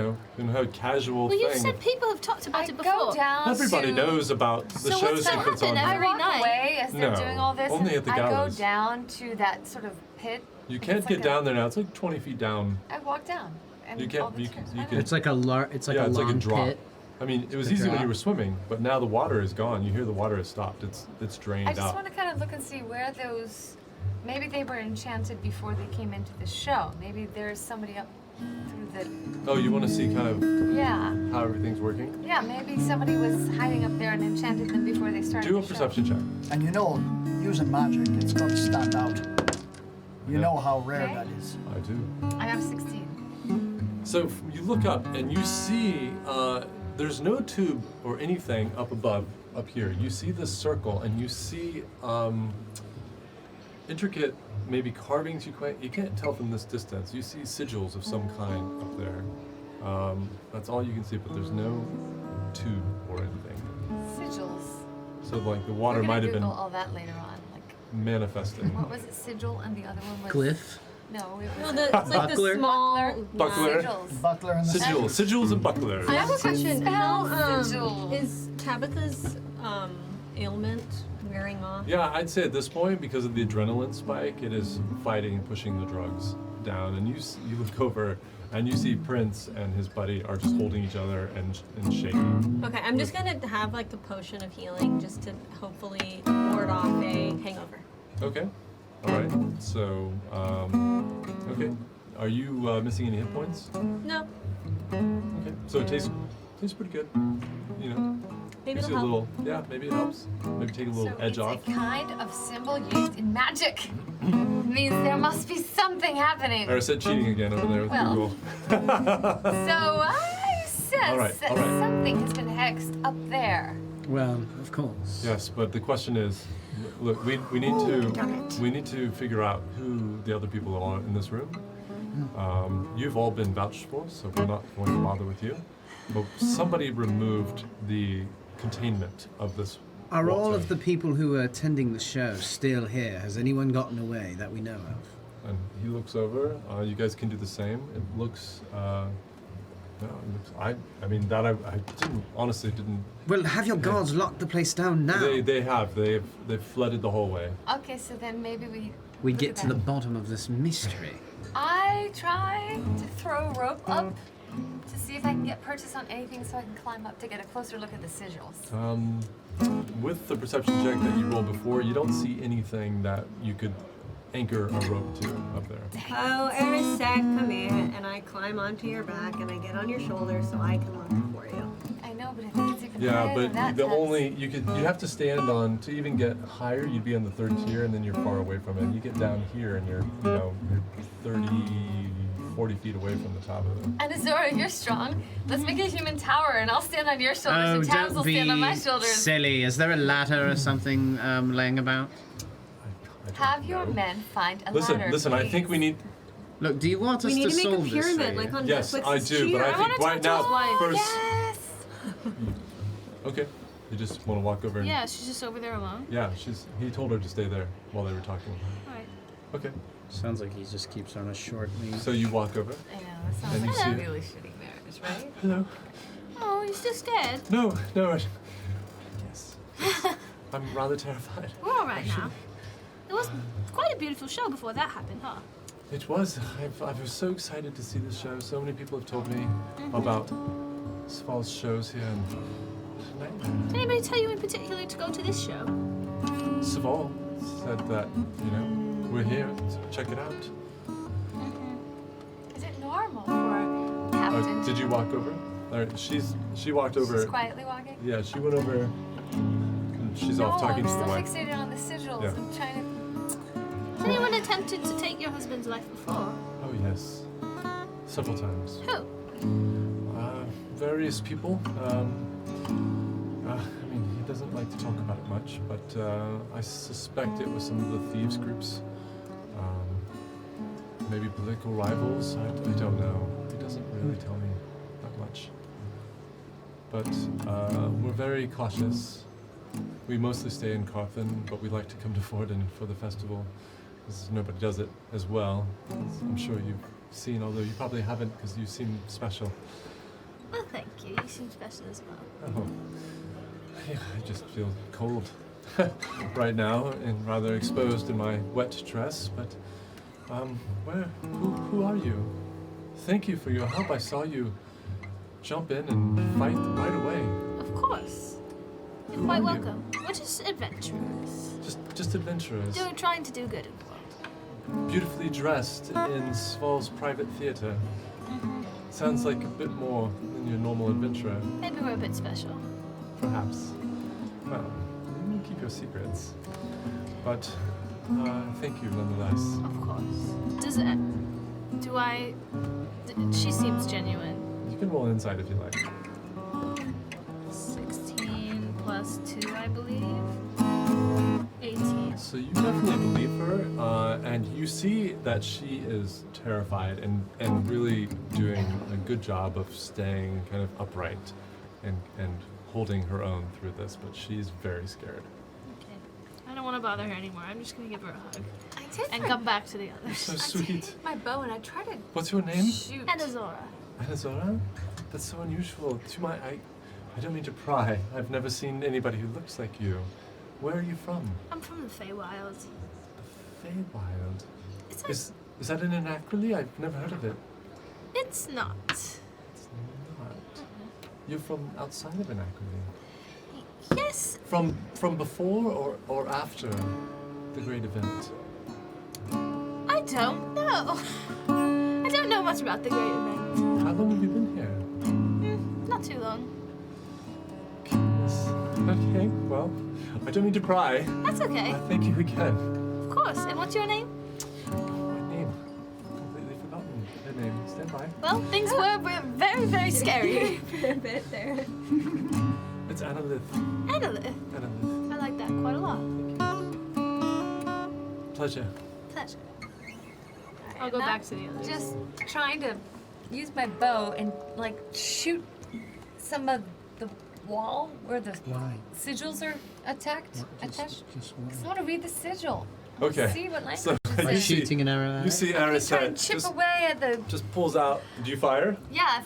her casual
well, you
thing.
said people have talked about
I
it
go
before.
down
Everybody
to...
knows about the
So
shows
what's
she
that
puts on.
happen
I
every
walk
night?
away as they're
No,
doing all this,
only
and
at the
I go
gallows.
down to that sort of pit.
You
It's
can't
like
get
a-
down there now. It's like 20 feet down.
I walk down. And
You can't-
all the
you
chairs.
can- you
I know.
can-
It's like a
yeah,
long
it's like a drop.
pit.
I mean, it was
It's a
easy when
drop.
you were swimming, but now the water is gone. You hear the water has stopped. It's drained
I just
out.
want to kind of look and see where those. Maybe they were enchanted before they came into the show. Maybe there's somebody up through
Oh, you want to see kind of
the. Yeah.
how everything's working?
Yeah, maybe somebody was hiding up there and enchanted them before they started
Do a
the
perception check.
And using magic, it's got to stand out. You
Yeah.
know how rare
Okay.
that is.
I do.
I have 16.
So you look up and you see there's no tube or anything up above, up here. You see this circle and you see intricate, maybe carvings. You can't tell from this distance. You see sigils of some kind up there. That's all you can see, but there's no tube or anything.
Sigils.
So like the
We're
water
gonna
might have
Google
been
all that later on. Like,
manifesting.
what was it? Sigil, and the other one was.
Glyph.
No, it
No,
was.
it's like
Buckler?
the small.
Buckler.
Sigils.
Buckler and the
Sigils and bucklers.
I have a question. How
Sigil.
is Tabitha's ailment wearing off?
Yeah, I'd say at this point, because of the adrenaline spike, it is fighting and pushing the drugs down. And you look over and you see Prince and his buddy are just holding each other and shaking.
Okay, I'm just gonna have like the potion of healing just to hopefully ward off a hangover.
Okay. All right. So, okay. Are you missing any hit points?
No.
Okay. So it tastes pretty good.
Maybe
gives you
it'll
a
help.
little, yeah, maybe it helps. Maybe take a little
So
edge
it's
off.
a kind of symbol used in magic. Means there must be something happening.
I said cheating again over there with
Well.
Google.
So I sense
All right,
that
all right.
something has been hexed up there.
Well, of course.
Yes, but the question is, look, we need to figure out who the other people are in this room. You've all been vouched for, so we're not going to bother with you. But somebody removed the containment of this.
Are all
water.
of the people who are attending the show still here? Has anyone gotten away that we know of?
And he looks over. You guys can do the same. It looks. No, it looks. I mean that I didn't.
Well, have your guards locked the place down now?
They've flooded the whole way.
Okay, so then maybe we look
get
at
to the
that.
bottom of this mystery.
I try to throw a rope up to see if I can get purchase on anything so I can climb up to get a closer look at the sigils.
With the perception check that you rolled before, you don't see anything that you could anchor a rope to up there.
Oh, Erisek, come here, and I climb onto your back and I get on your shoulder so I can look for you.
I know, but I think it's even
Yeah,
higher than
but
that.
the
Tex.
only you have to stand on to even get higher. You'd be on the third tier, and then you're far away from it. You get down here, and you're 30, 40 feet away from the top of it.
And Azora, you're strong. Let's make a human tower, and I'll stand on your shoulders,
Oh,
and Tabs
don't
will
be
stand on my shoulders.
silly. Is there a ladder or something laying about?
I don't
Have your
know.
men find a
Listen,
ladder.
listen. I think we need.
Look, do you want us
We need
to
to make a
solve this?
pyramid
for
like
you?
on
Yes,
Netflix's
I do,
Cheer.
but I
wanna
think
talk
right
to his
now,
wife.
first.
Yes.
Okay, you just want to walk over and.
Yeah, she's just over there alone.
Yeah, he told her to stay there while they were talking.
Alright.
Okay,
Sounds like he just keeps her on a short leash.
so you walk over.
I know, that sounds
And you
like a
see-
really shitty marriage, right?
Hello.
Oh, you're still scared.
No. Yes. I'm rather terrified.
We're alright now. It was quite a beautiful show before that happened, huh?
It was. I was so excited to see this show. So many people have told me about Sval's shows here. And
Did anybody tell you in particular to go to this show?
Sval said that, we're here. Check it out.
Is it normal for Captain?
Did you walk over? She walked over.
She's quietly walking?
Yeah, she went over. And she's off talking
I'm
to the
still
wife.
fixated on the sigils.
Yeah.
I'm trying to.
Has anyone attempted to take your husband's life before?
Oh yes, several times.
Who?
Various people. I mean, he doesn't like to talk about it much, but I suspect it was some of the thieves groups. Maybe political rivals. I don't know. He doesn't really tell me that much. But we're very cautious. We mostly stay in Carthen, but we like to come to Forden for the festival, because nobody does it as well. As I'm sure you've seen, although you probably haven't, because you seem special.
Well, thank you. You seem special as well.
Oh, yeah, I just feel cold right now and rather exposed in my wet dress. But who are you? Thank you for your help. I saw you jump in and fight right away.
Of course. You're
Who
quite
are you?
welcome. We're just adventurers.
Just adventurers,
Trying to do good in the world.
beautifully dressed in Sval's private theater. Sounds like a bit more than your normal adventurer,
Maybe we're a bit special.
perhaps. Well, you keep your secrets. But thank you nonetheless.
Of course. She seems genuine.
You can roll inside if you like.
16 plus 2, I believe. 18.
So you definitely believe her, and you see that she is terrified and really doing a good job of staying kind of upright and holding her own through this, but she's very scared.
Okay. I don't want to bother her anymore. I'm just going to give her a hug.
I did
And
my,
come back to the others.
So
I
sweet.
did my bow and I tried to
What's your name?
shoot.
And Azora.
Anazora? That's so unusual. I don't mean to pry. I've never seen anybody who looks like you. Where are you from?
I'm from the Feywild.
The Feywild.
It's a,
Is that in Anacrely? I've never heard of it.
It's not.
It's not. You're from outside of Anacrely.
Yes.
From before or after the great event?
I don't know. I don't know much about the great event.
How long have you been here?
Not too long.
Goodness. Okay, well, I don't mean to pry.
That's okay.
Thank you again.
Of course. And what's your name?
My name. Completely forgotten the name. Stand by.
Well, things were very, very scary.
For a bit there.
It's Annalith.
Annalith.
Annalith.
I like that quite a lot.
Pleasure.
Pleasure.
I'll go back to the others. Just trying to use my bow and like shoot some of the wall where the
Why?
sigils are attached.
Just
I want to read the sigil.
Okay.
See what language
So
it
you
is.
see,
Shooting an arrow.
you see
Try
Arisa
and chip
just,
away at the
just pulls out. Do you fire?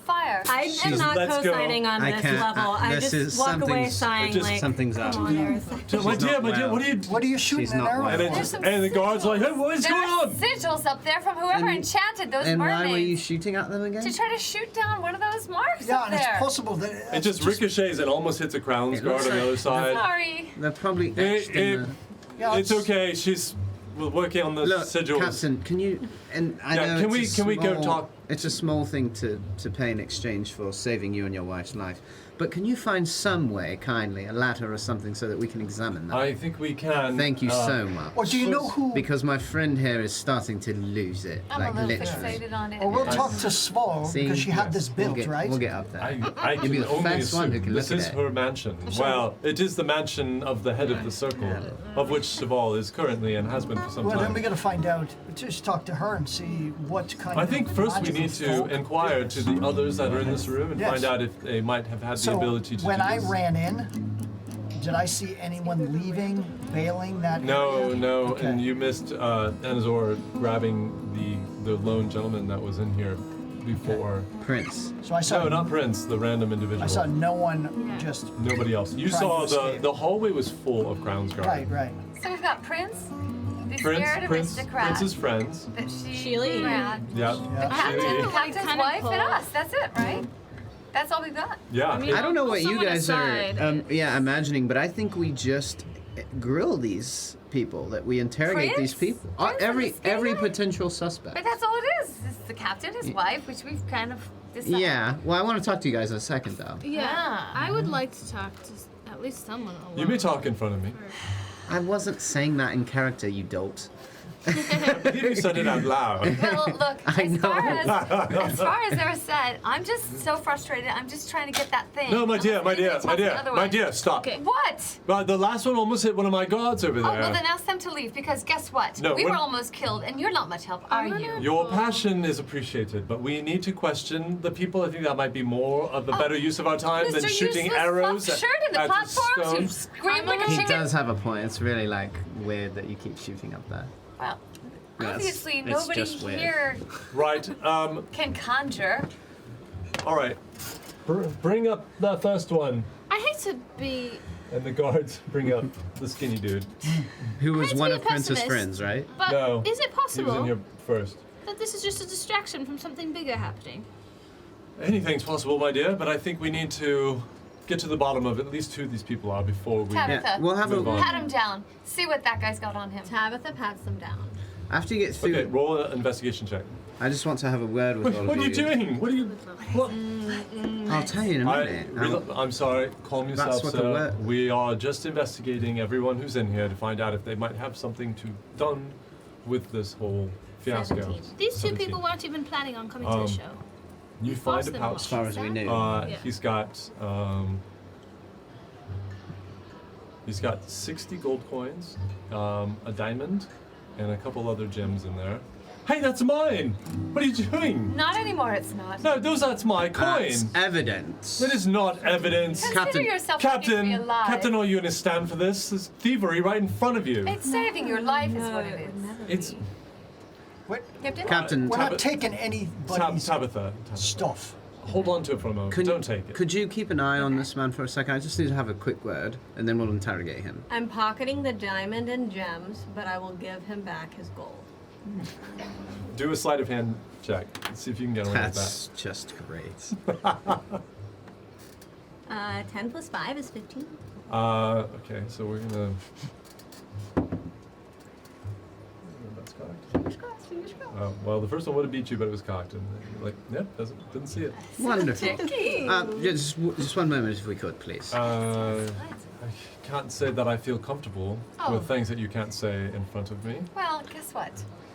fire.
I am
She's-
not
let's go.
co-signing on
I
this
can't.
level. I
this
just
is
walk away
something's-
sighing
just
like,
something's up.
come on, Eris.
My
She's
dear,
not
my dear,
well.
what are you?
What are you shooting
She's
an
not
arrow
well.
And then
for?
just and the guards like, hey, what is
There
going
are
on?
sigils up there from whoever
And-
enchanted those
And
mermaids.
why were you shooting at them again?
To try to shoot down one of those marks
Yeah,
up
and it's
there.
possible that
It just ricochets and almost hits a Crown's
It
guard
looks
on the
like-
other side.
Sorry.
They're probably
Eh,
etched in
eh,
the...
Yeah,
It's okay. She's we're working on the
Look,
sigils.
Captain, can you... And I
Yeah,
know
can
it's
we
a
go
small-
talk?
It's a small thing to pay in exchange for saving you and your wife's life. But can you find some way, kindly, a ladder or something, so that we can examine them?
I think we can.
Thank you so much.
Or do you know who?
Because my friend here is starting to lose it.
I'm
like
a little
literally.
fixated on it.
Or we'll
Yeah.
talk to Svol
See?
because she had this built,
we'll get,
right?
We'll get up there.
I
You'll
can
be the
only
first one who
assume
can
this
look at
is
it.
her mansion. Well, it is the mansion of the head of the circle, of which Cheval is currently and has been for some
Well, then
time.
we got to find out. Just talk to her and see what kind
I
of.
think first we
magical
need to
folk
inquire
it
to
is.
the others that are in this room and
Yes.
find out if they might have had the
So
ability to
when
do
I
this.
ran in, did I see anyone leaving, bailing that
No,
area?
no,
Okay.
and you missed Anazor grabbing the lone gentleman that was in here before.
Prince.
So I saw.
No, not Prince, the random individual.
I saw no one just.
Nobody else. You
Trying
saw
to escape.
the hallway was full of Crown's Guard.
Right, right.
So we've got Prince, the
Prince,
spirit
Prince,
aristocrat.
Prince's friends.
that she
Sheila.
ran.
Yeah.
Yeah.
Captain,
Sheila.
Captain's
Kinda
wife, and
pull-
us. That's it, right? That's all we've got.
Yeah.
mean,
I don't know
Pull
what you
someone
guys
aside.
are, imagining, but I think we just grill these people, that we interrogate these
Prince?
people.
Prince and
Every
the skinny
every
guy?
potential suspect.
But that's all it is. It's the captain, his wife, which we've kind of decided.
Yeah. Well, I want to talk to you guys in a second, though.
Yeah.
Yeah.
I would like to talk to at least someone alone.
You may talk in front of me.
I wasn't saying that in character, you dolt.
I believe you said it out loud.
Well, look,
I
as far
know.
as Sarah said, I'm just so frustrated. I'm just trying to get that thing.
No, my
I'm
dear,
not
my
ready
dear,
to
my
talk to
dear,
the other
my
one.
dear, stop.
Okay.
What?
But the last one almost hit one of my guards over there.
Oh, well, then ask them to leave because guess what?
No,
we
when-
were almost killed, and you're not much help, are you?
Your passion is appreciated, but we need to question the people. I think that might be more of a better use of our time than
Mr.
shooting
Useless
arrows
fuck shirt in the
at the
platforms who
stone.
screamed like a
He
chicken.
does have a point. It's really like weird that you keep shooting up there.
Well,
Yes,
obviously
it's
nobody
just weird.
here
Right.
can conjure.
All right. Bring up the first one,
I hate to be,
and the guards bring up the skinny dude.
Who was
hate to
one
be
of
a
Prince's
pessimist.
friends, right?
but
No,
is it
He was in
possible
here first.
that this is just a distraction from something bigger happening?
Anything's possible, my dear, but I think we need to get to the bottom of at least who these people are before we.
Tabitha,
Yeah, we'll have
Move
a.
on.
pat him down. See what that guy's got on him.
Tabitha pats them down.
After you get through,
Okay, roll an investigation check.
I just want to have a word with all of
What are you doing? What are you? What?
I'll tell you in a minute.
I'm sorry. Calm yourself,
what the
sir.
word-
We are just investigating everyone who's in here to find out if they might have something to done with this whole fiasco.
17.
These two
17.
people weren't even planning on coming to
Um,
the show.
You
forced
find a
them
pouch.
As far as we knew.
Yeah.
He's got 60 gold coins, a diamond, and a couple other gems in there. Hey, that's mine! What are you doing?
Not anymore, it's not.
No, that's my coin.
That's evidence.
That is not evidence.
Consider
Captain-
yourself lucky to be
Captain,
alive.
Captain, are you going to stand for this? There's thievery right in front of you.
It's saving your life is what it is.
It's
What?
Captain?
Captain,
We're
Tab-
not taking anybody's
Tabitha.
stuff.
Hold on to it for a moment. Don't take it.
could you keep an eye on this man for a second? I just need to have a quick word, and then we'll interrogate him.
I'm pocketing the diamond and gems, but I will give him back his gold.
Do a sleight of hand check. Let's see if you can get away with
That's just great.
10 plus 5 is 15.
that. Okay, so we're gonna. That's correct.
Fingers crossed, fingers crossed.
Well, the first one would have beat you, but it was cocked, and you're like, yep, didn't see it.
Wonderful. Just one moment, if we could, please.
I can't say that I feel comfortable with things that you can't say in front of me.
Well, guess what?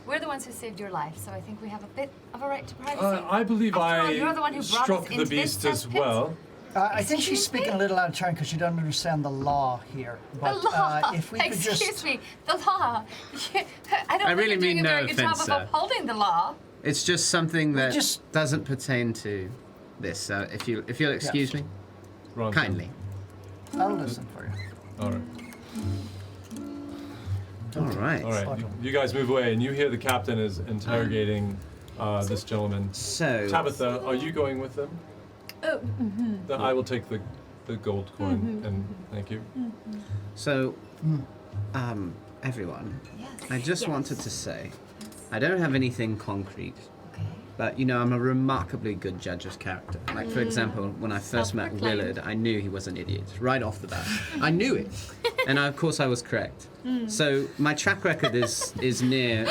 We're the ones who saved your life, so I think we have a bit of a right to privacy.
I believe
After all, you're the one
I
who brought
struck
us
the
into this
beast as
cesspit.
well.
I think she's
Excuse
speaking
me?
a little out of turn because she doesn't understand the law here. But
The law.
if we could
Excuse
just
me, the law. I don't
I
think
really
you're doing
mean
a
no
very good job
offense,
of
sir.
upholding the law.
It's just something that
just-
doesn't pertain to this. If you'll excuse me,
Ron,
kindly.
I'll listen for you.
All right.
All right.
All right. You guys move away, and you hear the captain is interrogating this gentleman.
So,
Tabitha, are you going with them?
Oh,
Then I will take the gold coin, and thank you.
so, everyone,
Yes.
I just wanted to say, I don't have anything concrete,
Okay.
but I'm a remarkably good judge of character. Like, for example, when I first met
Self-proclaimed.
Willard, I knew he was an idiot right off the bat. I knew it, and of course I was correct. So my track record is near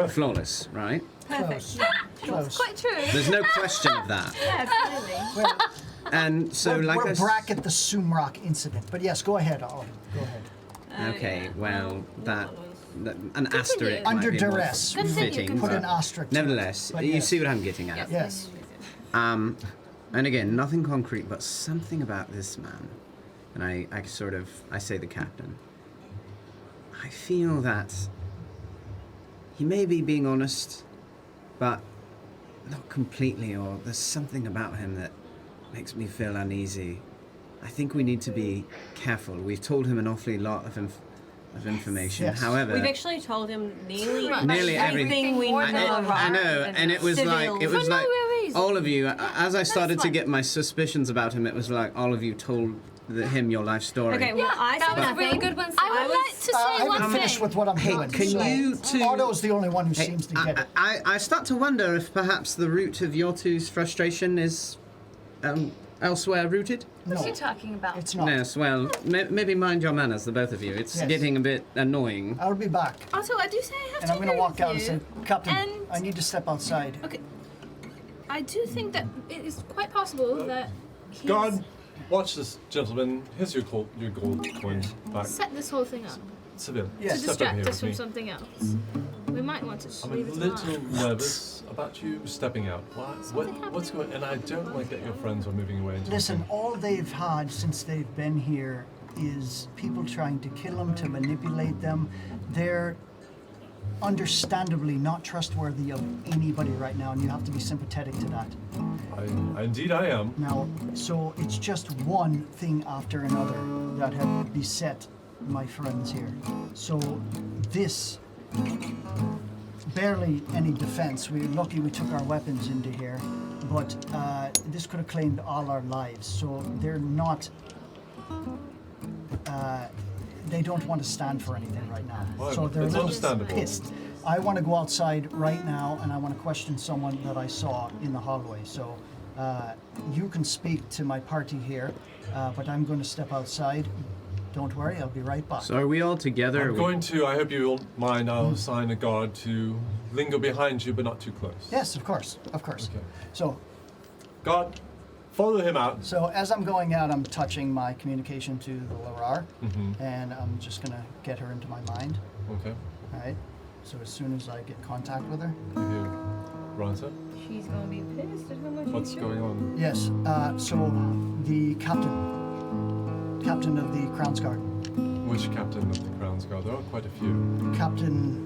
flawless, right?
Close. Close.
Quite true.
There's no question of that.
absolutely.
Well,
And so, like
we'll
I s-
bracket the Sumrock incident. But yes, go ahead, Ollie. Go ahead.
Okay, well, an asterisk might
Under
be more
duress. we
Continue,
fitting,
Put
but
an asterisk. to it.
nevertheless,
But
you
yes.
see what I'm getting at.
Yes.
And again, nothing concrete, but something about this man. And I say the captain. I feel that he may be being honest, but not completely, or there's something about him that makes me feel uneasy. I think we need to be careful. We've told him an awfully lot of information.
Yes.
However,
We've actually told him nearly,
Nearly
everything we know.
I know, and it was like
Civil.
no real reason.
all of you. As I started to
fine.
get my suspicions about him, it was like all of you told him your life story.
Okay, well, I
That
said
was a
nothing.
really good one.
I
Sarah.
would like to say
I
one
haven't finished
thing.
with what I'm
Hey,
doing.
can
so
you two?
Otto's the only one who
Hey,
seems to get it.
I start to wonder if perhaps the root of your two's frustration is elsewhere rooted.
What are
No,
you talking about?
it's not.
Yes, well, maybe mind your manners, the both of you. It's
Yes.
getting a bit annoying.
I'll be back.
Also, I do say I have
And
to
I'm going to
agree
walk
with
out and
you.
say, Captain,
And-
I need to step outside.
Okay. I do think that it is quite possible that he's
God, watch this, gentleman. Here's your gold coin back.
set this whole thing up
Seville,
Yes.
to
step over
distract
here
us
with
from
me.
something else. We might want to just
I'm a
leave it
little
alone.
nervous about you stepping out. What's going? And I don't like that your friends are moving away. Into
Listen, all they've had since they've been here is people trying to kill them, to manipulate them. They're understandably not trustworthy of anybody right now, and you have to be sympathetic to that.
Indeed, I am.
Now, so it's just one thing after another that have beset my friends here. So this, barely any defense. We're lucky we took our weapons into here, but this could have claimed all our lives. So they're not, they don't want to stand for anything right now.
Well,
So they're a
it's
little
understandable.
pissed. I want to go outside right now and I want to question someone that I saw in the hallway. So you can speak to my party here, but I'm going to step outside. Don't worry, I'll be right back.
So are we all together?
I'm
Are we-
going to. I hope you won't mind. I'll assign a guard to linger behind you, but not too close.
Yes, of course, of course.
Okay.
So,
Guard, follow him out.
so as I'm going out, I'm touching my communication to the Larar,
Mm-hmm.
and I'm just gonna get her into my mind.
Okay.
All right. So as soon as I get contact with her,
Give you Ronza.
She's gonna be pissed at how much
What's
you
going on?
yes. So the captain of the Crown's Guard,
Which captain of the Crown's Guard? There are quite a few.
Captain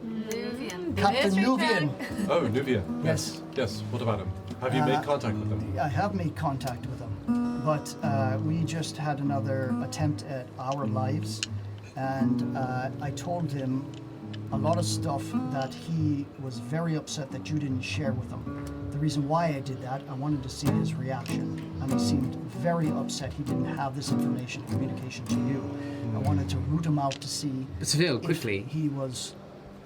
Nuvian.
Captain
History
Nuvian.
check.
Oh, Nuvia.
Yes.
Yes. What about him? Have you made contact with him?
I have made contact with him, but we just had another attempt at our lives, and I told him a lot of stuff that he was very upset that you didn't share with him. The reason why I did that, I wanted to see his reaction, and he seemed very upset he didn't have this information, communication to you. I wanted to root him out to see
Seville,
if
quickly.
he was.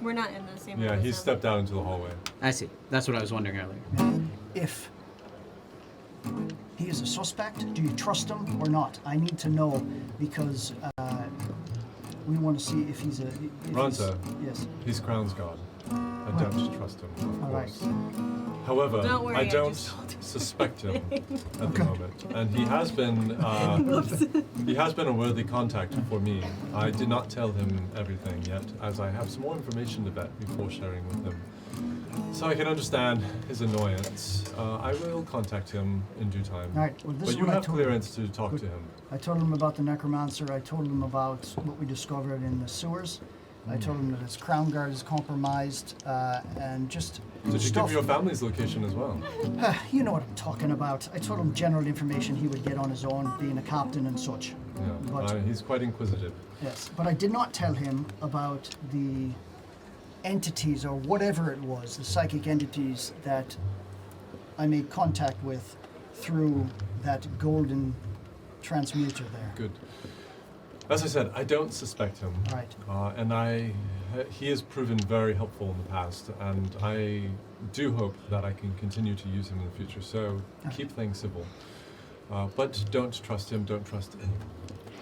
We're not in the same room
Yeah,
as
he
them.
stepped out into the hallway.
I see. That's what I was wondering earlier.
If he is a suspect, do you trust him or not? I need to know because we want to see if he's a. If
Ranta.
Yes.
He's Crown's god. I don't trust him, of
All right.
course. However,
Don't worry,
I
I
don't
just told him.
suspect him at the moment, and he has been a worthy contact for me. I did not tell him everything yet, as I have some more information to vet before sharing with him. So I can understand his annoyance. I will contact him in due time.
All right. Well, this
But
is
you
what I
have
told him.
clearance to talk
Good.
to him.
I told him about the necromancer. I told him about what we discovered in the sewers. I told him that his crown guard is compromised, and just
Did you
stuff.
give your family's location as well?
You know what I'm talking about. I told him general information he would get on his own, being a captain and such.
Yeah,
But-
he's quite inquisitive.
Yes, but I did not tell him about the entities or whatever it was, the psychic entities that I made contact with through that golden transmuter there.
Good. As I said, I don't suspect him.
Right.
And he has proven very helpful in the past, and I do hope that I can continue to use him in the future. So keep things civil. But don't trust him, don't trust anyone.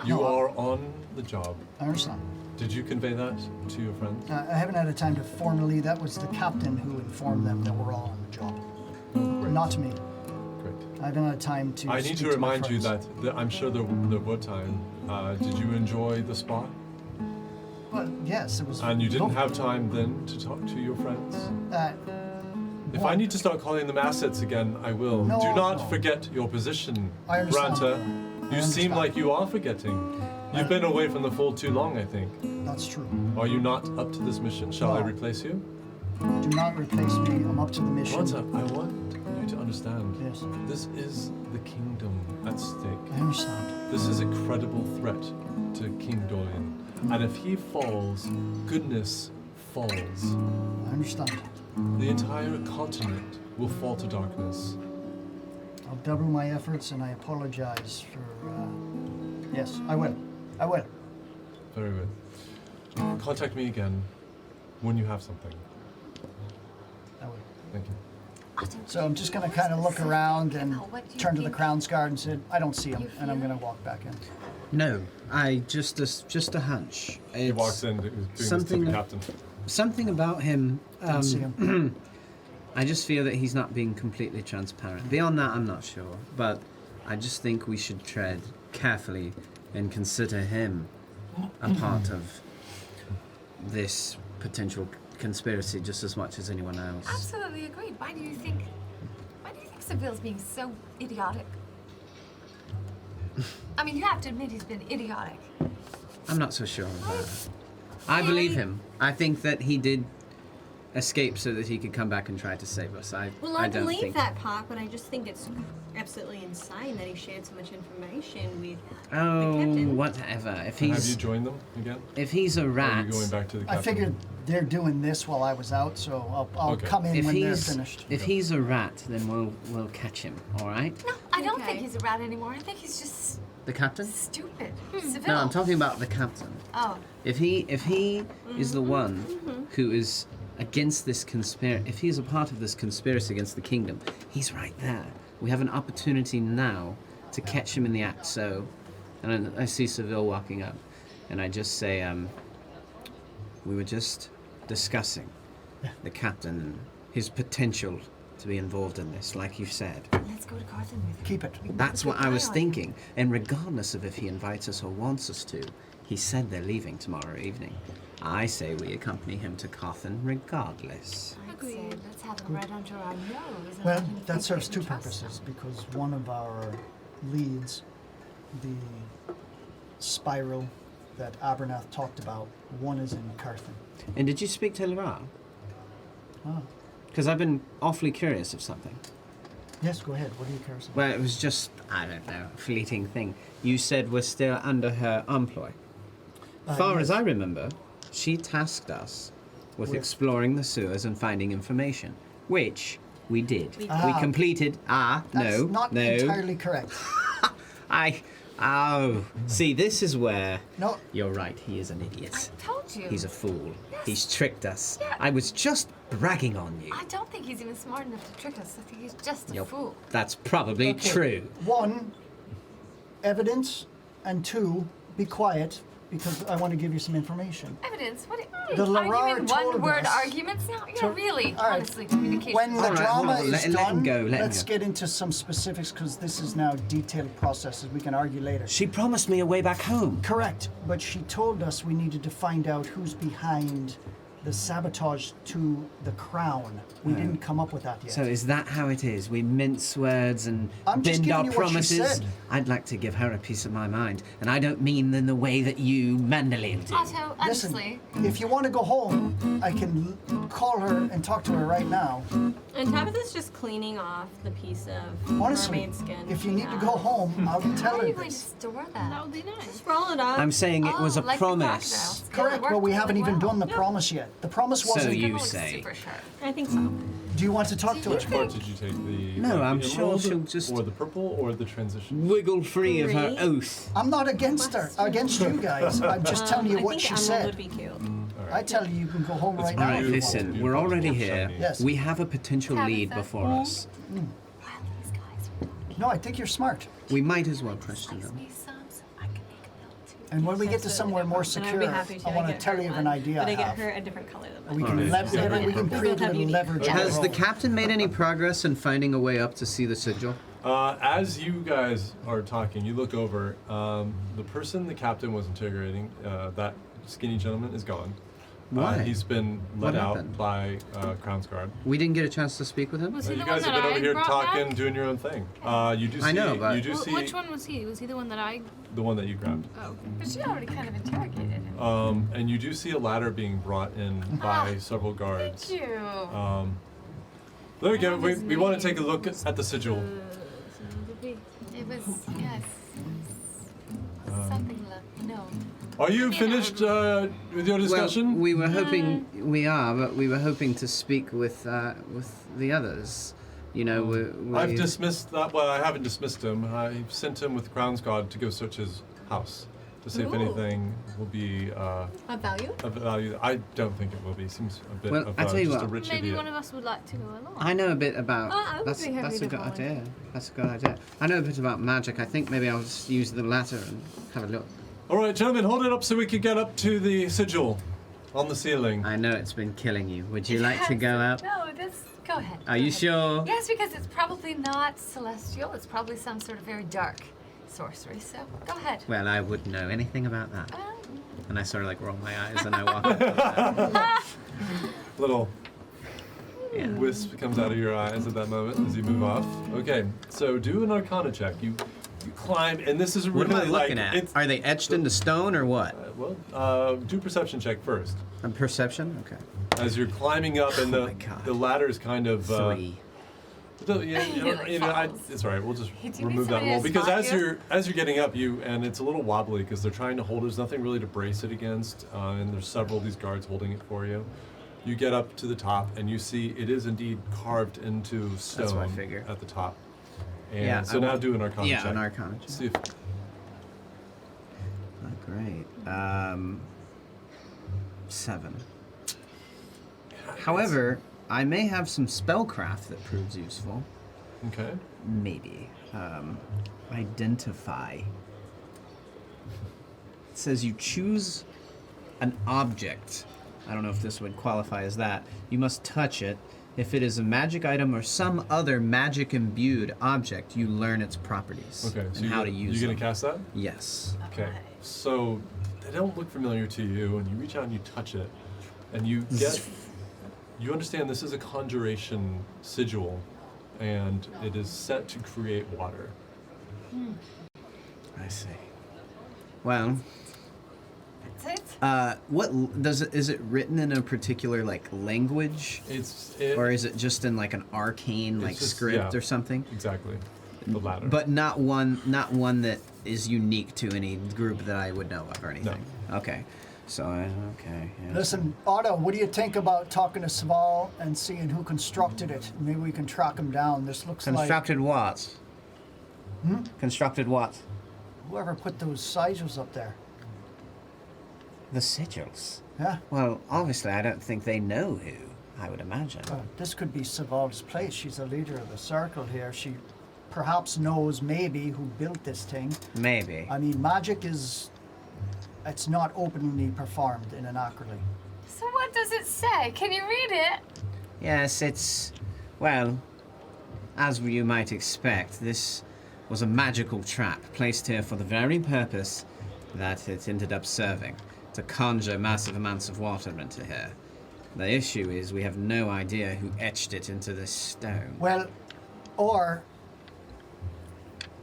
You
No.
are on the job.
I understand.
Did you convey that to your friends?
I haven't had a time to formally, that was the captain who informed them that we're all on the job. Not me.
Great.
I haven't had time to
I need
speak
to
my
remind you
friends.
that I'm sure there were time. Did you enjoy the spa?
Well, yes, it was
And you didn't
lovely.
have time then to talk to your friends? If I
What?
need to start calling them assets again, I will.
No,
Do not
no.
forget your position,
I understand.
Ranta. You
I
seem
understand.
like you are forgetting. You've been away from the fold too long, I think.
That's true.
Are you not up to this mission? Shall I
No.
replace you?
Do not replace me. I'm up to the mission.
Ranta, I want you to understand.
Yes,
This is the kingdom at stake.
I understand.
This is a credible threat to King Dorian. And if he falls, goodness falls.
I understand.
The entire continent will fall to darkness.
I'll double my efforts, and I apologize for. Yes, I will. I will.
Very good. Contact me again when you have something.
I will.
Thank you.
So I'm just gonna kind of look around and turn to the Crown's Guard and say, I don't see him,
You
and I'm
feel
gonna walk back in.
No, I just a hunch.
He
It's
walks in, doing this to
something
the
that-
captain.
something about him.
Didn't see him.
I just feel that he's not being completely transparent. Beyond that, I'm not sure. But I just think we should tread carefully and consider him a part of this potential conspiracy just as much as anyone else.
Absolutely agreed. Why do you think Seville's being so idiotic? I mean, you have to admit he's been idiotic.
I'm not so sure of that. I believe him. I think that he did escape so that he could come back and try to save us.
Well,
I
I
don't
believe
think
that part, but I just think it's absolutely insane that he shared so much information with the
Oh,
captain.
whatever. If
Have you
he's
joined them again?
if he's a
Or are
rat,
you going back to the captain?
I figured they're doing this while I was out, so I'll
Okay.
come in
if
when they're
he's
finished.
if he's a rat, then we'll catch him. All right,
No, I don't
Okay.
think he's a rat anymore. I think he's just
the captain.
stupid. Seville.
No, I'm talking about the captain.
Oh,
If he is the one who is against this conspiracy, if he's a part of this conspiracy against the kingdom, he's right there. We have an opportunity now to catch him in the act. So, and then I see Seville walking up, and I just say, we were just discussing the captain and his potential to be involved in this, like you said.
let's go to Carthen with him.
Keep it.
That's
Keep
what
an
I
eye
was
on him.
thinking. And regardless of if he invites us or wants us to, he said they're leaving tomorrow evening. I say we accompany him to Carthen regardless.
I'd say let's have him right under our nose. and
Well,
let him think
that
we
serves
can
two
trust
purposes,
him.
because one of our leads, the spiral that Abernath talked about, one is in Carthen.
And did you speak to Lara?
Oh.
Because I've been awfully curious of something.
Yes, go ahead. What do you care about?
Well, it was just, I don't know, a fleeting thing. You said we're still under her employ. Far as
yes.
I remember, she tasked us with
With-
exploring the sewers and finding information, which we did.
We
We
Ah.
completed.
That's
No,
not
no.
entirely correct.
See, this is where
No,
you're right. He is an idiot.
I told you.
He's a fool.
Yes.
He's tricked us.
Yeah.
I was just bragging on you.
I don't think he's even smart enough to trick us. I think he's just a
Yup.
fool.
That's probably
okay.
true.
One, evidence, and two, be quiet. because I want to give you some information.
Evidence? What?
The Larar
Arguing
told
one-word
us
arguments now? Yeah,
to-
really.
all right.
Honestly, communication.
When the
All right,
drama
hold on,
is
let him
done,
go, let him
let's
go.
get into some specifics because this is now detailed processes. We can argue later.
She promised me a way back home.
Correct, but she told us we needed to find out who's behind the sabotage to the crown. We didn't come up with that yet.
So is that how it is? We mince words and
I'm just
bend our
giving you what she
promises?
said.
I'd like to give her a piece of my mind, and I don't mean in the way that you, Mandalene, do.
Otto,
Listen,
honestly.
if you want to go home, I can call her and talk to her right now.
And Tabitha's just cleaning off the piece of
Honestly,
mermaid skin.
if you
she
need to
has.
go home, I'll
How
tell
are
her
you going to
this.
store
That
that?
would be nice.
Just roll it up.
I'm saying it was a
like the
promise.
crocodiles. Yeah, it
Correct, but
worked
we haven't
really
even
well.
done the promise yet. The promise wasn't.
you
It looks
say.
Super sharp.
I think so.
Do you want to talk to
Which
her?
part did you take? The
No, I'm
the
sure
emerald
she'll just-
or the purple or the transition.
Wiggle free of her
Great.
oath.
I'm not against her, against you guys. I'm just telling you
I
what
think
she
emerald
said.
would be cute.
I tell you, you can go home
It's
right
All
now.
right,
if you want
listen,
to.
we're already here.
Yes.
We have a potential lead
Tabitha.
before us.
While these guys are talking,
No, I think you're smart.
We might as well question
slice
them.
me some so I can make a note too.
And when we get to
That's
somewhere more
And I'd
secure,
be happy to.
I want to
get
tell
her
you of
one,
an idea
But
I
I get
have.
her a different color than
We
mine.
can,
Alright.
we can
Yeah.
create a little leverage.
Yeah.
on
Has
the
the
roll.
captain made any progress in finding a way up to see the sigil?
As you guys are talking, you look over. The person the captain was interrogating, that skinny gentleman, is gone.
Why?
He's been
What
let out
happened?
by Crown's Guard.
We didn't get a chance to speak with him?
Was he
You
the
guys
one
have
that
been over
I
here
brought
talking,
back?
doing your own thing. You do see.
I know, but-
you do see
Which one was he? Was he the one that I?
the one that you grabbed.
Oh.
But she already kind of interrogated him.
And you do see a ladder being brought in by several guards.
Thank you.
There we go.
What
We,
is
we want to
name?
take a look at the sigil.
It was, yes. Something like, no.
Are you finished with your discussion?
Well, we were hoping we are, but we were hoping to speak with the others. You know, we
I've dismissed that. Well, I haven't dismissed him. I've sent him with Crown's Guard to go search his house to see if
Ooh.
anything will be
Of value?
of value. I don't think it will be. Seems a bit
Well,
of
I tell you
just a
what.
rich
Maybe
idiot.
one of us would like to go along.
I know a bit about.
I would
that's
be happy
that's a
to
good
follow.
idea. That's a good idea. I know a bit about magic. I think maybe I'll just use the ladder and have a look.
All right, gentlemen, hold it up so we can get up to the sigil on the ceiling.
I know it's been killing you. Would you like to go up?
No, that's, go ahead.
Are
go
you
ahead.
sure?
Yes, because it's probably not celestial. It's probably some sort of very dark sorcery. So go ahead.
Well, I wouldn't know anything about that.
Um,
And I sort of like roll my eyes and I walk up.
Little
Yeah.
wisp comes out of your eyes at that moment as you move off. Okay, so do an Arcana check. You climb, and this is
What
really
am I looking
like,
at?
It's,
Are they etched into stone or what?
do perception check first.
A perception? Okay.
As you're climbing up, and
Oh my God.
the ladder's kind of.
3.
He, like, falls.
It's all right. We'll just
Hey, do you
remove
need
that
somebody
roll
to
because
spot
as
you?
you're getting up, and it's a little wobbly because they're trying to hold. There's nothing really to brace it against, and there's several of these guards holding it for you. You get up to the top, and you see it is indeed carved into stone.
That's what I figure.
At the top. And
Yeah,
so
I
now
want-
do an Arcana
Yeah,
check.
an Arcana check.
See if
Oh, great. 7. However, I may have some spellcraft that proves useful.
okay.
Maybe. Identify. It says you choose an object. I don't know if this would qualify as that. You must touch it. If it is a magic item or some other magic imbued object, you learn its properties
Okay. So
and how to use
You're
them.
gonna cast that?
Yes.
Okay. So they don't look familiar to you, and you reach out and you touch it, and you get. You understand this is a conjuration sigil, and it is set to create water.
I see. Well,
That's it.
what does it? Is it written in a particular like language, or is it just in like an arcane like
just-
script
yeah.
or something?
Exactly. The ladder.
But not one that is unique to any group that I would know of or anything. Okay. So okay. Yeah.
Listen, Otto, what do you think about talking to Sval and seeing who constructed it? Maybe we can track him down. This looks
Constructed what? Constructed what?
like whoever put those sigils up there.
The sigils.
Yeah.
Well, obviously, I don't think they know who. I would imagine.
This could be Sval's place. She's the leader of the circle here. She perhaps knows maybe who built this thing.
Maybe.
I mean, magic is it's not openly performed in an acroly.
So what does it say? Can you read it?
Yes, it's, well, as you might expect, this was a magical trap placed here for the very purpose that it ended up serving, to conjure massive amounts of water into here. The issue is we have no idea who etched it into this stone.
Well, or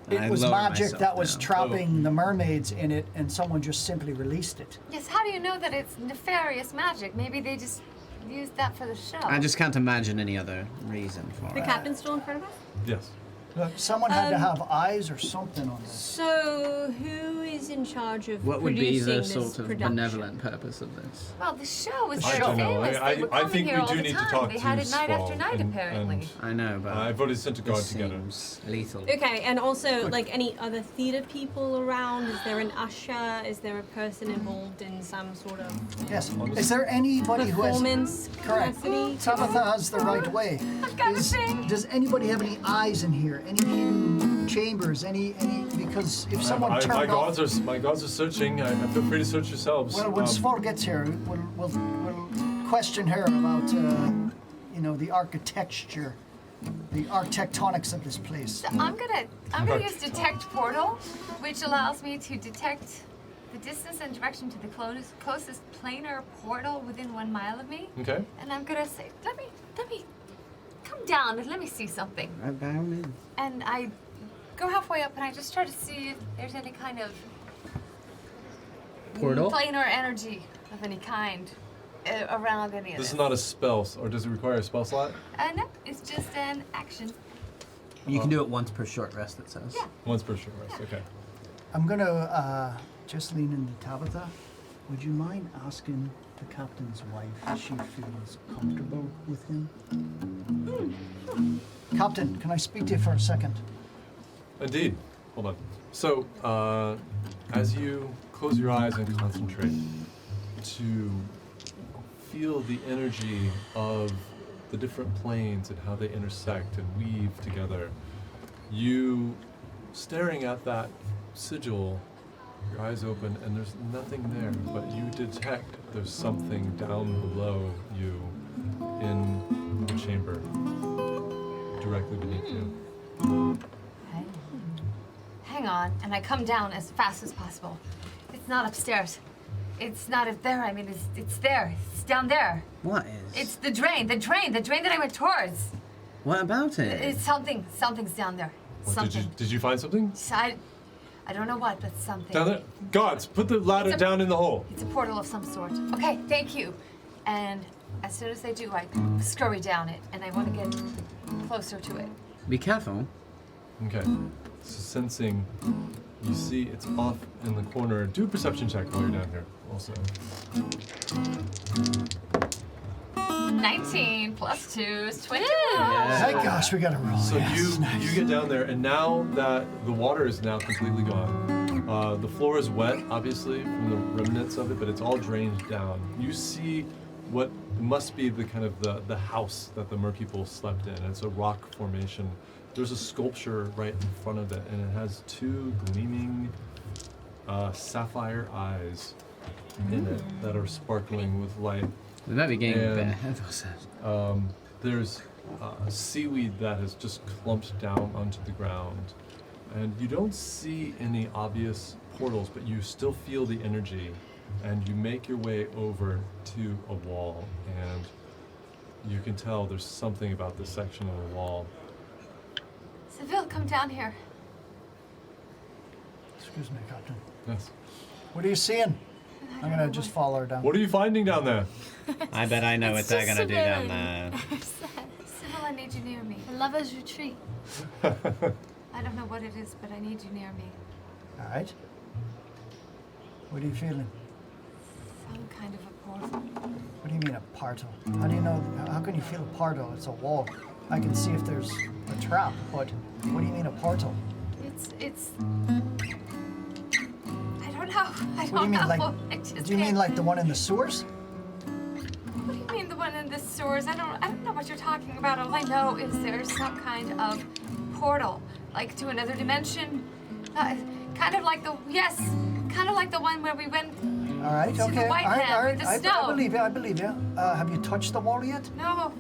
I
it was
lower
magic
myself
that was
now.
trapping the mermaids in it, and someone just simply released it.
Yes, how do you know that it's nefarious magic? Maybe they just used that for the show.
I just can't imagine any other reason for
The
it.
captain's still in front of us?
Yes.
Look, someone had to have eyes or something on this.
So, who is in charge of
What would be
producing
the
this
sort of
production?
benevolent purpose of this?
Well, the show was
I
very
don't
know.
famous.
I-
They were
I
coming
think
here
we
all
do
the
need to
time.
talk
They
to
had it night after
Sval
night,
and-
apparently.
I know, but
I voted sent to guard
this
together.
seems lethal.
Okay, and also, like, any other theatre people around? Is there an usher? Is there a person involved in some sort of
Yes. Is there anybody who has...
performance
Correct.
capacity?
Tabitha has the right way.
got a thing.
Does anybody have any eyes in here? Any hidden chambers? Any? Because if someone
my
turned off...
gods are searching. I feel free to search yourselves.
Well, when Sval gets here, we'll question her about, the architecture, the architectonics of this place.
So I'm gonna use detect portal, which allows me to detect the distance and direction to the closest planar portal within 1 mile of me.
Okay.
And I'm gonna say, let me come down and let me see something.
Right by all means.
And I go halfway up and I just try to see if there's any kind of
Portal?
planar energy of any kind around any of
This
this.
is not a spell, or does it require a spell slot?
No, it's just an action.
You can do it once per short rest, it says.
Yeah.
Once per short rest. Okay.
I'm gonna just lean into Tabitha. Would you mind asking the captain's wife if she feels comfortable with him? Captain, can I speak to you for a second?
Indeed. Hold on. So, as you close your eyes and concentrate to feel the energy of the different planes and how they intersect and weave together, you staring at that sigil, your eyes open, and there's nothing there, but you detect there's something down below you in the chamber, directly beneath you.
Hang on, and I come down as fast as possible. It's not upstairs. It's not up there. I mean, it's there. It's down there.
What is?
It's the drain that I went towards.
What about it?
It's something's down there.
What,
Something.
did you find something?
I don't know what, but something.
Down there? Gods, put the ladder
It's a-
down in the hole.
It's a portal of some sort. Okay, thank you. And as soon as I do, I scurry down it, and I want to get closer to it.
Be careful.
Okay. So sensing, you see it's off in the corner. Do a perception check while you're down here also.
19 plus 2 is 20.
My gosh, we gotta roll.
So
Yes, nice.
you get down there, and now that the water is now completely gone, the floor is wet, obviously, from the remnants of it, but it's all drained down. You see what must be the kind of the house that the mer-people slept in. It's a rock formation. There's a sculpture right in front of it, and it has two gleaming sapphire eyes in it that are sparkling with light.
We might be getting
And-
a bit ahead of ourselves.
There's seaweed that has just clumped down onto the ground. And you don't see any obvious portals, but you still feel the energy. And you make your way over to a wall, and you can tell there's something about this section of the wall.
Seville, come down here.
Excuse me, Captain.
Yes.
What are you seeing? I'm gonna just follow her down.
What are you finding down there?
I bet I know what they're
just
gonna do down
civilian.
there.
Seville, I need you near me.
A lover's retreat.
I don't know what it is, but I need you near me.
All right. What are you feeling?
Some kind of a portal.
What do you mean a portal? How do you know? How can you feel a portal? It's a wall. I can see if there's a trap, but what do you mean a portal?
It's. I don't know. I
What do you
don't
mean,
know.
like?
I just
Do you mean
can't-
like the one in the sewers?
What do you mean the one in the sewers? I don't know what you're talking about. All I know is there's some kind of portal, like to another dimension. Kind of like the kind of like the one where we went.
All right,
To the
okay.
white
all right,
man
all right.
with the
I
snow.
believe you. I believe you. Have you touched the wall yet?
No,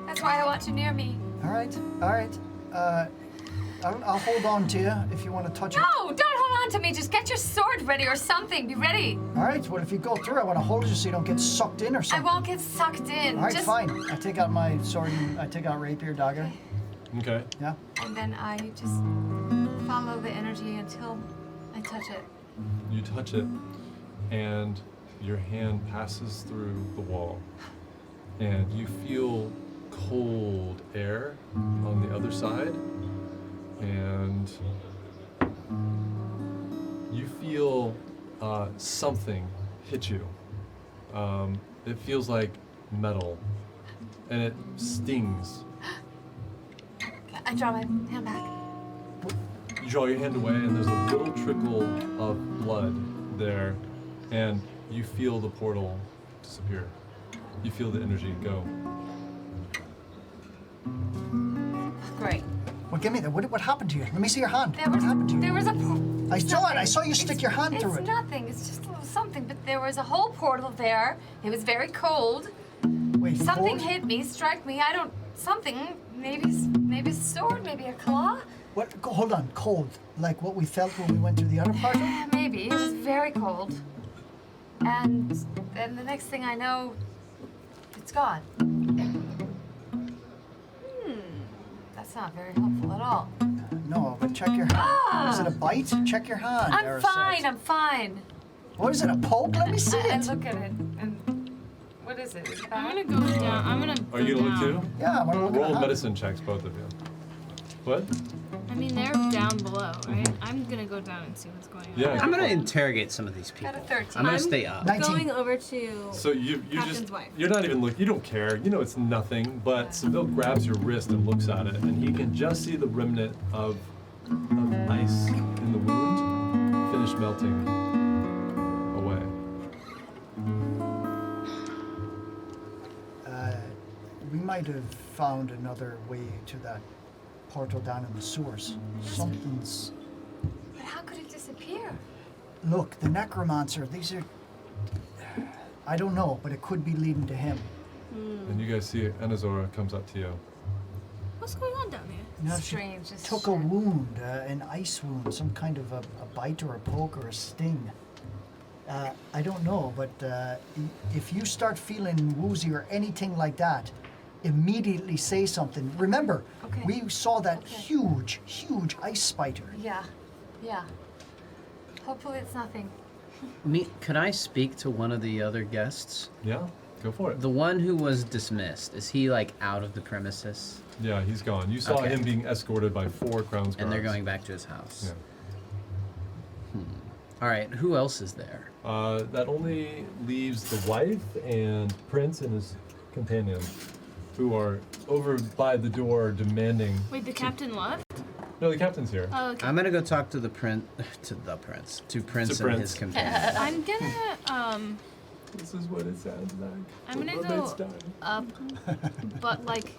that's why I want you near me.
All right, all right. I'll hold on to you if you want to touch it.
No, don't hold on to me. Just get your sword ready or something. Be ready.
All right. Well, if you go through, I want to hold you so you don't get sucked in or
I
something.
won't get sucked in.
All right,
Just,
fine. I take out my sword and I take out rapier, dagger.
Okay.
Yeah.
And then I just follow the energy until I touch it.
You touch it, and your hand passes through the wall, and you feel cold air on the other side, and you feel something hit you. It feels like metal, and it stings.
I draw my hand back.
You draw your hand away, and there's a little trickle of blood there, and you feel the portal disappear. You feel the energy go.
Great.
Well, give me that. What happened to you? Let me see your hand.
There
What
was
happened to you?
there was a.
I saw it. I
nothing.
saw you stick your hand through it.
It's nothing. It's just a little something. But there was a whole portal there. It was very cold.
Wait,
Something
cold?
hit me, strike me. I don't. Something. Maybe a sword. Maybe a claw.
What? Hold on. Cold. Like what we felt when we went through the other part?
Maybe. It was very cold. And then the next thing I know, it's gone. That's not very helpful at all.
No, but check your hand. Is it a bite? Check your hand.
I'm
Erised.
fine. I'm fine.
What is it? A poke? Let me see
I
it.
look at it. And what is it? Is it
I'm
bad?
gonna go down. I'm gonna.
Are you
go
gonna look
down.
too?
Yeah, I want to look at
Roll
the hand.
medicine checks, both of you. What?
I mean, they're down below, right? I'm gonna go down and see what's going on.
Yeah.
I'm gonna interrogate some of these people.
Got a 13.
I'm gonna
I'm
stay up.
19.
Going over to.
So you
Captain's
just
wife.
you're not even look. You don't care. You know it's nothing. But Seville grabs your wrist and looks at it, and he can just see the remnant of ice in the wound finish melting away.
We might have found another way to that portal down in the sewers. Something's.
But how could it disappear?
Look, the necromancer. These are. I don't know, but it could be leading to him.
And you guys see Anazora comes up to you.
What's going on down here?
You know, she
Strange as
took a
shit.
wound, an ice wound, some kind of a bite or a poke or a sting. I don't know, but if you start feeling woozy or anything like that, immediately say something. Remember,
Okay.
we saw that
Okay.
huge ice spider.
Yeah. Yeah. Hopefully it's nothing.
Could I speak to one of the other guests?
Yeah, go for it.
The one who was dismissed, is he like out of the premises?
Yeah, he's gone. You saw
Okay.
him being escorted by 4 Crown's guards.
And they're going back to his house.
Yeah.
All right, who else is there?
That only leaves the wife and Prince and his companion, who are over by the door demanding.
Wait, the captain left?
No, the captain's here.
Oh, okay.
I'm gonna go talk to the prince, to Prince and his
Prince.
companion.
I'm gonna
This is what it sounds like.
I'm
when
gonna
roommates
go
die.
up, but like,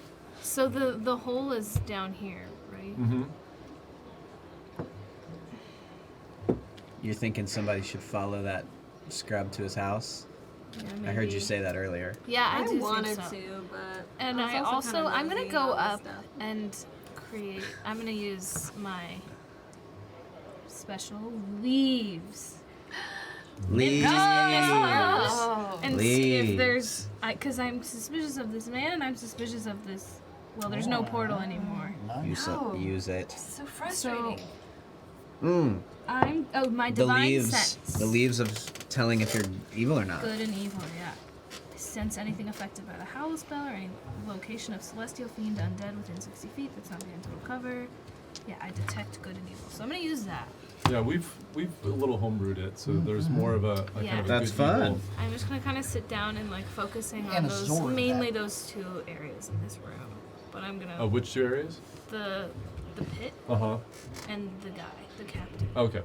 so the hole is down here, right?
Mm-hmm.
You're thinking somebody should follow that scrub to his house?
Yeah,
I heard you
maybe.
say that earlier.
Yeah, I, do
wanted
think so.
to, but.
And
was
I also
kinda
I'm gonna
nosy
go
about
up
this stuff.
and create. I'm gonna use my special leaves
Leave.
Oh.
and see if
Leaves.
there's, because I'm suspicious of this man and I'm suspicious of this. Well, there's no portal anymore.
No.
Use it.
So frustrating.
I'm my
The
divine
leaves.
sense.
The leaves of telling if you're evil or not.
Good and evil, yeah. Sense anything affected by the howl spell or any location of celestial fiend undead within 60 feet that's not being total cover. Yeah, I detect good and evil. So I'm gonna use that.
Yeah, we've a little homebrewed it, so there's more of a kind
Yeah.
of a
That's
good
fun.
evil.
I'm just gonna kind of sit down and like focusing on
And a
those,
sword,
mainly
that-
those 2 areas in this room. But I'm gonna
Which 2 areas?
the pit
Uh-huh.
and the guy, the captain.
Okay.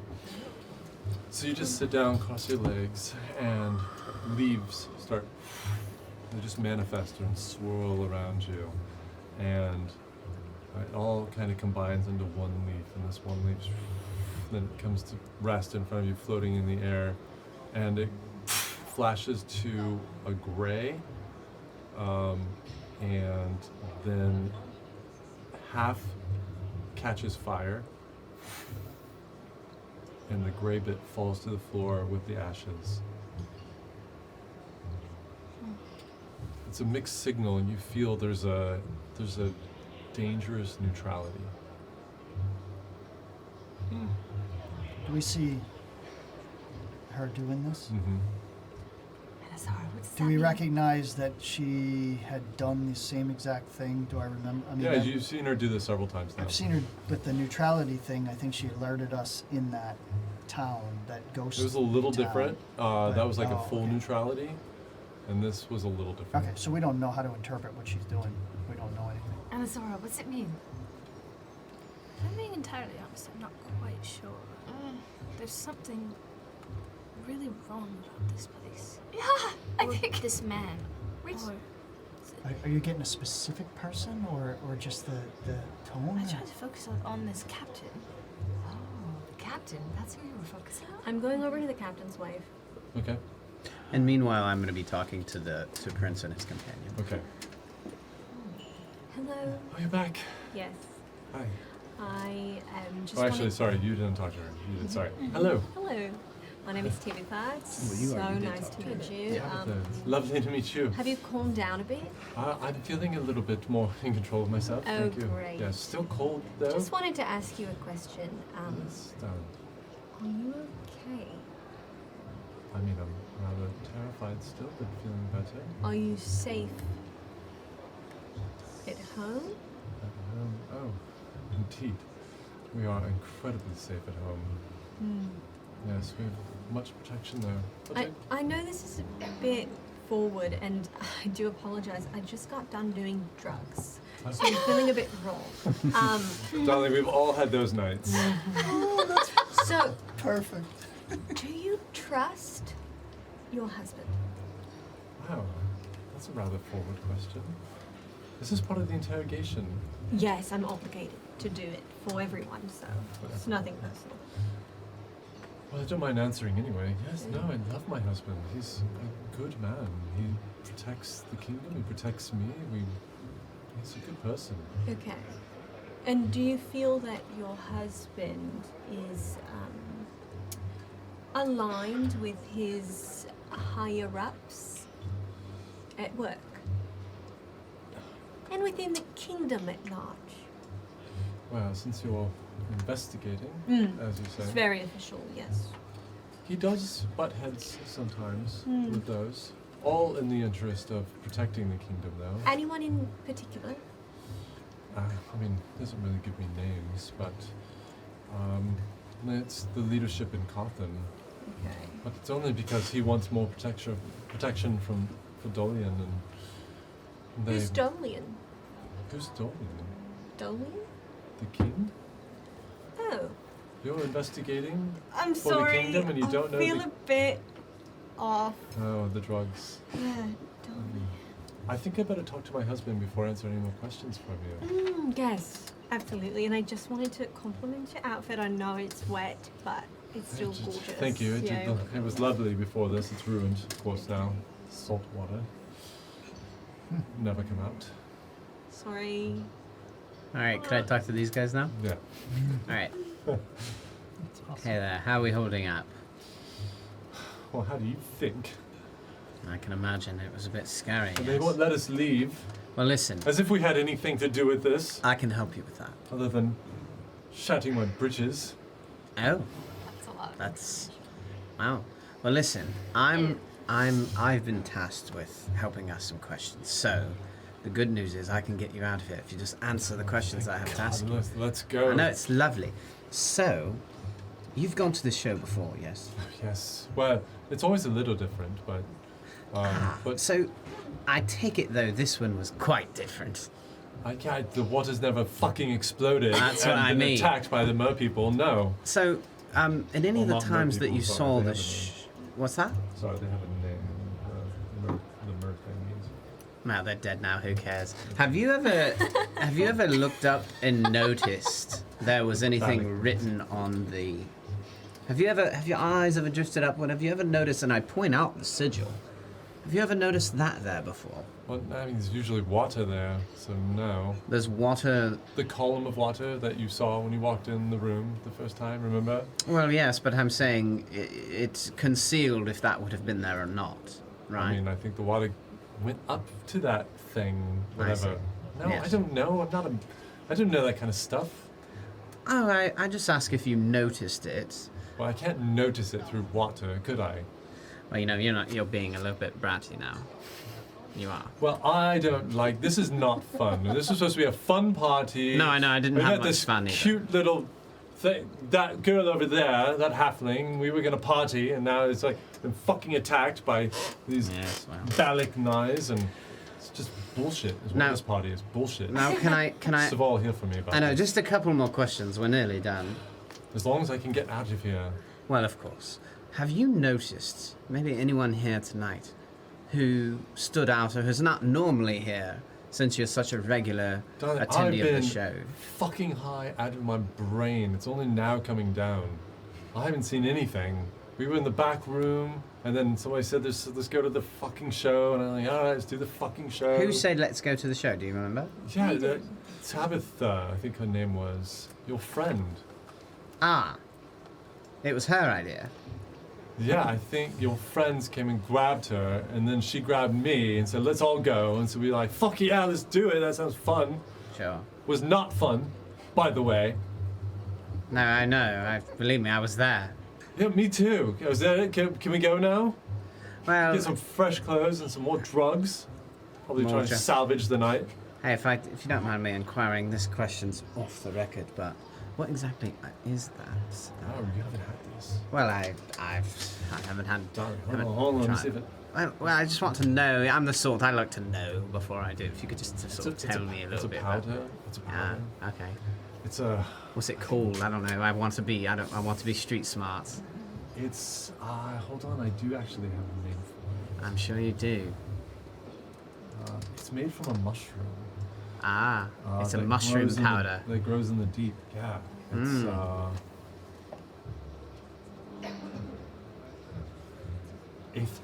So you just sit down, cross your legs, and leaves start. They just manifest and swirl around you, and it all kind of combines into one leaf, and this one leaf then it comes to rest in front of you, floating in the air, and it flashes to a gray, and then half catches fire, and the gray bit falls to the floor with the ashes. It's a mixed signal, and you feel there's a dangerous neutrality.
Do we see her doing this?
Mm-hmm.
Anazora, what's
Do
that
we
mean?
recognize that she had done the same exact thing? Do I remember? I mean,
Yeah, you've seen her do this several times now.
I've seen her with the neutrality thing. I think she alerted us in that town, that ghost.
It was a little
town.
different. That was like a
Oh,
full
okay.
neutrality, and this was a little different.
Okay, so we don't know how to interpret what she's doing. We don't know anything.
Anazora, what's it mean?
If I'm being entirely honest, I'm not quite sure. There's something really wrong about this place.
Yeah, I
Or
think.
this man.
Which-
Or
Are you getting a specific person or just the tone?
I tried to focus on this captain.
Oh, the captain. That's who you were focusing on?
I'm going over to the captain's wife.
Okay.
And meanwhile, I'm going to be talking to Prince and his companion.
Okay.
Hello.
Oh, you're back.
Yes.
Hi.
I am just.
Oh, actually,
wanting-
sorry, you didn't talk to her. You did. Sorry. Hello.
Hello. My name is Tabitha. It's
Well, you
so
already did
nice
talk
to
to
meet
her.
you.
It's lovely to meet you.
Have you calmed down a bit?
I'm feeling a little bit more in control of myself.
Oh,
Thank you.
great.
Yeah, still cold though.
Just wanted to ask you a question.
Yes,
Are you okay?
I mean, I'm rather terrified still, but feeling better.
Are you safe at home?
Oh, indeed. We are incredibly safe at home. Yes, we have much protection there. But
I know this is a bit forward, and I do apologize. I just got done doing drugs, so I'm feeling a bit raw.
darling, we've all had those nights.
So,
Perfect.
do you trust your husband?
Wow, that's a rather forward question. This is part of the interrogation.
Yes, I'm obligated to do it for everyone, so it's nothing personal.
Well, I don't mind answering anyway. Yes, no, I love my husband. He's a good man. He protects the kingdom. He protects me. He's a good person.
Okay. And do you feel that your husband is aligned with his higher ups at work? And within the kingdom at large?
Well, since you're investigating, as you say,
It's very official, yes.
he does butt heads sometimes with those. All in the interest of protecting the kingdom, though.
Anyone in particular?
I mean, he doesn't really give me names, but it's the leadership in Cawthon.
Okay.
But it's only because he wants more protection from Dolian and they.
Who's Dolian?
Who's Dolian?
Dolian?
The king?
Oh.
You're investigating
I'm
for
sorry.
the kingdom and you don't know
I feel
the.
a bit off.
Oh, the drugs.
Yeah, Dolian.
I think I better talk to my husband before answering any more questions from you.
Yes, absolutely. And I just wanted to compliment your outfit. I know it's wet, but it's still gorgeous.
Thank you.
Yeah,
It was lovely before this. It's ruined, of course, now. Salt water. Never come out.
Sorry.
All right, could I talk to these guys now?
Yeah.
All right. Okay, there. How are we holding up?
Well, how do you think?
I can imagine it was a bit scary.
And they
yes.
won't let us leave,
Well, listen,
as if we had anything to do with this,
I can help you with that.
other than shatting my britches.
Oh,
That's a lot.
that's wow. Well, listen, I've been tasked with helping ask some questions. So, the good news is I can get you out of here if you just answer the questions I have to ask you.
Let's go.
I know it's lovely. So, you've gone to this show before, yes?
Yes. Well, it's always a little different, but
So, I take it though this one was quite different.
the water's never fucking exploded.
That's
and
what I
been
mean.
Attacked by the mer-people. No.
So, in any
Well,
of the
not
times that
mer-people,
you
sorry,
saw
they
the
have a
what's that?
Sorry, they have a name. The mer thing means.
No, they're dead now. Who cares? Have you ever looked up and noticed there was anything written on the Have your eyes ever drifted upward? Have you ever noticed, and I point out the sigil, have you ever noticed that there before?
Well, I mean, there's usually water there, so no.
There's water.
The column of water that you saw when you walked in the room the first time, remember?
Well, yes, but I'm saying it's concealed if that would have been there or not, right?
I mean, I think the water went up to that thing, whatever. No,
Yes.
I don't know. I don't know that kind of stuff.
Oh, I just ask if you noticed it.
Well, I can't notice it through water, could I?
Well, you're being a little bit bratty now. You are.
Well, I don't like. This is not fun. This is supposed to be a fun party.
No, I know. I didn't
We
have
had
much
this
fun either.
cute little thing. That girl over there, that halfling. We were gonna party, and now it's like been fucking attacked by these
Yes, well.
Balak knives, and it's just bullshit. Is what
Now-
this party is. Bullshit.
Now, can I?
Saval, hear from me about
I know.
this.
Just a couple more questions. We're nearly done.
As long as I can get out of here.
Well, of course. Have you noticed maybe anyone here tonight who stood out or who's not normally here since you're such a regular
Darling, I've
attendee of
been
the show?
fucking high out of my brain. It's only now coming down. I haven't seen anything. We were in the back room, and then somebody said, let's go to the fucking show, and I'm like, all right, let's do the fucking show.
Who said let's go to the show? Do you remember?
Yeah, Tabitha, I think her name was. Your friend.
Ah, it was her idea.
Yeah, I think your friends came and grabbed her, and then she grabbed me and said, let's all go. And so we were like, fuck yeah, let's do it. That sounds fun.
Sure.
Was not fun, by the way.
No, I know. Believe me, I was there.
Yeah, me too. Was that it? Can we go now?
Well,
Get some fresh clothes and some more drugs. Probably
More
trying to
drugs.
salvage the night.
hey, if you don't mind me inquiring, this question's off the record, but what exactly is that?
Oh, you haven't had this.
Well, I haven't had.
Darling,
haven't
hold on, let me
tried.
see if it...
Well, I just want to know. I'm the sort I like to know before I do. If you could just sort of tell me a little bit.
It's a powder. It's a powder.
Okay.
It's a...
What's it called? I don't know. I want to be street smart.
It's... hold on, I do actually have a name for
I'm sure you do.
it. It's made from a mushroom.
Ah, it's a
that
mushroom
grows in the-
powder.
that grows in the deep, yeah. It's,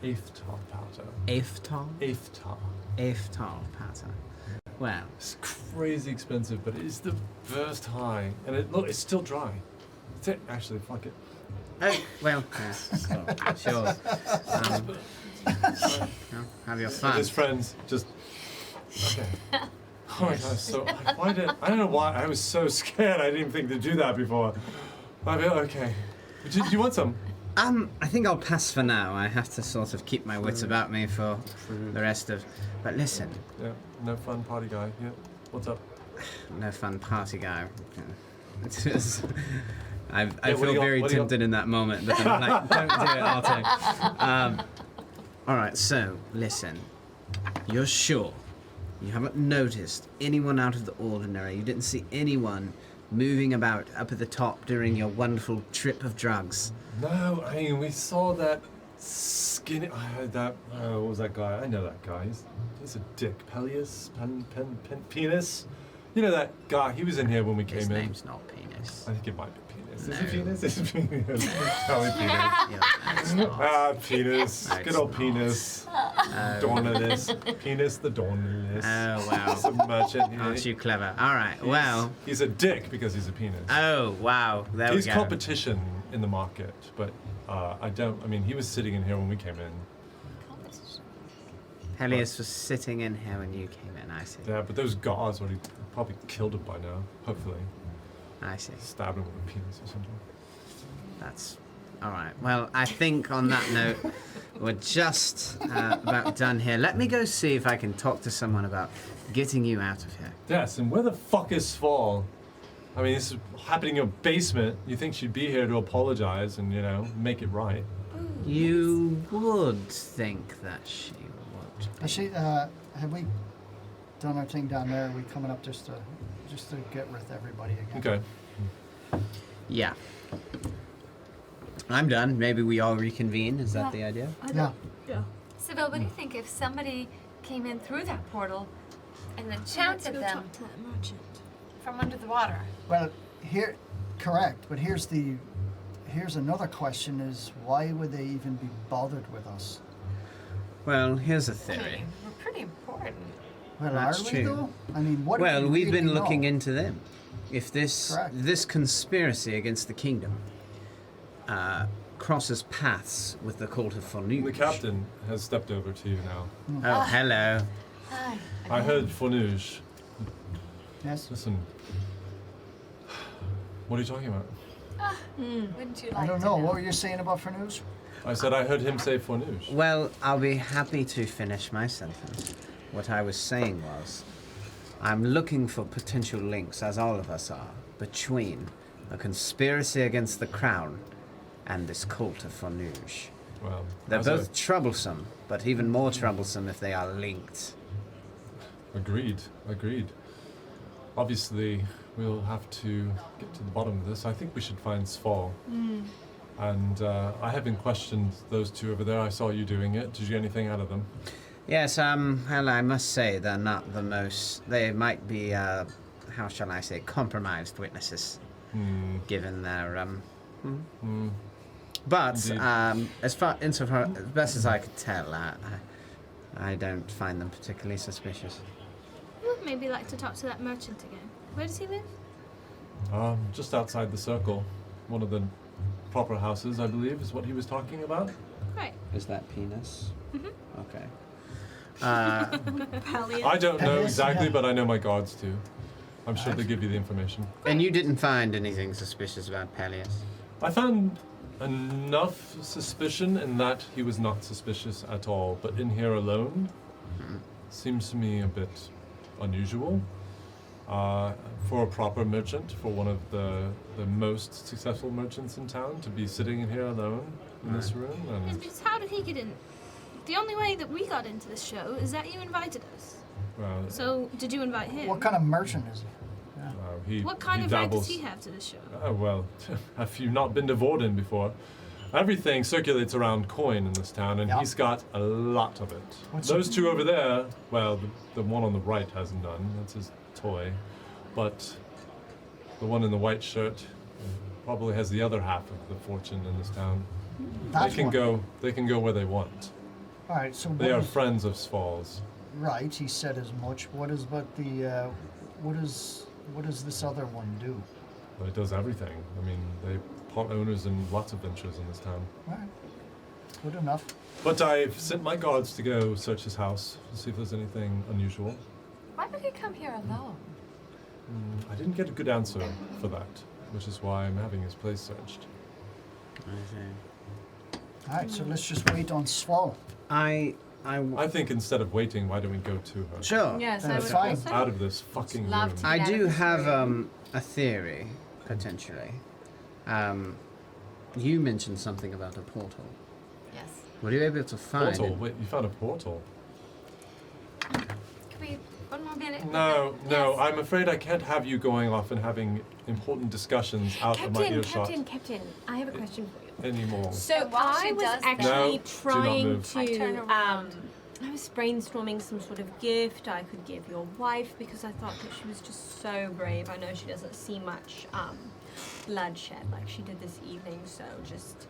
Aphtar powder.
Aftal?
Aphtar.
Aftal powder. Well,
It's crazy expensive, but it's the first high. And look, it's still dry. That's it, actually, fuck it.
oh, well, yeah, sure. Have your fun.
His friends just... Okay. Oh my god, so... I don't know why, I was so scared. I didn't even think to do that before. Okay. Do you want some?
I think I'll pass for now. I have to sort of keep my wits about me for the rest of. But listen,
Yeah, no fun party guy. Yeah. What's up?
no fun party guy. It's just, I
what
feel
do you
very
what do you
tempted in that moment, but then I'm like, don't do it, Arto. All right, so listen. You're sure you haven't noticed anyone out of the ordinary? You didn't see anyone moving about up at the top during your wonderful trip of drugs?
No, I mean, we saw that skinny... what was that guy? I know that guy. He's a dick. Peleus? Penis? You know that guy? He was in here when we
His
came in.
name's not Penis.
I think it might be Penis.
No.
Is it Penis? It's Penis. Probably Penis.
Yeah, it's not.
Penis.
No,
Good
it's
old
not.
Penis.
Oh.
Dornalist. Penis the Dornalist.
Oh, wow.
He's a merchant.
Aren't you clever? All right, well.
He's a dick because he's a penis.
Oh, wow. There
He's
we go.
competition in the market, but I mean, he was sitting in here when we came in.
Peleus was sitting in here when you came in, I see.
Yeah, but those guards would have probably killed him by now, hopefully.
I see.
Stabbed him with a penis or something.
That's all right. Well, I think on that note, we're just about done here. Let me go see if I can talk to someone about getting you out of here.
Yes, and where the fuck is Sval? I mean, this is happening in your basement. You think she'd be here to apologize and, make it right.
You would think that she would.
Have we done our thing down there? Are we coming up just to get with everybody again?
Okay.
Yeah. I'm done. Maybe we all reconvene. Is that the idea?
Yeah.
Yeah.
Sybil, what do you think if somebody came in through that portal and then
Let's
chanted
go
them
talk to that merchant.
from under the water?
Well, correct. But here's the here's another question: is why would they even be bothered with us?
Well, here's a
I
theory.
mean, we're pretty important.
Well,
That's
are we
true.
though? I mean, what? do
Well,
we
we've been
really
looking
know?
into them. If this
Correct.
this conspiracy against the kingdom crosses paths with the cult of Fornuge.
The captain has stepped over to you now.
Oh, hello.
Hi.
I heard Fornuge.
Yes.
Listen. What are you talking about?
Wouldn't you like
I don't
to
know. What were you saying about Fornuge?
I said I heard him say Fornuge.
Well, I'll be happy to finish my sentence. What I was saying was, I'm looking for potential links, as all of us are, between a conspiracy against the crown and this cult of Fornuge.
Well,
They're
as
both troublesome, but even more troublesome if they are linked.
Agreed. Obviously, we'll have to get to the bottom of this. I think we should find Sval. And I haven't questioned those two over there. I saw you doing it. Did you get anything out of them?
Yes, well, I must say they're not the most. They might be, how shall I say, compromised witnesses, given their. But
Indeed.
insofar as best as I could tell, I don't find them particularly suspicious.
You would maybe like to talk to that merchant again. Where does he live?
Just outside the circle. One of the proper houses, I believe, is what he was talking about.
Great.
Is that penis? Okay.
Pallium.
I don't know
Yes,
exactly,
yeah.
but I know my guards do. I'm sure they give you the information.
And you didn't find anything suspicious about Peleus?
I found enough suspicion in that he was not suspicious at all, but in here alone seems to me a bit unusual. For a proper merchant, for one of the most successful merchants in town, to be sitting in here alone in this room.
Yes,
And,
because how did he get in? The only way that we got into this show is that you invited us.
well,
So, did you invite him?
What kind of merchant is he?
he,
What kind
he
of right does
dabbles.
he have to this show?
Oh, well, have you not been to Vorden before? Everything circulates around coin in this town, and
Yeah.
he's got a lot of it.
What's
Those two over there, well, the one on the right has none. That's his toy. But the one in the white shirt probably has the other half of the fortune in this town.
That's one.
They can go where they want.
All right. So
They
what
are
is-
friends of Sval's.
right. He said as much. What is but the what does this other one do?
But it does everything. I mean, they part owners in lots of ventures in this town.
All right. Good enough.
But I've sent my guards to go search his house to see if there's anything unusual.
Why would he come here alone?
I didn't get a good answer for that, which is why I'm having his place searched.
All right. So let's just wait on Sval.
I think instead of waiting, why don't we go to her?
Sure.
Yes,
I
I
would
would
fine.
also.
Out of this fucking
Love
room.
to-
I
Get out
do
of this
have
room.
a theory, potentially. You mentioned something about a portal.
Yes.
Were you able to find
Portal?
it?
Wait, you found a portal?
Can we, one more minute?
No,
Yes.
I'm afraid I can't have you going off and having important discussions out of my earshot
Captain, I have a question for you.
anymore.
So
while she
I was
does that-
actually
No, do not
trying
move.
I turn
to
around.
I was brainstorming some sort of gift I could give your wife because I thought that she was just so brave. I know she doesn't see much bloodshed like she did this evening, so just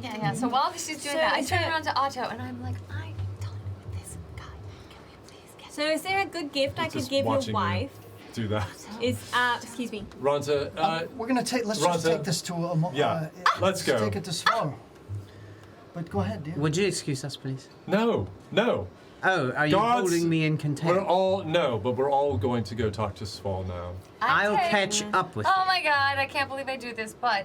Yeah. So while she's doing
So
that, I
is
turn
there-
around to Otto and I'm like, I'm done with this guy. Can we please get
So is there a good gift I
He's
could
just
give your
watching you.
wife?
Do that.
Is excuse me.
Ronta,
We're gonna take. Let's just
Ronta,
take this to a.
yeah, let's go.
Take it to Sval. But go ahead, dear.
Would you excuse us, please?
no.
Oh, are you
Guards,
holding me in
We're
contempt?
but we're all going to go talk to Sval now.
I'll
take-
catch up with
Oh
you.
my god, I can't believe I do this, but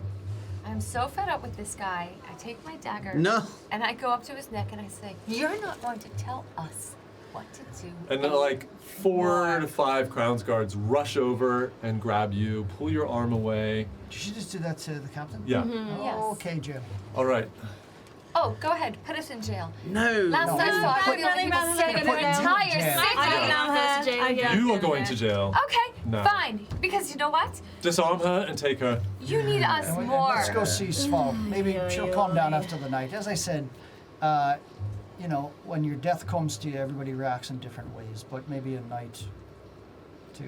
I'm so fed up with this guy. I take my dagger
No.
and I go up to his neck and I say, you're not going to tell us what to do.
And then like 4 to 5 Crowns guards rush over and grab you, pull your arm away.
Did you just do that to the captain?
Yeah.
Yes.
Okay, Jim.
All right.
Oh, go ahead, put us in jail.
No.
Last
No.
I saw,
Put-
we're the only people
put-
sitting in
put
an
you in
entire
jail.
city.
I don't know jail yet.
You are going to jail.
Okay,
No.
fine. Because you know what?
Disarm her and take her.
You need us
And
more.
let's go see Sval. Maybe she'll calm down after the night. As I said, you know, when your death comes to you, everybody reacts in different ways. But maybe a night, to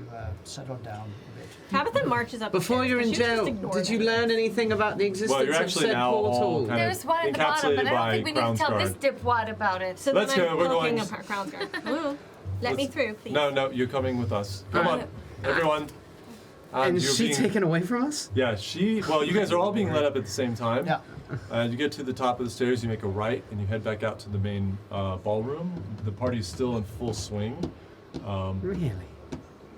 settle down a bit.
Tabitha marches up.
Before you're in jail, did you learn anything about the existence
Well, you're
of
actually
said
now all
portal?
kind of
There's one at the bottom, but I don't think we need to tell this
Crownsguard.
dipwad about it.
So
Let's
then
go,
I'm
we're
poking
going-
up our Crownsguard. Ooh, let me through, please.
No, you're coming with us. Come on, everyone.
And is
you're
she
being-
taken away from us?
Yeah, well, you guys are all being led up at the same time.
Yeah.
And you get to the top of the stairs, you make a right, and you head back out to the main ballroom. The party's still in full swing.
Really?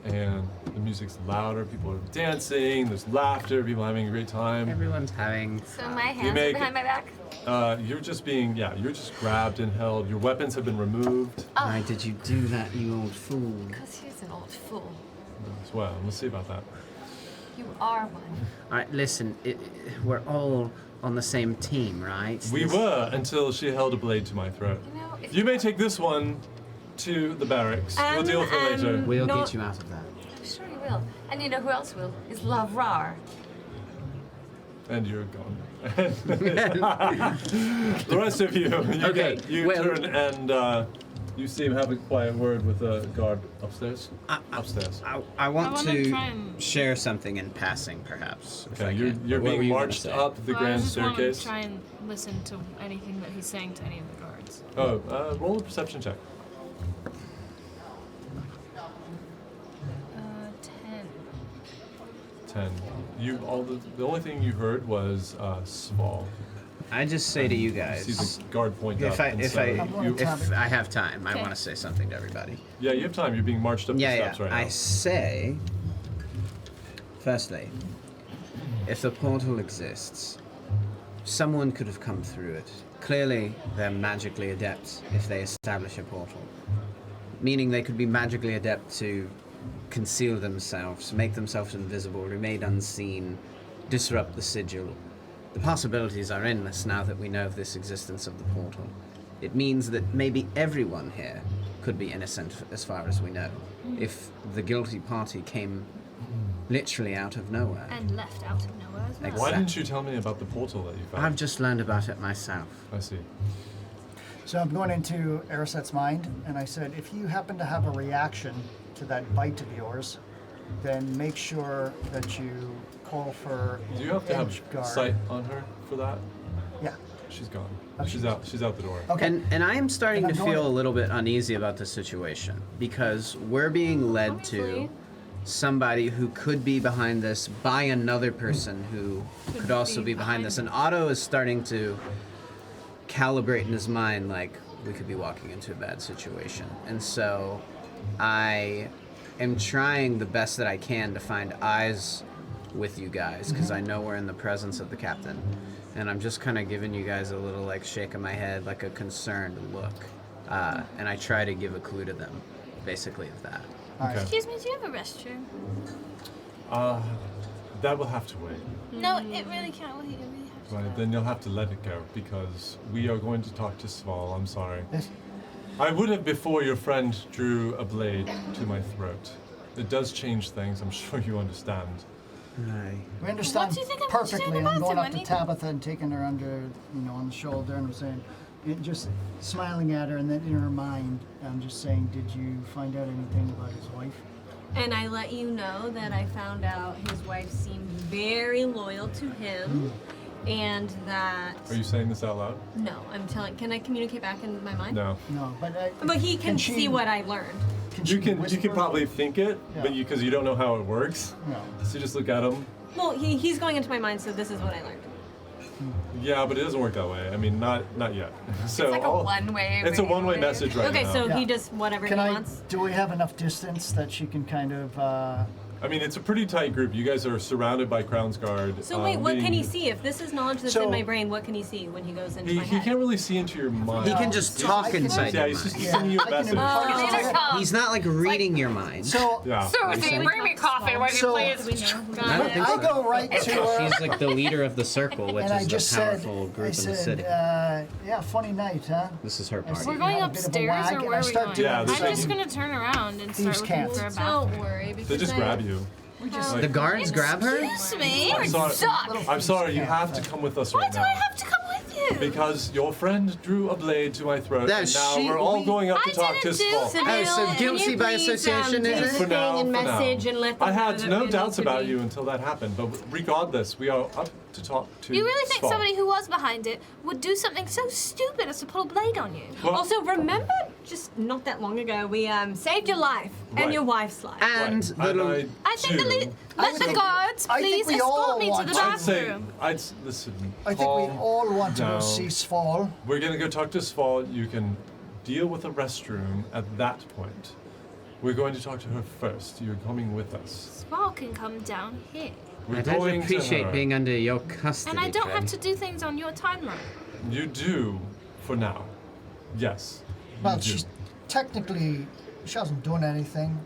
And the music's louder, people are dancing, there's laughter, people having a great time.
Everyone's having
So my hands are
make-
behind my back.
You're just grabbed and held. Your weapons have been removed
Why did you do that, you old fool?
Because he's an old fool.
as well. Let's see about that.
You are one.
Alright, listen, we're all on the same team, right?
We were until she held a blade to my throat.
You know, if
You may take this one to the barracks. We'll deal with it later.
We'll
No.
get you out of that.
I'm sure you will. And you know who else will? Is Lavrar.
And you're gone. The rest of you,
Okay,
you
well-
turn and you see him have a quiet word with a guard upstairs. Upstairs.
I want
wanna
to
try and-
share something in passing, perhaps. if I
Okay,
can.
you're
What were
being
you gonna
marched
say?
up the
Well, I
grand
just want to
staircase.
try and listen to anything that he's saying to any of the guards.
Oh, roll a perception check.
10.
10. The only thing you heard was Sval.
I just say to you
See
guys,
the guard point
if
up.
I
and
if
so
I
you,
if I have time, I
Okay.
want to say something to everybody.
yeah, you have time. You're being marched up the
Yeah,
steps
yeah.
right now.
I say, firstly, if the portal exists, someone could have come through it. Clearly, they're magically adept if they establish a portal. Meaning they could be magically adept to conceal themselves, make themselves invisible, remain unseen, disrupt the sigil. The possibilities are endless now that we know of this existence of the portal. It means that maybe everyone here could be innocent as far as we know, if the guilty party came literally out of nowhere.
And left out of nowhere as well.
Why didn't you tell me about the portal that you found?
I've just learned about it myself.
I see.
So I'm going into Ariset's mind, and I said, if you happen to have a reaction to that bite of yours, then make sure that you call for
Do you have to have
edge guard.
sight on her for that?
Yeah.
She's gone.
Oh,
She's out. She's out the door.
Okay.
And I am starting
And
to
I'm
feel a
going-
little bit uneasy about the situation because we're being led to
Obviously.
somebody who could be behind this by another person who could also be behind this. And Otto is starting to calibrate in his mind like we could be walking into a bad situation. And so I am trying the best that I can to find eyes with you guys because I know we're in the presence of the captain. And I'm just kind of giving you guys a little like shake of my head, like a concerned look. And I try to give a clue to them, basically, of that.
All right.
Okay.
Excuse me, do you have a restroom?
That will have to wait.
No, it really can't wait. It really has to
Right,
go.
then you'll have to let it go because we are going to talk to Sval. I'm sorry.
Yes.
I would have before your friend drew a blade to my throat. It does change things. I'm sure you understand.
Right.
We understand
What do you think I'm supposed to do
perfectly.
in the
I'm going
bathroom?
up
I
to
need-
Tabitha and taking her under, on the shoulder, and I'm saying, just smiling at her, and then in her mind, I'm just saying, did you find out anything about his wife?
And I let you know that I found out his wife seemed very loyal to him, and that.
Are you saying this out loud?
No, I'm telling. Can I communicate back in my mind?
No.
No, but
But he can
she-
see what I learned.
she
You can
whisper?
probably think it, but
Yeah.
because you don't know how it works,
No.
so you just look at him.
Well, he's going into my mind, so this is what I learned.
Yeah, but it doesn't work that way. I mean, not yet. So
It's like a
I'll-
one-way.
It's a
radio
one-way
wave.
message right
Okay,
now.
so
Yeah.
he does whatever
Can
he
I?
wants.
Do we have enough distance that she can kind of?
I mean, it's a pretty tight group. You guys are surrounded by Crownsguard.
So wait, what can he
leading-
see? If this is knowledge that's
So-
in my brain, what can he see when he goes into my
He
head?
can't really see into your mind.
He can just
So
talk
I can-
inside
Yeah,
your
he's just
mind.
sending you a
I can
message.
impart
Can
it.
you tell?
He's not like reading your mind.
So
Yeah.
Susie, bring me coffee, will you
So-
please?
Do we know?
I don't think
I
so.
go right to her.
She's like the leader of the circle, which
And I
is
just
the
said,
powerful group
I
in the
said,
city.
yeah, funny night, huh?
This is her
I said,
party.
We're going
you have a bit of a
upstairs,
wag,
or
and
where
I
are we
start
going?
doing
Yeah,
I'm
this
just
is-
gonna turn around and
Thieves
start looking for a
can't.
bathroom.
Don't worry, because
They just grab you.
We just
Like-
The guards grab her?
Excuse me.
I'm sorry.
Suck.
I'm sorry. You
Yeah.
have to come with us
Why
right
do
now.
I have to come with you? do?
Because your friend drew a blade to my throat,
No,
and now we're all going up to
I
talk to
didn't do
Sval.
so.
Oh, so guilty by association,
do
is
this
it?
For now,
thing and
for now.
message and let them
I
know
had
that
no
we need
doubts
to
about
be-
you until that happened, but regardless, we are up to talk to
You really think
Sval.
somebody who was behind it would do something so stupid as to pull a blade on you?
Well,
Also, remember just not that long ago, we saved your life
Right.
and your wife's life.
And
right,
the
I think
do.
let the guards
I think
please
we all
escort me to
want
the
to-
I'd say,
bathroom.
listen.
I think we
calm
all want to go
down.
see Sval.
We're gonna go talk to Sval. You can deal with the restroom at that point. We're going to talk to her first. You're coming with us.
Sval can come down here.
We're
I don't
going to
appreciate
her.
being under your custody.
And I don't have
Clem.
to do things on your timeline.
You do, for now. Yes. you
Well,
do.
she's technically, she hasn't done anything,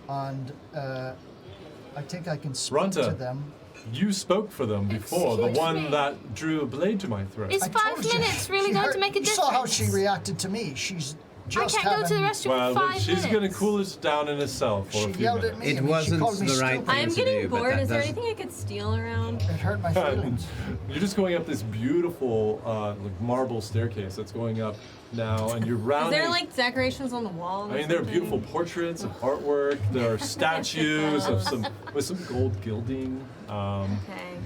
and I think I can speak
Runta.
to them.
You spoke for them before, the
Excuse
one
me.
that drew a blade to my throat.
Is
I
5
told you,
minutes really
she
going
heard-
to make a
you
difference?
saw how she reacted to me. She's just
I can't go to the
having-
restroom
Well,
for 5
she's
minutes.
gonna cool us down in a cell for
She
a few
yelled
minutes.
at me.
It
I mean, she
wasn't
called me
the right
stupid.
thing.
I'm
to
getting
do, but
bored.
that
Is there
doesn't-
anything I could steal around?
It hurt my feelings.
You're just going up this beautiful like marble staircase that's going up now, and you're
Is
rounding.
there like decorations on the wall?
I mean, there are beautiful portraits of artwork. There are statues of with some gold gilding.
Okay.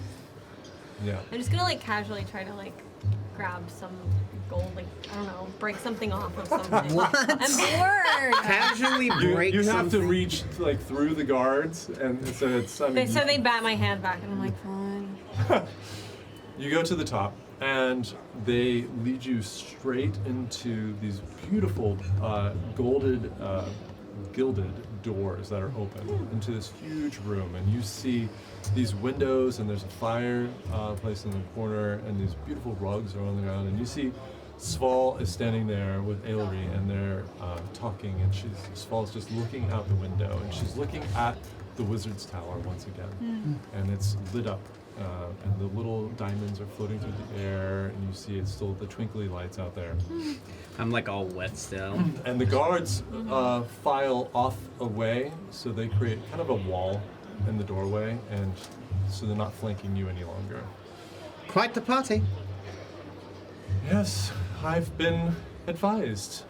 Yeah.
I'm just gonna like casually try to like grab some gold, like I don't know, break something off of something.
What?
I'm bored.
Casually
You,
break
you have
something.
to reach like through the guards, and so it's. I mean,
So they bat my hand back, and I'm like, fine.
You go to the top, and they lead you straight into these beautiful gilded doors that are open into this huge room. And you see these windows, and there's a fire place in the corner, and these beautiful rugs are on the ground. And you see Sval is standing there with Ailery, and they're talking, and Sval's just looking out the window, and she's looking at the Wizard's Tower once again, and it's lit up. And the little diamonds are floating through the air, and you see it's still the twinkly lights out there.
I'm like all wet still.
And the guards file off away, so they create kind of a wall in the doorway, and so they're not flanking you any longer.
Quite the party.
Yes, I've been advised.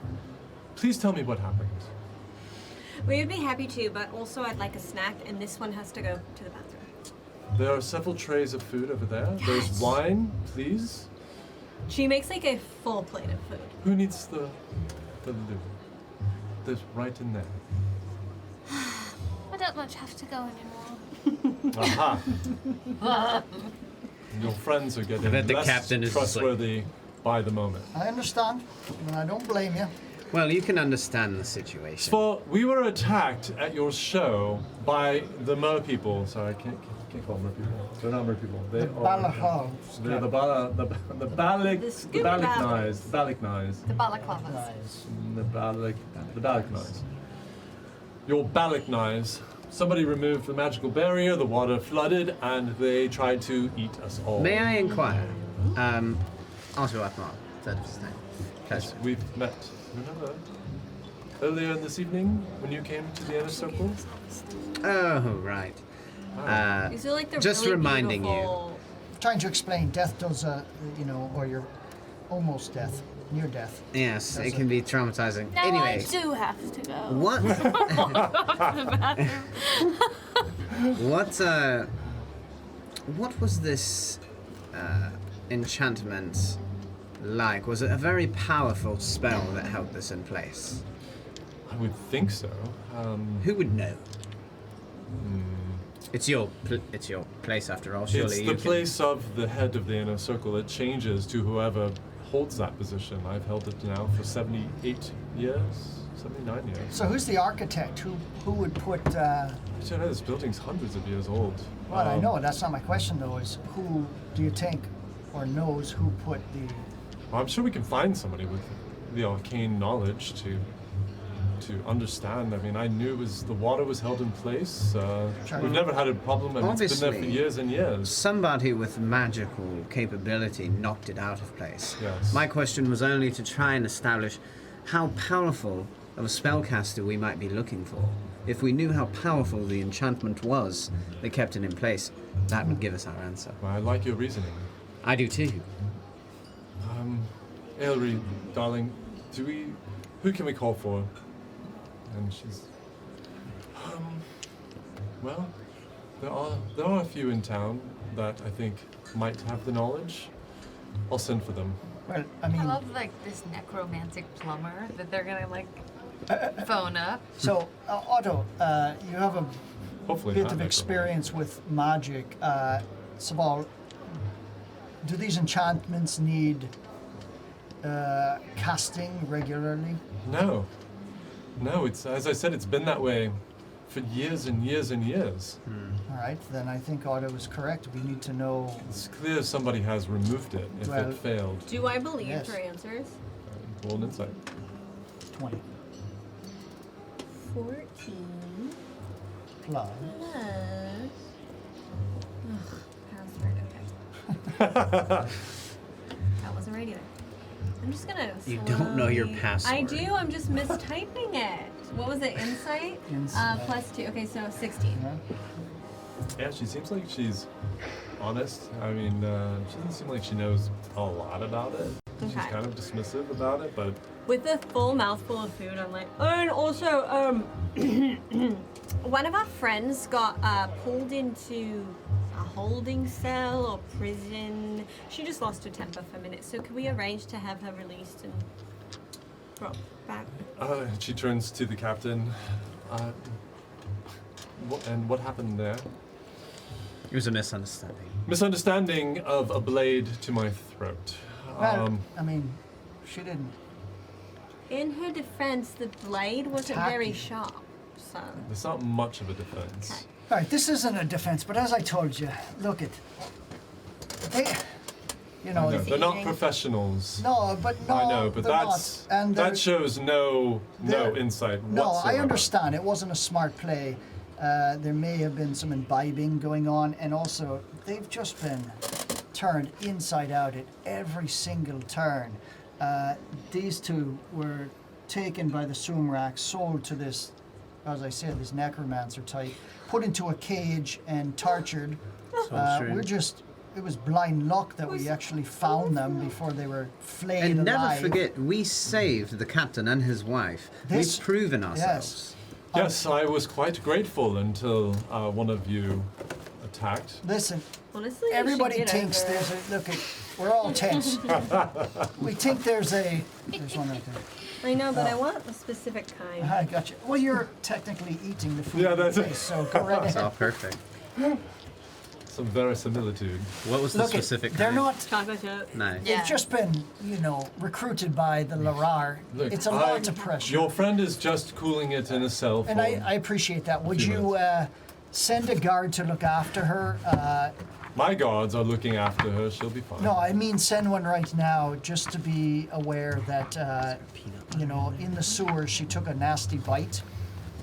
Please tell me what happened.
We would be happy to, but also I'd like a snack, and this one has to go to the bathroom.
There are several trays of food over there. There's wine, please.
She makes like a full plate of food.
Who needs the loo? There's right in there.
I don't much have to go anymore.
Aha! Your friends are getting
I bet the
less
captain is just like-
trustworthy by the moment.
I understand, and I don't blame you.
Well, you can understand the situation.
For we were attacked at your show by the mer-people. Sorry, I can't call them mer-people. They're not mer-people. They
The
are.
Balahals.
They're the
scuba
Baliknais.
The balaclavas.
The Baliknais. Your Baliknais. Somebody removed the magical barrier, the water flooded, and they tried to eat us all.
May I inquire? Also, Atmar, third of his name.
Yes, we've met. Remember? Earlier this evening, when you came to the inner circle?
Oh, right.
These are like the
Just
really
reminding you.
beautiful...
Trying to explain, death does, or you're almost death, near death.
Yes, it can be traumatizing.
Now
Anyway,
I do have to go.
what? What was this enchantment like? Was it a very powerful spell that held this in place?
I would think so.
Who would know? It's your place after all. Surely
It's
you
the
can-
place of the head of the inner circle. It changes to whoever holds that position. I've held it now for 78 years, 79 years.
So who's the architect? Who would put?
I don't know, this building's hundreds of years old.
Well, I know that's not my question though. Is who do you think or knows who put the?
I'm sure we can find somebody with the arcane knowledge to understand. I mean, I knew the water was held in place.
Sure.
We've never had a problem, and it's been there for
Obviously.
years and years.
Somebody with magical capability knocked it out of place.
Yes.
My question was only to try and establish how powerful of a spellcaster we might be looking for. If we knew how powerful the enchantment was that kept it in place, that would give us our answer.
I like your reasoning.
I do too.
Ailry, darling, who can we call for? And she's, well, there are a few in town that I think might have the knowledge. I'll send for them.
Well, I mean,
I love like this necromantic plumber that they're gonna like phone up.
so Otto, you have a
Hopefully
bit
not
of
necromantic.
experience with magic. Sabal, do these enchantments need casting regularly?
No, it's, as I said, it's been that way for years and years and years.
All right, then I think Otto is correct. We need to know.
It's clear somebody has removed it if
Well-
it failed.
Do I believe
Yes.
her answers?
Roll an insight.
20
14
plus.
plus. Ugh, password. Okay. That wasn't right either. I'm just gonna.
You don't know your
slowly-
password.
I do. I'm just mistyping it. What was it? Insight.
Insight.
Plus 2. Okay, so 16.
Yeah.
Yeah, she seems like she's honest. I mean, she doesn't seem like she knows a lot about it. She's
Okay.
kind of dismissive about it, but
With a full mouthful of food, I'm like, oh, and also, one of our friends got pulled into a holding cell or prison. She just lost her temper for a minute, so could we arrange to have her released and brought back?
she turns to the captain. And what happened there?
It was a misunderstanding.
Misunderstanding of a blade to my throat.
Well, I mean, she didn't.
In her defense, the blade wasn't very
Tacky.
sharp, so.
There's not much of a defense.
Okay.
All right, this isn't a defense, but as I told you, look it. They, you know,
I know, they're not
Defeating.
professionals.
no, but no,
I know, but
they're
that's
not. And
that
they're-
shows no
they're-
insight
No,
whatsoever.
I understand. It wasn't a smart play. There may have been some imbibing going on, and also they've just been turned inside out at every single turn. These two were taken by the Sumrak, sold to this, as I said, this necromancer type, put into a cage and tortured.
true.
It was blind luck that we actually found them before they were flayed
And never
alive.
forget, we saved the captain and his wife.
This-
We've proven ourselves.
Yes, I was quite grateful until one of you attacked.
Listen,
Honestly,
everybody
you should get
thinks
over
there's a look. We're all tense. We think there's one right there.
I know, but I want a specific kind.
I got you. Well, you're technically eating the food.
Yeah,
in your
that's it.
face, so go right
It's all
ahead.
perfect.
Some verisimilitude.
What was the
Look,
specific
they're
kind?
not.
Chocolate chip.
No.
Yeah.
They've just been, recruited by the Larar.
Look,
It's a lot of pressure.
Your friend is just cooling it in a cell phone.
And I appreciate that. Would
Few
you send a guard to look after her?
My guards are looking after her. She'll be fine.
No, I mean send one right now, just to be aware that, in the sewers she took a nasty bite,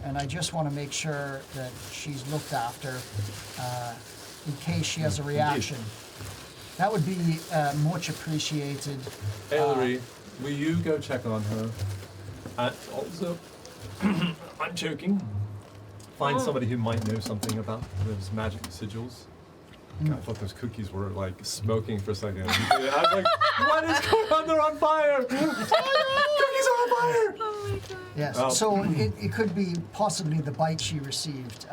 and I just want to make sure that she's looked after in case she has a reaction. That would be much appreciated.
Ailry, will you go check on her? And also, I'm joking. Find somebody who might know something about those magic sigils. I thought those cookies were like smoking for a second. I was like, what is going on? They're on fire! Cookies are on fire!
Oh my god.
Yes,
Oh.
so it could be possibly the bite she received.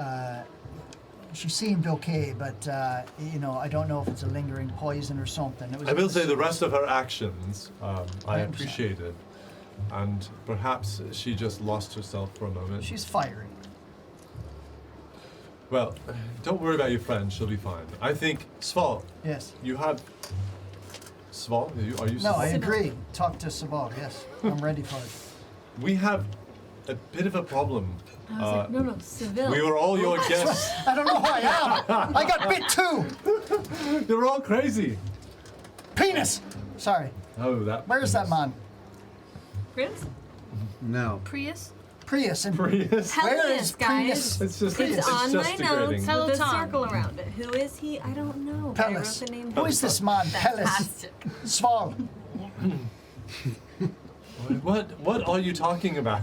She seemed okay, but, I don't know if it's a lingering poison or something. It was
I will say the rest of her actions I
understand.
appreciated. And perhaps she just lost herself for a moment.
She's fiery.
Well, don't worry about your friend. She'll be fine. I think, Sval,
Yes.
you have... Sval? Are you
No, I
Sval?
agree. Talk to Sabal, yes. I'm ready for it.
We have a bit of a problem.
I was like, no, Seville.
We were all your guests.
I don't know who I am. I got bit too.
They were all crazy.
Penis. Sorry.
Oh, that.
Where's that man?
Prince?
No.
Prius?
Prius. And
Prius.
where
Prius,
is
guys.
Prius?
It's just.
It's on my
just
notes
degrading.
with a
Peloton.
circle around it. Who is he? I don't know. I wrote
Pellis.
the name
Who is this man? Pellis.
Fantastic.
Sval.
What are you talking about?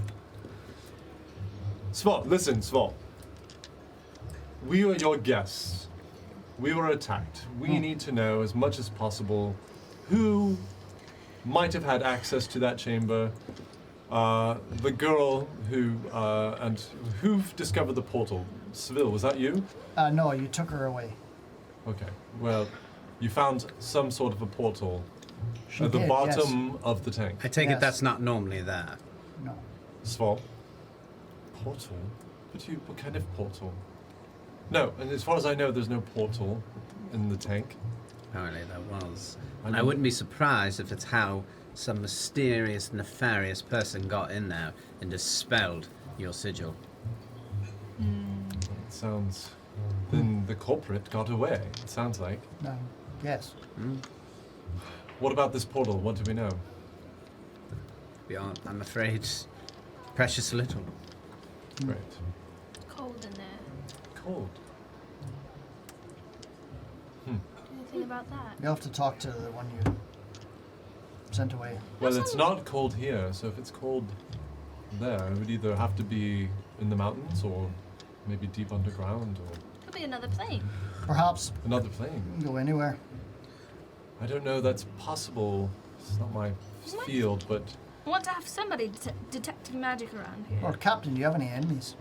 Sval, listen, Sval. We are your guests. We were attacked. We need to know as much as possible who might have had access to that chamber. The girl who discovered the portal? Seville, was that you?
No, you took her away.
Okay. Well, you found some sort of a portal
She
at the
did,
bottom of the tank.
I take
Yes.
it that's not normally there.
Yes. No.
Sval. Portal? What kind of portal? No, and as far as I know, there's no portal in the tank.
Apparently there was.
I
And I
know.
wouldn't be surprised if it's how some mysterious, nefarious person got in there and dispelled your sigil.
It sounds. Then the culprit got away. It sounds like.
No. Yes.
What about this portal? What do we know?
Beyond, I'm afraid, precious little.
Great.
Cold in there.
Cold.
Anything about that?
You'll have to talk to the one you sent away.
Well, it's not cold here, so if it's cold there, it would either have to be in the mountains or maybe deep underground or
Could be another plane.
Perhaps
another
you
plane.
can go anywhere.
I don't know that's possible. It's not my field, but
I want to have somebody detecting magic around here.
Or Captain, do you have any enemies?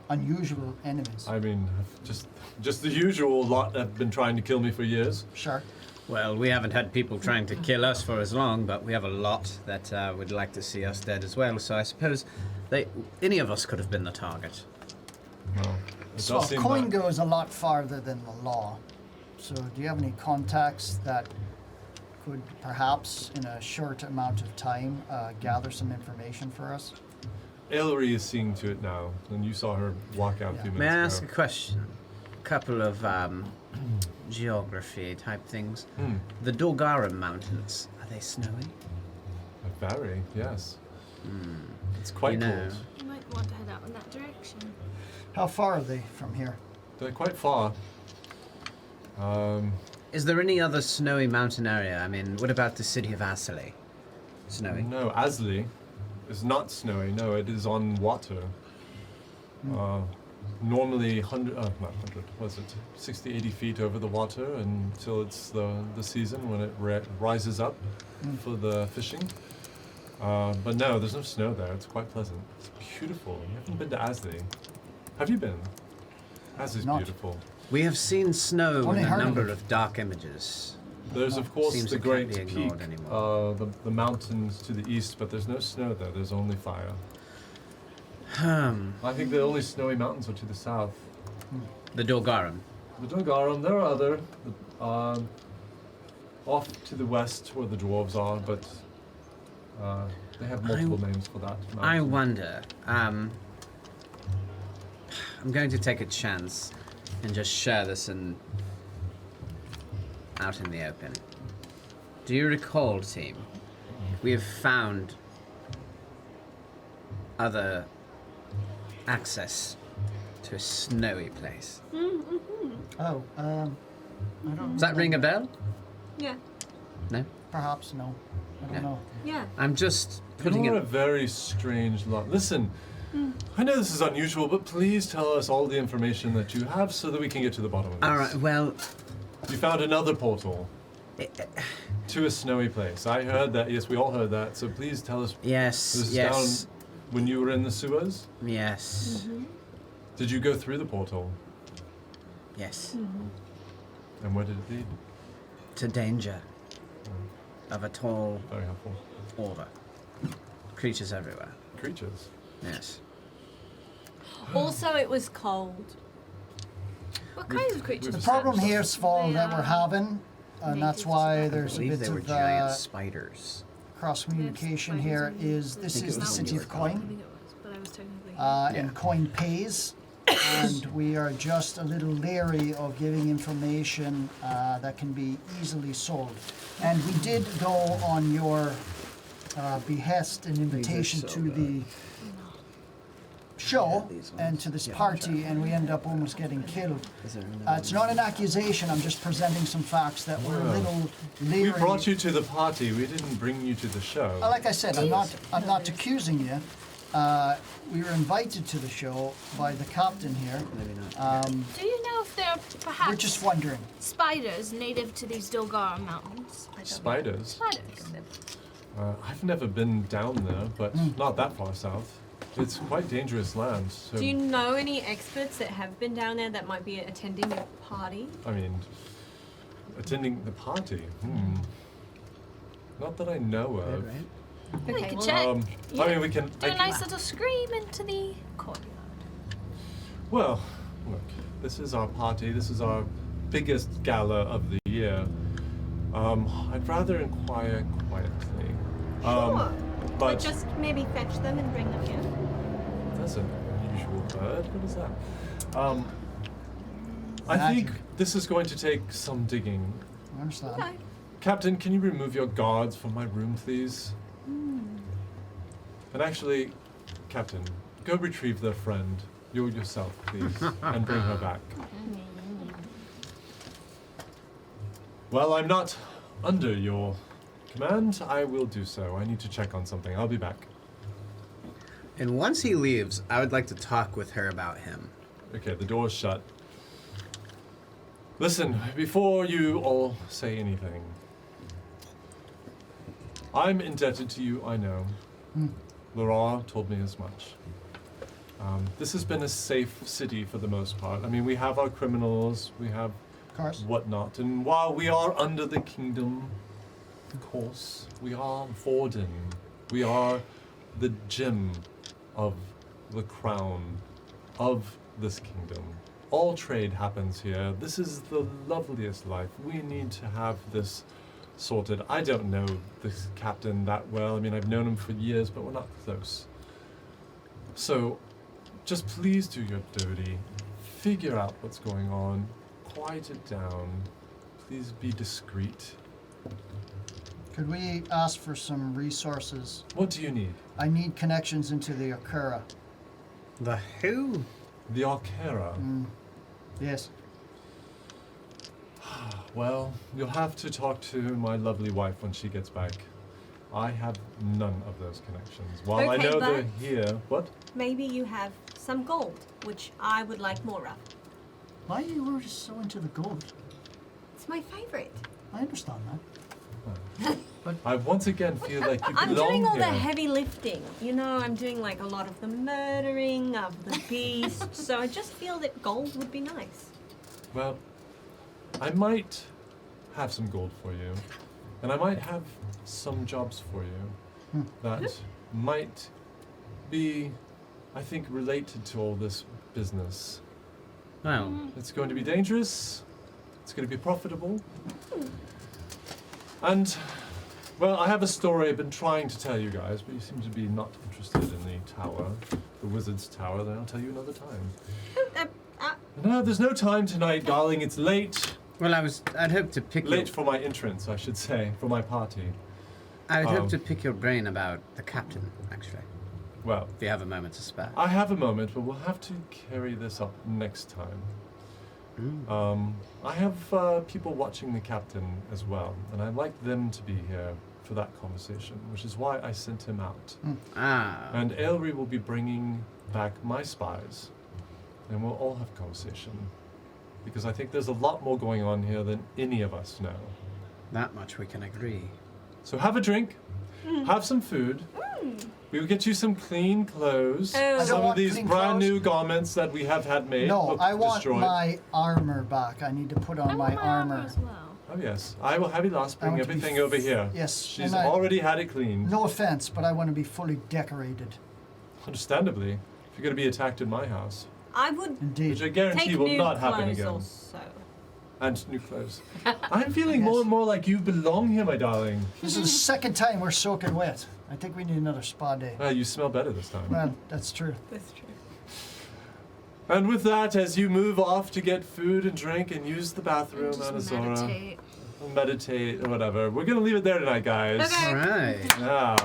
Unusual enemies?
I mean, just the usual lot that have been trying to kill me for years.
Sure.
Well, we haven't had people trying to kill us for as long, but we have a lot that would like to see us dead as well. So I suppose any of us could have been the target.
Well, it
So
does seem
coin
that.
goes a lot farther than the law. So do you have any contacts that could perhaps, in a short amount of time, gather some information for us?
Ellery is seeing to it now, and you saw her walk out a few minutes
May I
ago.
ask a question? A couple of geography type things. The Dorgaram Mountains, are they snowy?
Very, yes. It's quite
You know.
cold.
You might want to head out in that direction.
How far are they from here?
They're quite far.
Is there any other snowy mountain area? I mean, what about the city of Astley? Snowy?
No, Asley is not snowy. No, it is on water. Normally 60, 80 feet over the water until it's the season when it rises up for the fishing. But no, there's no snow there. It's quite pleasant. It's beautiful. You haven't been to Asley. Have you been? Asley's
Not.
beautiful.
We have seen snow
Only
in a
heard of
number
it.
of dark images.
There's of course
Seems
the
it can't
great
be
peak,
ignored anymore.
the mountains to the east, but there's no snow there. There's only fire. I think the only snowy mountains are to the south.
The Dorgaram.
The Dungarum, there are other, off to the west where the dwarves are, but they have multiple names for that mountain.
I wonder. I'm going to take a chance and just share this out in the open. Do you recall, team? We have found other access to a snowy place.
Oh, I don't.
Does that ring a bell?
Yeah.
No?
Perhaps no. I don't
Yeah.
know.
Yeah.
I'm just putting
You're a
it.
very strange lot. Listen, I know this is unusual, but please tell us all the information that you have so that we can get to the bottom of this.
All right. Well,
You found another portal to a snowy place. I heard that. Yes, we all heard that. So please tell us.
yes,
This is
yes,
down when you were in the sewers.
yes,
Did you go through the portal?
yes.
And where did it lead?
To danger of a tall
Very helpful.
order. Creatures everywhere.
Creatures.
Yes.
Also, it was cold.
What kinds of creatures?
The
We've
problem
established?
here, Sval, that we're
They,
having, and that's why
I
there's a
believe
bit
they were
of
giant spiders.
cross communication here, is this
think
is
it
the
was
city
when
of
you were
I
Coin.
think it was, but I was technically.
Yeah.
And Coin pays, and we are just a little leery of giving information that can be easily sold. And we did go on your behest and invitation
so
to
good.
the show
Yeah, these
and
ones.
to this
Yeah,
party, and we ended up almost getting killed.
Is there another
It's not an accusation, I'm just presenting some facts that we're a
Wow.
little
We
leery.
brought you to the party. We didn't bring you to the show.
Like I said, I'm not accusing you. We were invited to the show by the captain here.
Maybe not.
Do you know if there are perhaps
We're just wondering.
spiders native to these Dolgar mountains.
Spiders?
Spiders.
I've never been down there, but not that far south. It's quite dangerous land. So,
Do you know any experts that have been down there that might be attending your party?
I mean, attending the party? Not that I know of.
We
Okay,
could
well,
check.
I mean, we can.
Do a nice little scream into the courtyard.
Well, look, this is our party. This is our biggest gala of the year. I'd rather inquire quietly.
Sure. Or
But
just maybe fetch them and bring them here.
that's an unusual bird. What is that? I
Magic.
think this is going to take some digging.
I understand.
Okay.
Captain, can you remove your guards from my room, please? And actually, Captain, go retrieve their friend. You yourself, please, and bring her back. Well, I'm not under your command. I will do so. I need to check on something. I'll be back.
And once he leaves, I would like to talk with her about him.
Okay, the door's shut. Listen, before you all say anything, I'm indebted to you, I know. Laura told me as much. This has been a safe city for the most part. I mean, we have our criminals, we have
Of course.
whatnot, and while we are under the kingdom, of course, we are Vorden. We are the gem of the crown of this kingdom. All trade happens here. This is the loveliest life. We need to have this sorted. I don't know this captain that well. I mean, I've known him for years, but we're not close. So, just please do your duty. Figure out what's going on. Quiet it down. Please be discreet.
Could we ask for some resources?
What do you need?
I need connections into the Akura.
The who?
The Arcara.
Yes.
Well, you'll have to talk to my lovely wife when she gets back. I have none of those connections. While I
Okay,
know they're
but-
here, what?
Maybe you have some gold, which I would like more of.
Why you were just so into the gold?
It's my favorite.
I understand that.
I once again feel like you
I'm
belong
doing all
here.
the heavy lifting. You know, I'm doing like a lot of the murdering of the beast. So I just feel that gold would be nice.
Well, I might have some gold for you, and I might have some jobs for you that might be, I think, related to all this business.
Well,
It's going to be dangerous. It's going to be profitable. And, well, I have a story I've been trying to tell you guys, but you seem to be not interested in the tower, the wizard's tower. Then I'll tell you another time. No, there's no time tonight, darling. It's late.
well, I'd hope to pick
Late
your,
for my entrance, I should say, for my party.
I would hope
um,
to pick your brain about the captain, actually,
Well,
if you have a moment to spare.
I have a moment, but we'll have to carry this up next time. I have people watching the captain as well, and I'd like them to be here for that conversation, which is why I sent him out.
Ah.
And Aelry will be bringing back my spies, and we'll all have a conversation. Because I think there's a lot more going on here than any of us know.
That much we can agree.
So have a drink, have some food. We will get you some clean clothes.
Oh. I don't
Some of
want
these
clean
brand
clothes.
new garments that we have had made.
No,
look
I want
destroyed.
my armor back. I need to put on
I
my
want my armor
armor.
as well.
Oh yes, I will have Elas
I
bring
want to be
everything over here.
Yes,
She's
and I-
already had it cleaned.
No offense, but I want to be fully decorated.
Understandably, if you're going to be attacked in my house,
I would
which
Indeed.
I guarantee
take
will
new
not happen
clothes
again.
also.
And new clothes. I'm feeling
Yes.
more and more like you belong here, my darling.
This is the second time we're soaking wet. I think we need another spa day.
You smell better this time.
Well, that's true.
That's true.
And with that, as you move off to get food and drink and use the bathroom,
Just
Anazora,
meditate.
meditate or whatever, we're going to leave it there tonight, guys.
Okay.
All right.
Yeah.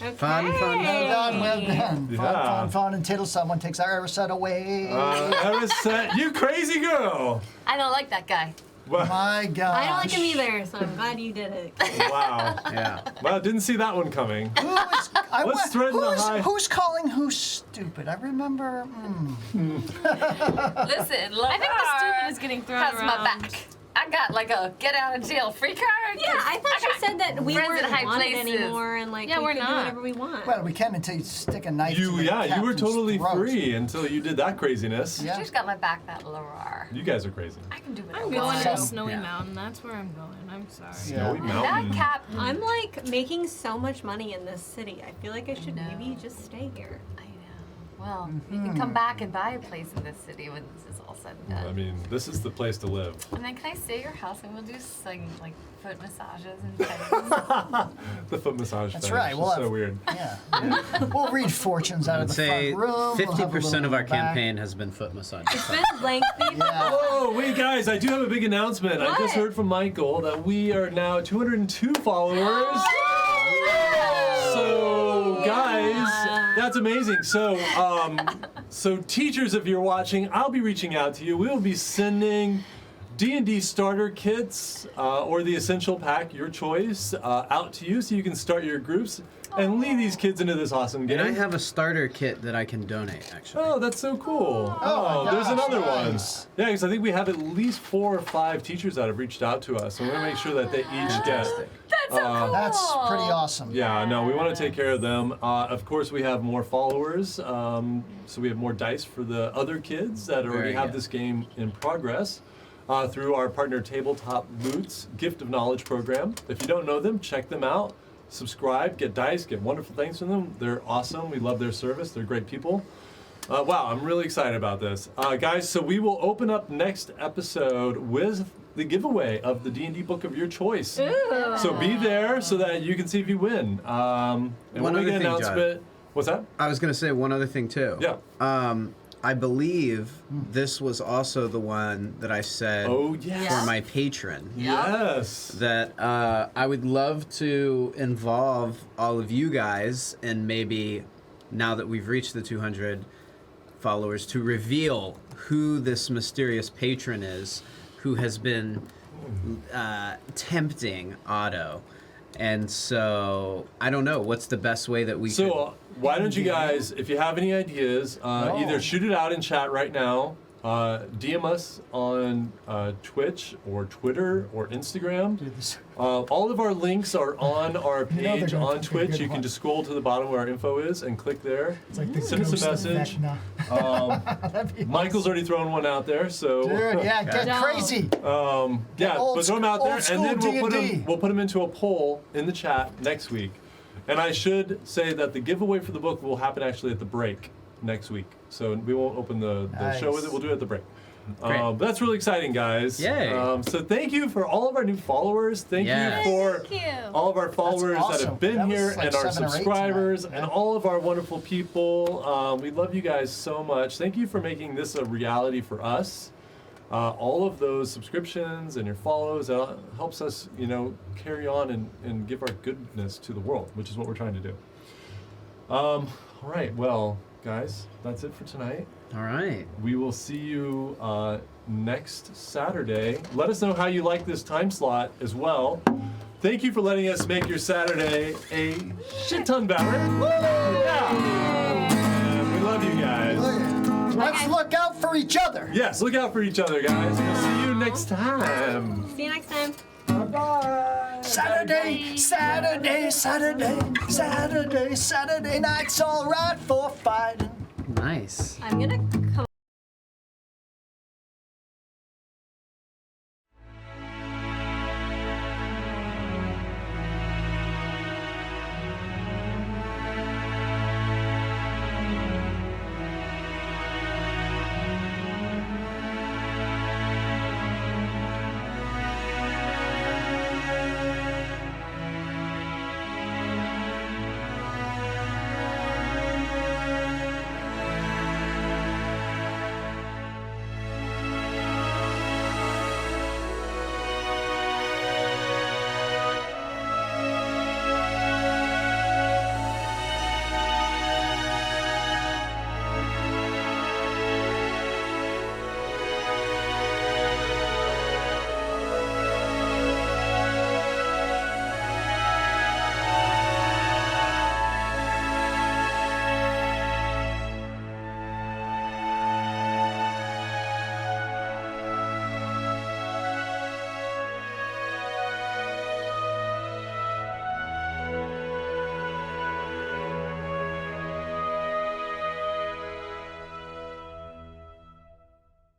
Okay.
Fun, fun.
Well done, well done.
Yeah.
Fun, fun, fun until someone takes our set away.
Arisa, you crazy girl!
I don't like that guy.
Well,
My gosh.
I don't like him either, so I'm glad you did it.
wow.
Yeah.
Well, didn't see that one coming.
Who is,
Let's threaten the high-
who's calling who stupid? I remember.
Listen,
I think the getting thrown
How's
around.
my back? I got like a get out of jail free card.
Yeah, I thought you said that we
friends in
weren't
high
wanted
places.
anymore, and like
Yeah,
we
we're
could do
not.
whatever we want.
Well, we can until you stick a knife to
You
the
were
captain's
totally
throat.
free until you did that craziness.
Yeah.
She's got my back that Laura.
You guys are crazy.
I can do whatever.
I'm
I
going
want.
to
Some-
Snowy
yeah.
Mountain. That's where I'm going. I'm sorry.
Snowy
Yeah.
Mountain.
That captain.
I'm like making so much money in this city. I feel like I should
know.
maybe just stay here.
I know. Well, you can come back and buy a place in this city when this is all said and done.
I mean, this is the place to live.
And then can I stay at your house and we'll do some like foot massages and things.
The foot massage.
That's
thing.
right,
It's
we'll
just
have-
so weird.
Yeah. We'll read fortunes out
I
of
would
the
say
front room. We'll have a
50%
little
of our
back.
campaign has been foot massage.
It's been lengthy.
Yeah.
Oh, wait, guys, I do have a big announcement. I just
What?
heard from Michael that we are now 202 followers. So, guys, that's amazing. So teachers, if you're watching, I'll be reaching out to you. We'll be sending D&D starter kits or the essential pack, your choice, out to you so you can start your groups and lead these kids into this awesome game.
And I have a starter kit that I can donate, actually.
Oh, that's so cool.
Oh, my
there's
gosh,
another
nice.
one. Yeah, because I think we have at least 4 or 5 teachers that have reached out to us, and we're going to make sure that they each get.
That's so cool.
That's pretty awesome.
Yeah, no, we want to take care of them. Of course, we have more followers, so we have more dice for the other kids that already
Very
have
good.
this game in progress through our partner Tabletop Boots Gift of Knowledge program. If you don't know them, check them out. Subscribe, get dice, get wonderful things from them. They're awesome. We love their service. They're great people. Wow, I'm really excited about this. Guys, so we will open up next episode with the giveaway of the D&D book of your choice. So be there so that you can see if you win. And
One
when we
other
get an
thing, John.
announcement, what's that?
I was going to say one other thing, too.
Yeah.
I believe this was also the one that I said
Oh, yes.
for my patron.
Yes.
That I would love to involve all of you guys, and maybe now that we've reached the 200 followers, to reveal who this mysterious patron is who has been tempting Otto. And so I don't know what's the best way that we could.
So why don't you guys, if you have any ideas, either shoot it out in chat right now, DM us on Twitch or Twitter or Instagram.
Dude, this-
All of our links are on our
You know they're
page
gonna
on
pick a
Twitch.
good
You can
one.
just scroll to the bottom where our info is and click there.
It's like the
Send us
ghost
a
of
message.
Vecna. That'd be
Michael's already thrown one out there, so
Dude, yeah, get
Don't.
crazy.
yeah,
old
but throw them out
sc-
there,
old
and then
school
we'll
D&D.
put them into a poll in the chat next week. And I should say that the giveaway for the book will happen actually at the break next week. So we won't open the show with it.
Nice.
We'll do it at the break.
Great.
But that's really exciting, guys.
Yay.
So thank you for all of our new followers. Thank
Yes.
you for
Thank you.
all of our followers that
awesome.
have been
That was
here
like
and our
7 or 8
subscribers
tonight.
and
Yeah.
all of our wonderful people. We love you guys so much. Thank you for making this a reality for us. All of those subscriptions and your follows helps us, carry on and give our goodness to the world, which is what we're trying to do. All right, well, guys, that's it for tonight.
All right.
We will see you next Saturday. Let us know how you like this time slot as well. Thank you for letting us make your Saturday a shit ton better. Yeah. And we love you guys.
Let's look out for each other.
Yes, look out for each other, guys. We'll see you next time.
See you next time.
Saturday, Saturday, Saturday, Saturday, Saturday night's all right for fighting.
Nice.
I'm gonna come.